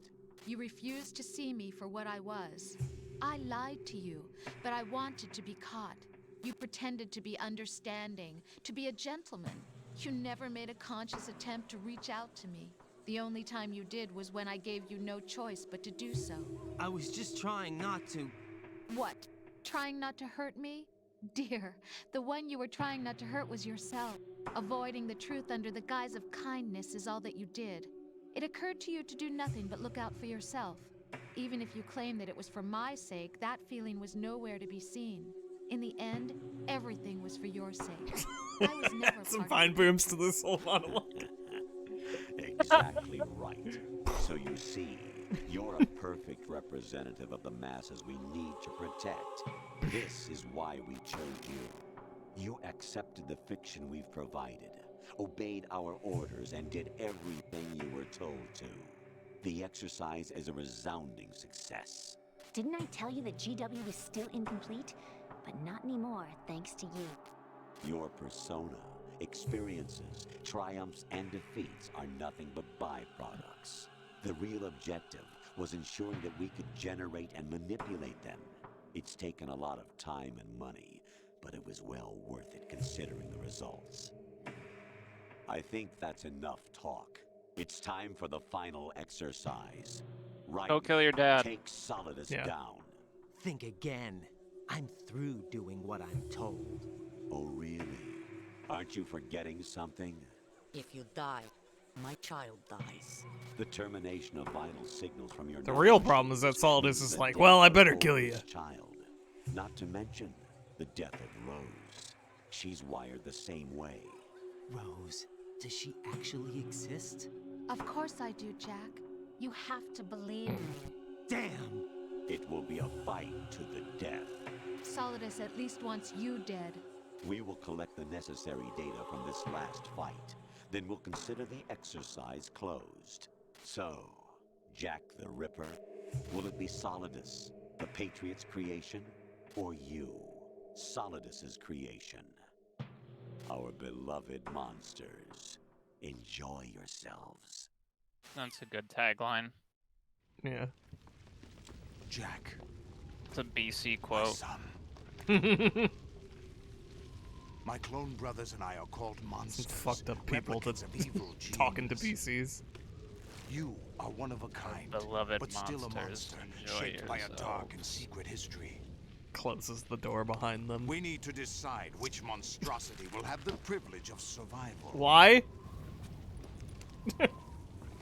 You refused to see me for what I was. I lied to you, but I wanted to be caught. You pretended to be understanding, to be a gentleman. You never made a conscious attempt to reach out to me. The only time you did was when I gave you no choice but to do so. I was just trying not to. What? Trying not to hurt me? Dear, the one you were trying not to hurt was yourself. Avoiding the truth under the guise of kindness is all that you did. It occurred to you to do nothing but look out for yourself. Even if you claim that it was for my sake, that feeling was nowhere to be seen. In the end, everything was for your sake. I was never Some part fine of booms to this whole monologue. Exactly right. So you see, you're a perfect representative of the masses we need to protect. This is why we chose you. You accepted the fiction we've provided, obeyed our orders, and did everything you were told to. The exercise is a resounding success. Didn't I tell you that GW was still incomplete? But not anymore, thanks to you. Your persona, experiences, triumphs, and defeats are nothing but byproducts. The real objective was ensuring that we could generate and manipulate them. It's taken a lot of time and money, but it was well worth it considering the results. I think that's enough talk. It's time for the final exercise. Right. Go kill your dad. Take Solidus down. Think again. I'm through doing what I'm told. Oh, really? Aren't you forgetting something? If you die, my child dies. The termination of vital signals from your... The real problem is that Solidus is like, well, I better kill you. Child. Not to mention the death of Rose. She's wired the same way. Rose, does she actually exist? Of course I do, Jack. You have to believe me. Damn! It will be a fight to the death. Solidus at least wants you dead. We will collect the necessary data from this last fight. Then we'll consider the exercise closed. So, Jack the Ripper, will it be Solidus, the Patriot's creation, or you, Solidus's creation? Our beloved monsters, enjoy yourselves. That's a good tagline. Yeah. Jack. It's a BC quote. My clone brothers and I are called monsters. Some fucked up people talking to PCs. You are one of a kind, Beloved but still a monsters, monster, enjoy shaped by a dark and yourselves. secret history. Closes the door behind them. We need to decide which monstrosity will have the privilege of survival. Why?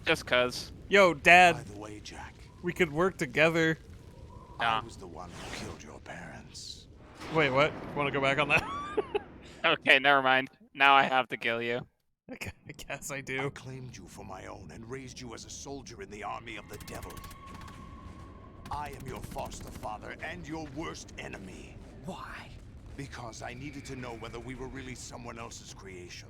Just cuz. Yo, Dad. By the way, Jack, We could work together. I was the one who killed your parents. Wait, what? Want to go back on that? Okay, never mind. Now I have to kill you. I guess I do. I claimed you for my own and raised you as a soldier in the army of the devil. I am your foster father and your worst enemy. Why? Because I needed to know whether we were really someone else's creation.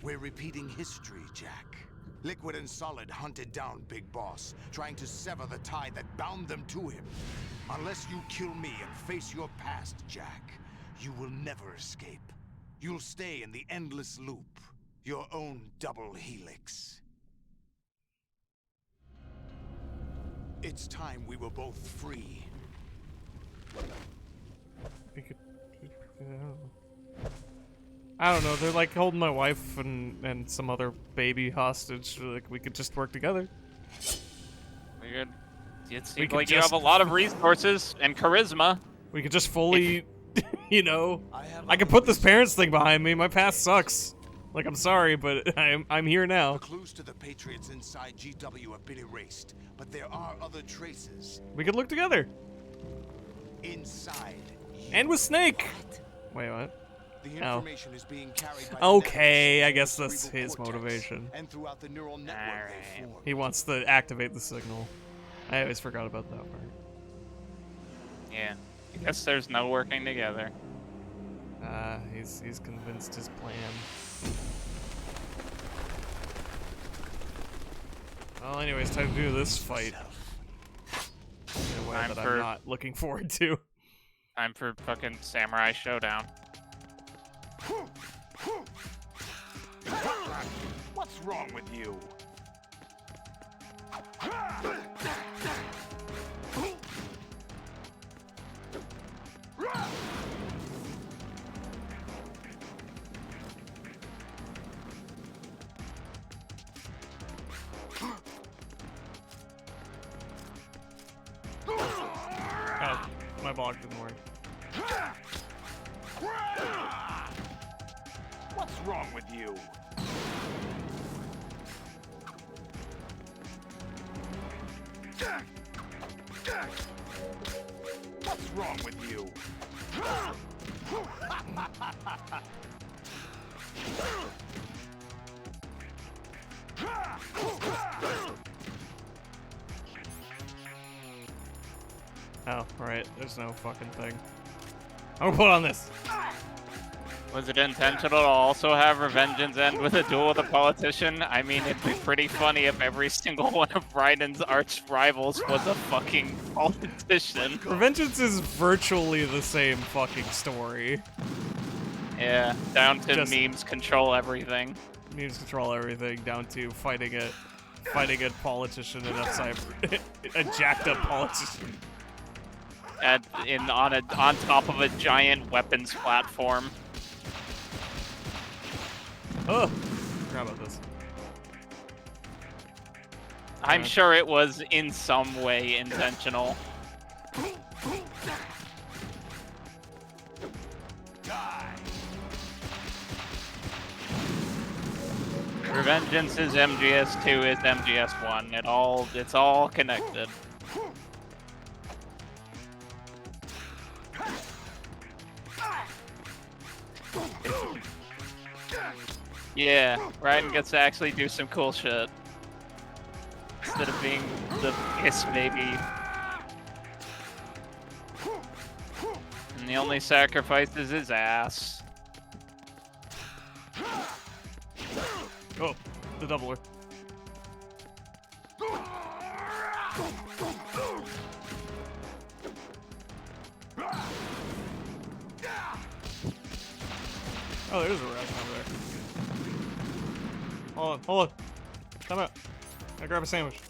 We're repeating history, Jack. Liquid and Solid hunted down Big Boss, trying to sever the tie that bound them to him. Unless you kill me and face your past, Jack, you will never escape. You'll stay in the endless loop, your own double helix. It's time we were both free. I don't know. They're like holding my wife and some other baby hostage. Like we could just work together. Weird. It seems like you have a lot of resources and charisma. We could just fully, you know. I could put this parents thing behind me. My past sucks. Like I'm sorry, but I'm here now. The clues to the Patriots inside GW have been erased, but there are other traces. We could look together. Inside. And with Snake. Wait, what? The information is being carried by okay, I guess that's his motivation. And throughout the neural network they form. He wants to activate the signal. I always forgot about that part. Yeah. I guess there's no working together. He's convinced his plan. Well, anyways, time to do this fight. In a way that I'm not looking forward to. Time for fucking Samurai Showdown. What's wrong with you? Oh, my block didn't work. What's wrong with you? What's wrong with you? Oh, right. There's no fucking thing. I'm gonna put on this. Was it intentional to also have Revengeance end with a duel with a politician? I mean, it'd be pretty funny if every single one of Raiden's arch rivals was a fucking politician. Revengeance is virtually the same fucking story. Yeah, down to Just- memes control everything. Memes control everything, down to fighting a politician and a jacked up politician. On top of a giant weapons platform. Oh, forgot about this. I'm sure it was in some way intentional. Revengeance is MGS2 is MGS1. It's all connected. Yeah, Raiden gets to actually do some cool shit. Instead of being the piss baby. And the only sacrifice is his ass. Oh, the doubler. Oh, there's a rat over there. Hold on. Time out. Gotta grab a sandwich.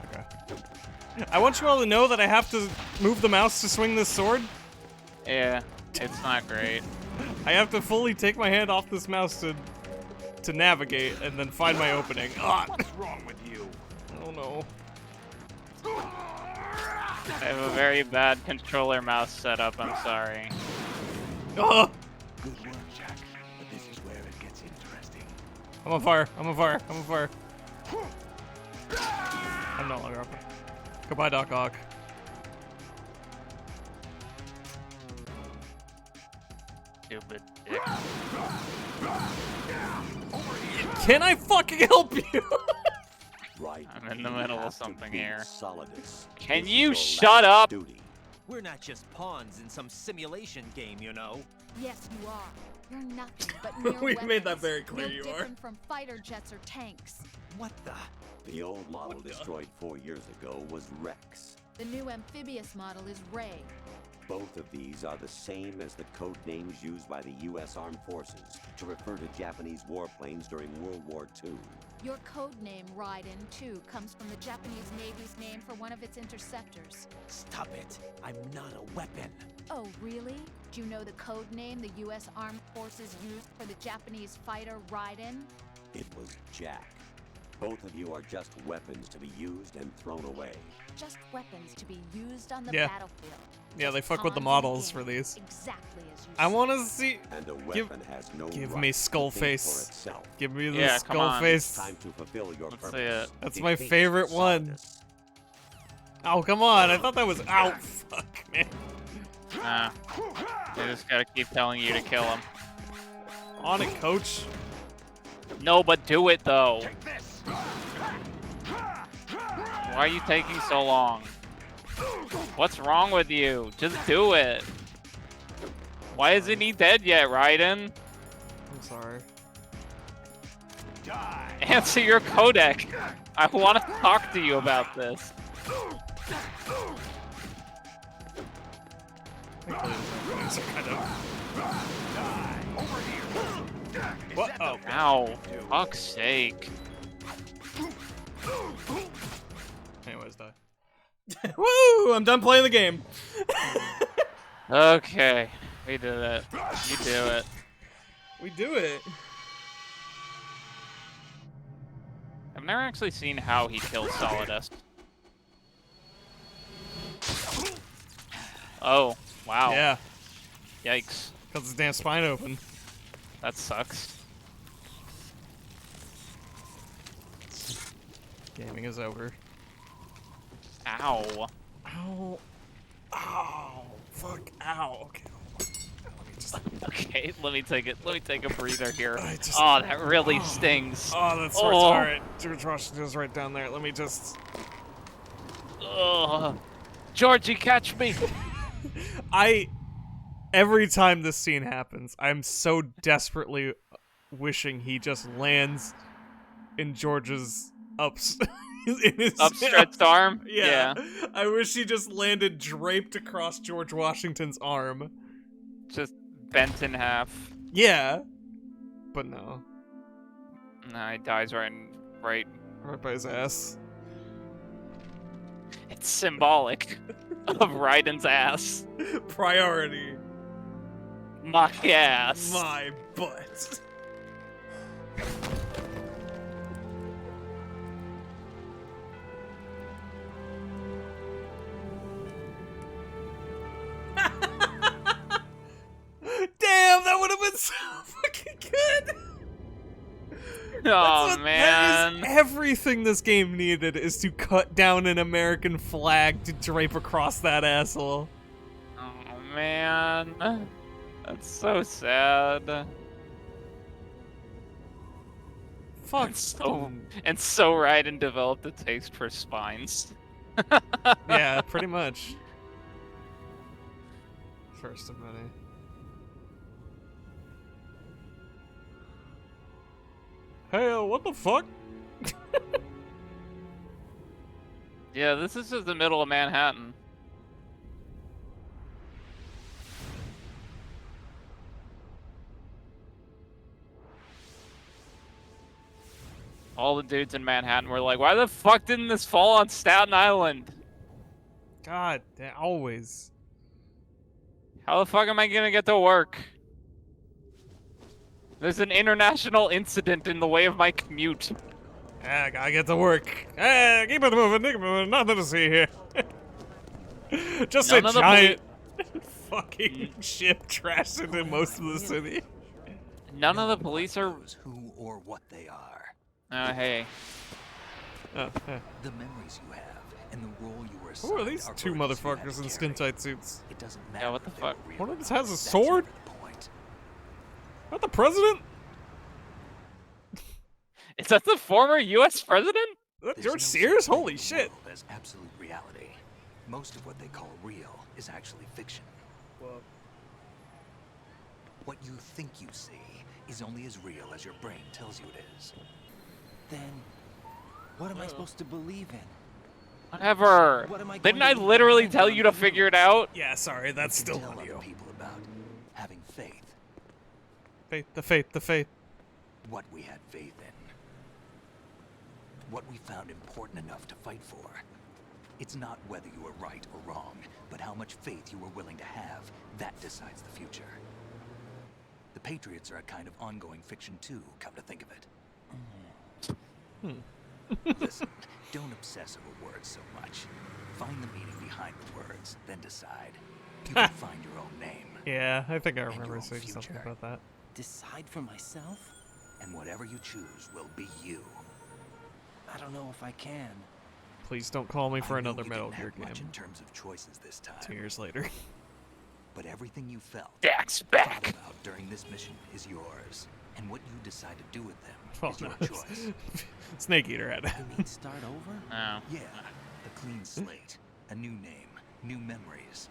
Okay. I want you all to know that I have to move the mouse to swing this sword. Yeah, it's not great. I have to fully take my hand off this mouse to navigate and then find my opening. Ah. What's wrong with you? I don't know. I have a very bad controller mouse setup, I'm sorry. Oh! Good work, Jack. But this is where it gets interesting. I'm on fire. I'm on fire. I'm on fire. I'm no longer up. Goodbye, Doc Ock. Stupid dick. Can I fucking help you? Right. I'm in the middle of something here. Solidus. Can This you is your shut last up? duty. We're not just pawns in some simulation game, you know. Yes, you are. You're nothing but mere We made that weapons. very clear, No you are. different from fighter jets or tanks. What the? The old model destroyed 4 years ago was Rex. The new amphibious model is Ray. Both of these are the same as the code names used by the U.S. Armed Forces to refer to Japanese warplanes during World War II. Your code name, Raiden, too, comes from the Japanese Navy's name for one of its interceptors. Stop it. I'm not a weapon. Oh, really? Do you know the code name the U.S. Armed Forces used for the Japanese fighter Raiden? It was Jack. Both of you are just weapons to be used and thrown away. Just weapons to be used on the Yeah. battlefield. Yeah, they Just fuck with the pawns in models game. for these. Exactly as you I said. want to see. And a Give, weapon has no give right me to skull think for face. itself. Give me the Yeah, come skull on. face. Time to fulfill your Let's see purpose. it. That's my Defeat favorite one. Solidus. Oh, come on. I thought that was. Ow, fuck, man. Nah. I just gotta keep telling you to kill him. On it, coach. No, but do it though. Why are you taking so long? What's wrong with you? Just do it. Why isn't he dead yet, Raiden? I'm sorry. Answer your codec. I want to talk to you about this. What? Oh. Ow. Fuck's sake. Anyways, die. Woo! I'm done playing the game. Okay. We did it. You do it. We do it. I've never actually seen how he kills Solidus. Oh, wow. Yeah. Yikes. Cut his damn spine open. That sucks. Gaming is over. Ow. Ow. Ow. Fuck. Ow. Okay. Okay, let me take it. Let me take a breather here. just- Oh, that really stings. Oh, that's Oh. alright. George Washington's right down there. Let me just. Ugh. Georgie, catch me. Every time this scene happens, I'm so desperately wishing he just lands in George's in his Upstretched arm? Yeah. I wish he just landed draped across George Washington's arm. Just bent in half. Yeah. But no. Nah, he dies right Right by his ass. It's symbolic of Raiden's ass. Priority. My ass. My butt. Damn, that would have been so fucking good. Oh, That man. is everything this game needed is to cut down an American flag to drape across that asshole. Oh, man. That's so sad. Fuck. And so Raiden developed a taste for spines. Yeah, pretty much. First of many. Hey, what the fuck? Yeah, this is just the middle of Manhattan. All the dudes in Manhattan were like, why the fuck didn't this fall on Staten Island? God, always. How the fuck am I gonna get to work? There's an international incident in the way of my commute. I gotta get to work. Keep it moving, nothing to see here. Just None a of the giant fucking ship trashed into most of the city. None of the police are. Who or what they are. Oh, hey. Oh, yeah. The memories you have and the role you were Who assigned are these two burdens you had motherfuckers to in skin carry. tight suits? It doesn't matter. Yeah, what the fuck? One of them has a sword? What, the president? Is that the former U.S. president? Is that George Sears? Holy shit. As absolute reality. Most of what they call real is actually fiction. Well, what you think you see is only as real as your brain tells you it is. Then, what am I supposed to believe in? Whatever. What am I Didn't going I to literally believe tell in? you to figure it out? Yeah, sorry, that's You can still tell audio. other people about having faith. Faith, the faith, the faith. What we had faith in. What we found important enough to fight for. It's not whether you were right or wrong, but how much faith you were willing to have. That decides the future. The Patriots are a kind of ongoing fiction too, come to think of it. Listen, don't obsess over words so much. Find the meaning behind the words, then decide. You can find your own name. Yeah, I think I remember saying something about that. Decide for myself? And whatever you choose will be you. I don't know if I can. Please don't call me for I know another we Metal didn't Gear have much game. in terms of choices this time. 2 years later. But everything you felt, Jack's back. about during this mission is yours, and what you decide to do with them Well, is your no, choice. Snake Eater had it. You mean start over? Oh. Yeah, a clean slate, a new name, new memories.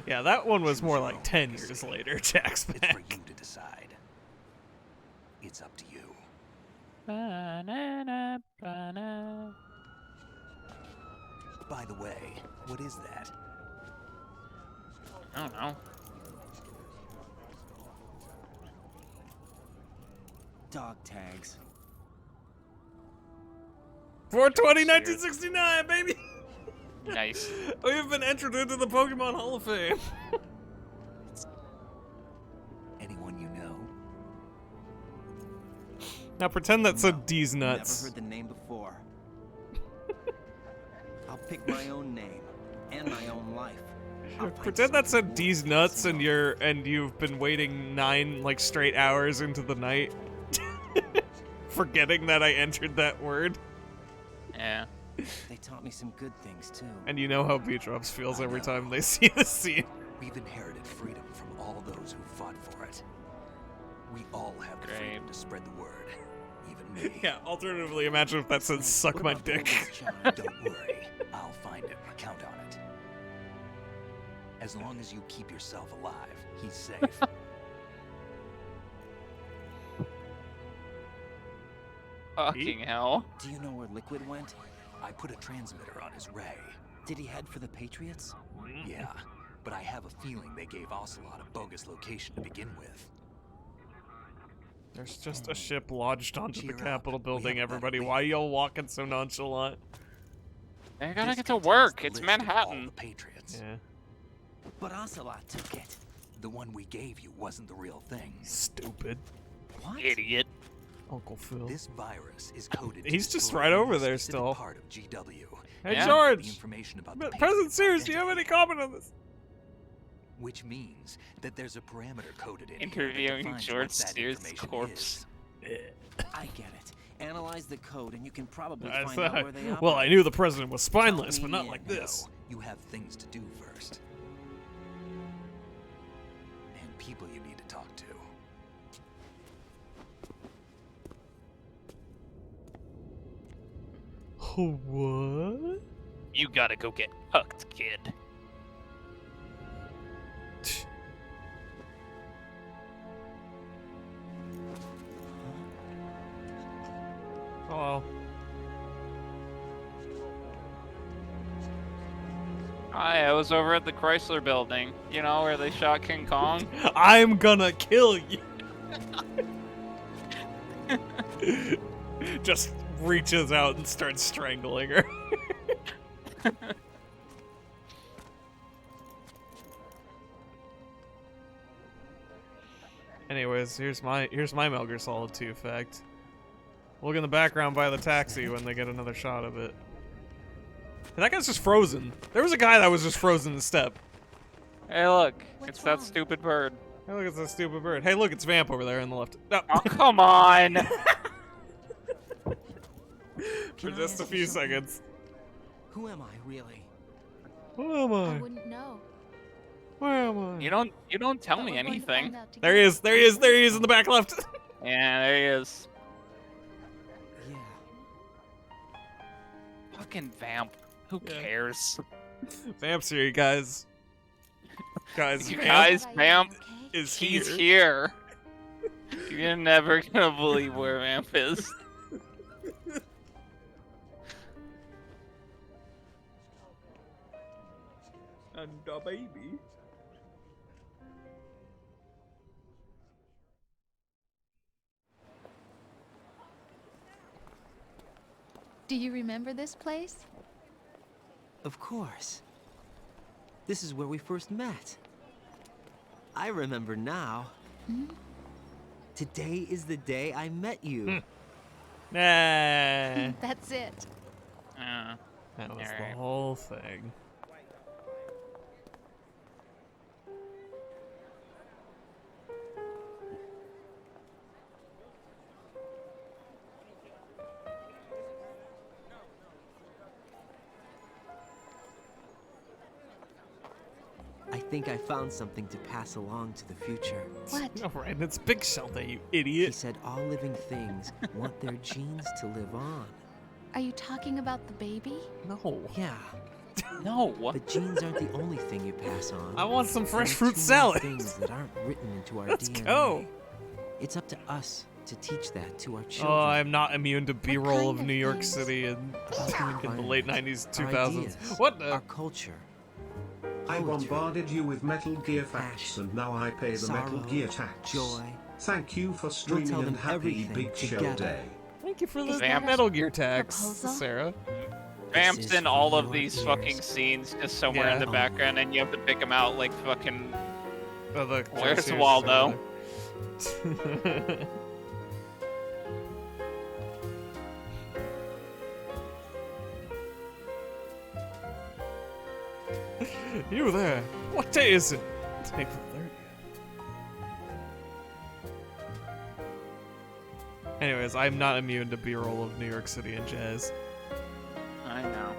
Yeah, that one was more like 10 years later. Jack's It's back. for you to decide. It's up to you. By the way, what is that? I don't know. Dog tags. 420 1969, baby! Nice. We have been entered into the Pokemon Hall of Fame. Anyone you know? Now pretend that said D's nuts. Never heard the name before. I'll pick my own name and my own life. Pretend that said D's nuts and you've been waiting 9 like straight hours into the night. Forgetting that I entered that word. Yeah. They taught me some good things too. And you know how Beatrops feels every time they see the scene. We've inherited freedom from all those who fought for it. We all have the freedom to spread the word. Even me. Yeah, alternatively, imagine if that said suck my dick. Don't worry. I'll find him. Count on it. As long as you keep yourself alive, he's safe. Fucking hell. Do you know where Liquid went? I put a transmitter on his ray. Did he head for the Patriots? Yeah, but I have a feeling they gave Ocelot a bogus location to begin with. There's just a ship lodged onto the Cheer up. Capitol We building, have a better everybody. lead. Why y'all walking so nonchalant? They gotta This get to contains work. the It's list of all Manhattan. the Patriots. Yeah. But Ocelot took it. The one we gave you wasn't the real thing. Stupid. What? Idiot. Uncle Phil. This virus is coded. He's to just destroy right over any there specific still. Part of GW. Hey, Yeah. The George! information about the President Patriots' Sears, do you have any identity, comment on this? which means that there's a parameter coded in here that Interviewing defines George what that Sears' information corpse. is. I get it. Analyze the code and you can probably I find out thought- where they operate. well, I knew the president was spineless, but not me like in. this. No, you have things to do first. And people you need to talk to. What? You gotta go get hooked, kid. Hello. Hi, I was over at the Chrysler building. You know, where they shot King Kong? I'm gonna kill you. Just reaches out and starts strangling her. Anyways, here's my Metal Gear Solid 2 fact. Look in the background by the taxi when they get another shot of it. That guy's just frozen. There was a guy that was just frozen in the step. Hey, look. It's that stupid bird. Hey, look, it's that stupid bird. Hey, look, it's Vamp over there on the left. No. Oh, come on! For just a few seconds. Who am I, really? Who am I? I wouldn't know. Where am I? You don't tell me anything. There he is. There he is. There he is in the back left. Yeah, there he is. Yeah. Fucking Vamp. Who cares? Vamp's here, you guys. You guys, Vamp is he's here. You're never gonna believe where Vamp is. And a baby. Do you remember this place? Of course. This is where we first met. I remember now. Today is the day I met you. Nah. That's it. That was the whole thing. I think I found something to pass along to the future. What? All right, it's Big Shelter, you idiot. He said all living things want their genes to live on. Are you talking about the baby? No. Yeah. No. But genes aren't the only thing you pass on. I want some fresh There are fruit two more salad. Things that aren't written into our Let's DNA. go. It's up to us to teach that to our children. Oh, I'm not immune to B-roll kind of New York things? City in the late 90s, Our 2000s. ideas, What the? Our culture. I Poetry, bombarded you with Metal Gear facts, passion, and now I pay the sorrow, Metal Gear tax. joy. Thank you for We'll streaming tell and them happy everything Big Show together. Day. Thank you for the Vamp. Metal Gear tax, Proposal? Sarah. Vamp's is in for all of your these ears. fucking scenes just somewhere in Yeah. the background, and you have to pick him out like fucking. Oh, the Where's cashier's Waldo? over there. You there? What day is it? It's April 30th. Anyways, I'm not immune to B-roll of New York City and jazz. I know.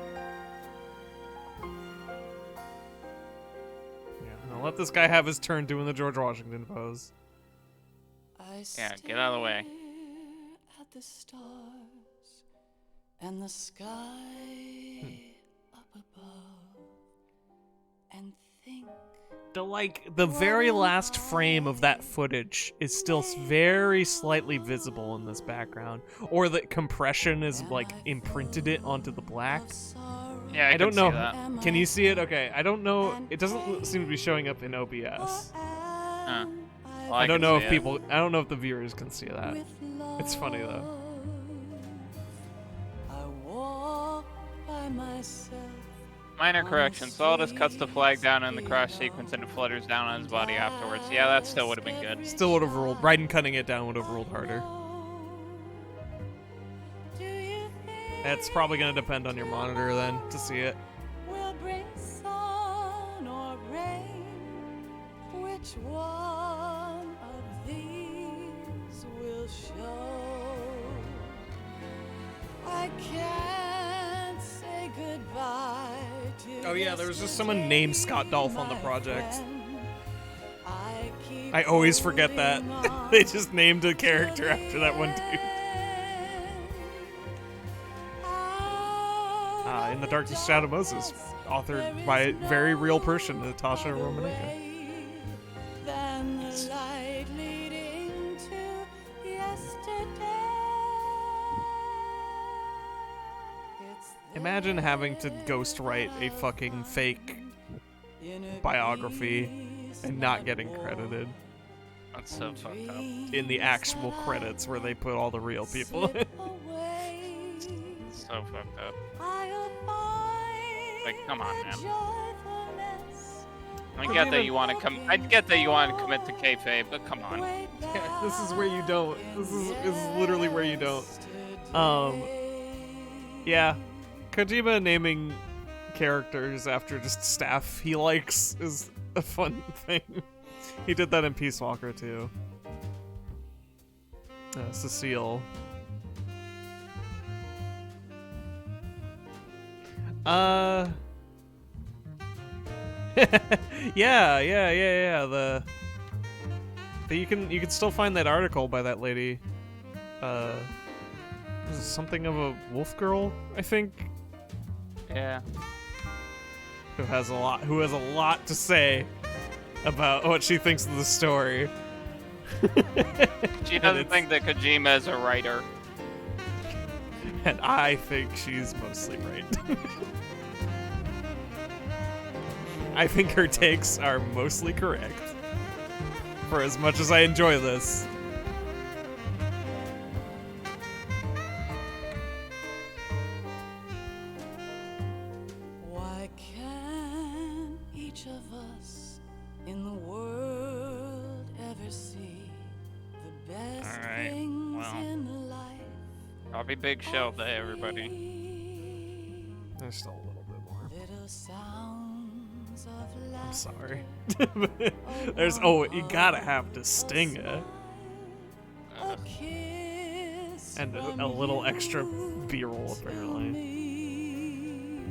Yeah, now let this guy have his turn doing the George Washington pose. Yeah, get out of the way. At the stars and the sky up above and think The very last frame of that footage is still very slightly visible in this background, or the compression is like imprinted it onto the black. Yeah, I don't know. See that. Can you see it? Okay, I don't know. It doesn't seem to be showing up in OBS. Well, I don't can know see if it. people. I don't know if the viewers can see that. It's funny though. I walk by myself. Minor correction. So just cuts the flag down in the crash sequence and it flutters down on his body afterwards. Yeah, that still would have been good. Still would have ruled. Raiden cutting it down would have ruled harder. It's probably gonna depend on your monitor then to see it. Will bring sun or rain. Which one of these will show? I can't say goodbye to Oh yeah, there was just someone named Scott Dolph on the project. I keep I always forget that. They just named a character after that one dude. In the Darkest Shadow Moses, authored by a very real person, Natasha Romanenko. than the light leading to yesterday. Imagine having to ghostwrite a fucking fake biography and not getting credited. That's so fucked up. In the actual credits where they put all the real people in. It's so fucked up. Like, come on, man. I get that you want to come. I get that you want to commit to kayfabe, but come on. Yeah, this is where you don't. This is literally where you don't. Yeah, Kojima naming characters after just staff he likes is a fun thing. He did that in Peace Walker too. Cecile. Yeah. You can still find that article by that lady. Was it something of a wolf girl, I think? Yeah. Who has a lot to say about what she thinks of the story. She doesn't think that Kojima is a writer. And I think she's mostly right. I think her takes are mostly correct. For as much as I enjoy this. Why can't each of us in the world ever see the best things in life? Probably big show day, everybody. There's still a little bit more. Little sounds of I'm sorry. There's you gotta have the stinger. And a little extra B-roll apparently.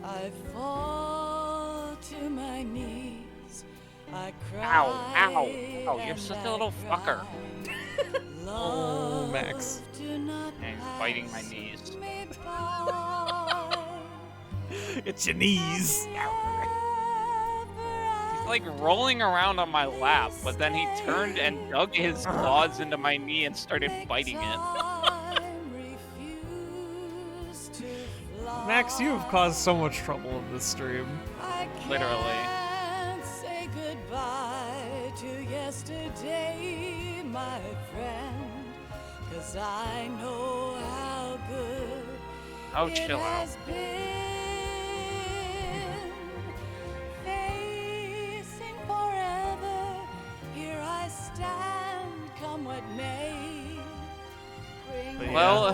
I fall to my knees. I cry. Ow, you're such a little fucker. Oh, Max. And he's biting my knees. It's your knees. He's like rolling around on my lap, but then he turned and dug his claws into my knee and started biting it. Max, you have caused so much trouble in this stream. Literally. Say goodbye to yesterday, my friend, 'cause I know how good Oh, chill out. facing forever. Here I stand, come what may. Well,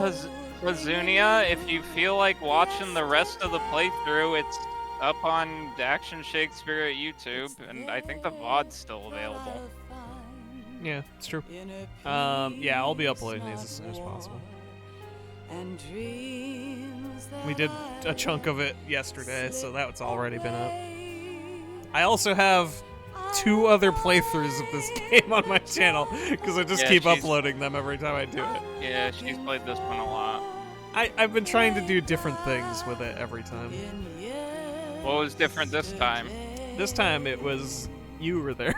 Hazunia, if you feel like watching the rest of the playthrough, it's up on Action Shakespeare at YouTube, and I think the VOD's still available. Yeah, it's true. Yeah, I'll be uploading these as soon as possible. We did a chunk of it yesterday, so that's already been up. I also have 2 other playthroughs of this game on my channel, because I just keep uploading them every time I do it. Yeah, she's played this one a lot. I've been trying to do different things with it every time. What was different this time? This time it was you were there,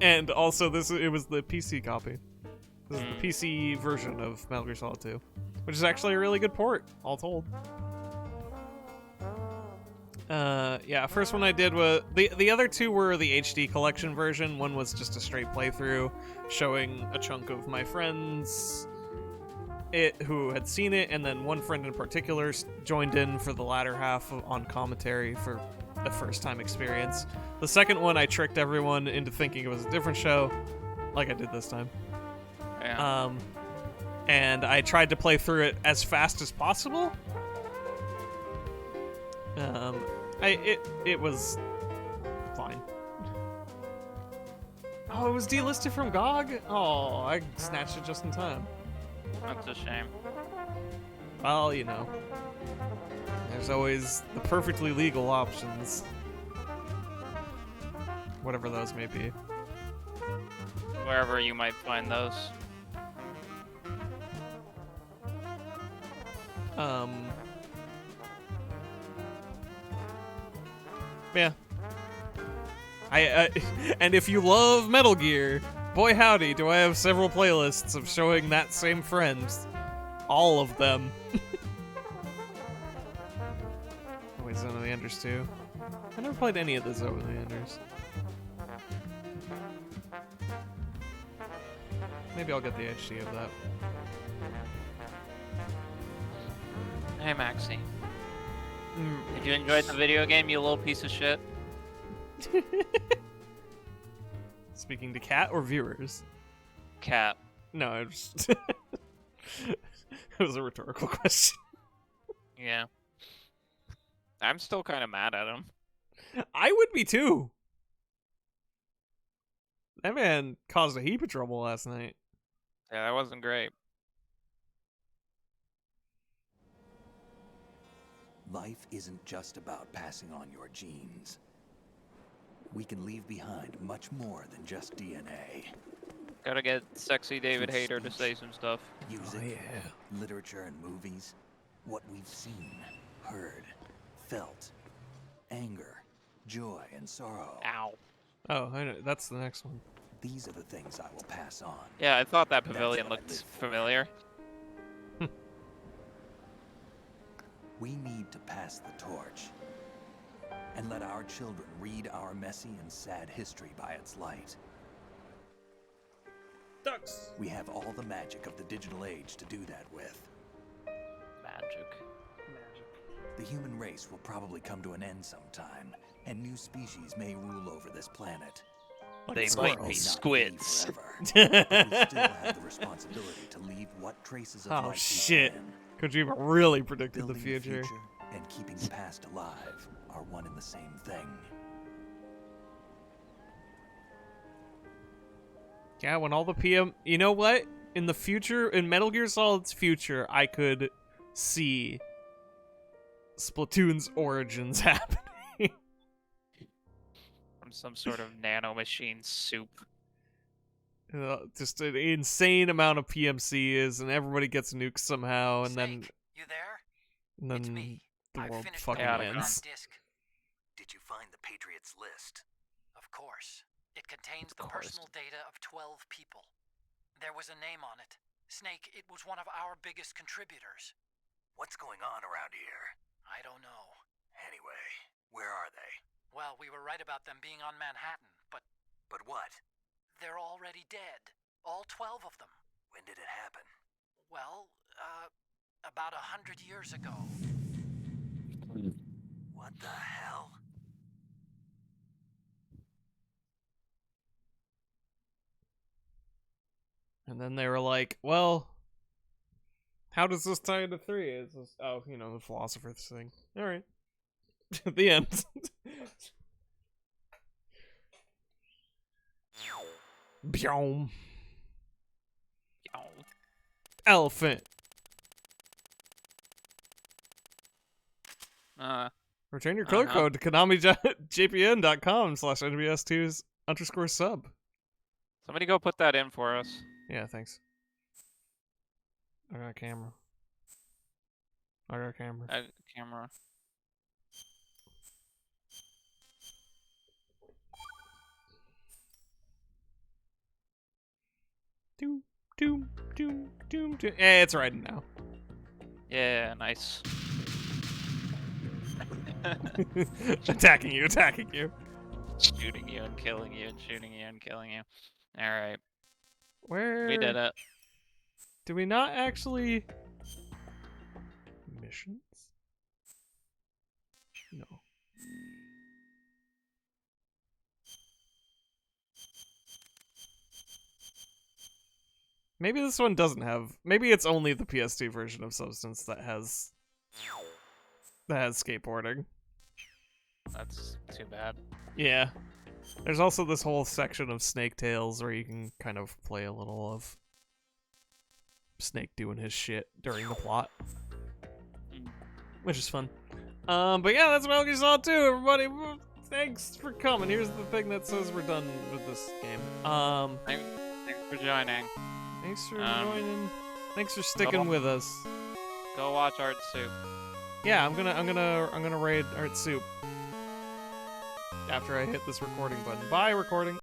and also it was the PC copy. This is the PC version of Metal Gear Solid 2, which is actually a really good port, all told. Yeah, first one I did was the other 2 were the HD collection version. One was just a straight playthrough, showing a chunk of my friends who had seen it, and then one friend in particular joined in for the latter half on commentary for the first time experience. The second one I tricked everyone into thinking it was a different show, like I did this time. Yeah. And I tried to play through it as fast as possible. It was fine. Oh, it was delisted from GOG? Oh, I snatched it just in time. That's a shame. Well, you know. There's always the perfectly legal options. Whatever those may be. Wherever you might find those. Yeah. And if you love Metal Gear, boy howdy, do I have several playlists of showing that same friend. All of them. Oh, wait, Zone of the Enders too. I never played any of the Zone of the Enders. Maybe I'll get the HD of that. Hey, Maxie. Did you enjoy the video game, you little piece of shit? Speaking to cat or viewers? Cat. No, it was a rhetorical question. Yeah. I'm still kind of mad at him. I would be too. That man caused a heap of trouble last night. Yeah, that wasn't great. Life isn't just about passing on your genes. We can leave behind much more than just DNA. Gotta get sexy David Hayter to say some stuff. Music, literature, and movies. What we've seen, heard, felt. Anger, joy, and sorrow. Ow. Oh, I know. That's the next one. These are the things I will pass on. Yeah, I thought that pavilion looked familiar. We need to pass the torch and let our children read our messy and sad history by its light. Ducks. We have all the magic of the digital age to do that with. Magic. The human race will probably come to an end sometime, and new species may rule over this planet. They might be squids. But we still have the responsibility to leave what traces of Oh life shit. we can. Kojima really predicted the Building future. and keeping the past alive are one and the same thing. Yeah, when all the PM... You know what? In the future, in Metal Gear Solid's future, I could see Splatoon's origins happening. From some sort of nanomachine soup. Just an insane amount of PMCs, and everybody gets nuked somehow, and then... You there? And then the world fucking ends. Did you find the Patriots list? Of course. It contains the personal data of 12 people. There was a name on it. Snake, it was one of our biggest contributors. What's going on around here? I don't know. Anyway, where are they? Well, we were right about them being on Manhattan, but... But what? They're already dead. All 12 of them. When did it happen? Well, about 100 years ago. What the hell? And then they were like, well, how does this tie into 3? It's just, oh, you know, the philosopher's thing. Alright. The end. Byom. Elephant. Return your color code to konamijpn.com/nbs2s_sub. Somebody go put that in for us. Yeah, thanks. I got a camera. Camera. Doom, doom, doom, doom, doom. Eh, it's riding now. Yeah, nice. Attacking you, attacking you. Shooting you and killing you and shooting you and killing you. Alright. Where? We did it. Do we not actually... Missions? No. Maybe this one doesn't have... Maybe it's only the PS2 version of Substance that has skateboarding. That's too bad. Yeah. There's also this whole section of Snake Tales where you can kind of play a little of Snake doing his shit during the plot. Which is fun. But yeah, that's Metal Gear Solid 2, everybody. Thanks for coming. Here's the thing that says we're done with this game. Thanks for joining. Thanks for joining. Thanks for sticking with us. Go watch Art Soup. Yeah, I'm gonna raid Art Soup after I hit this recording button. Bye, recording.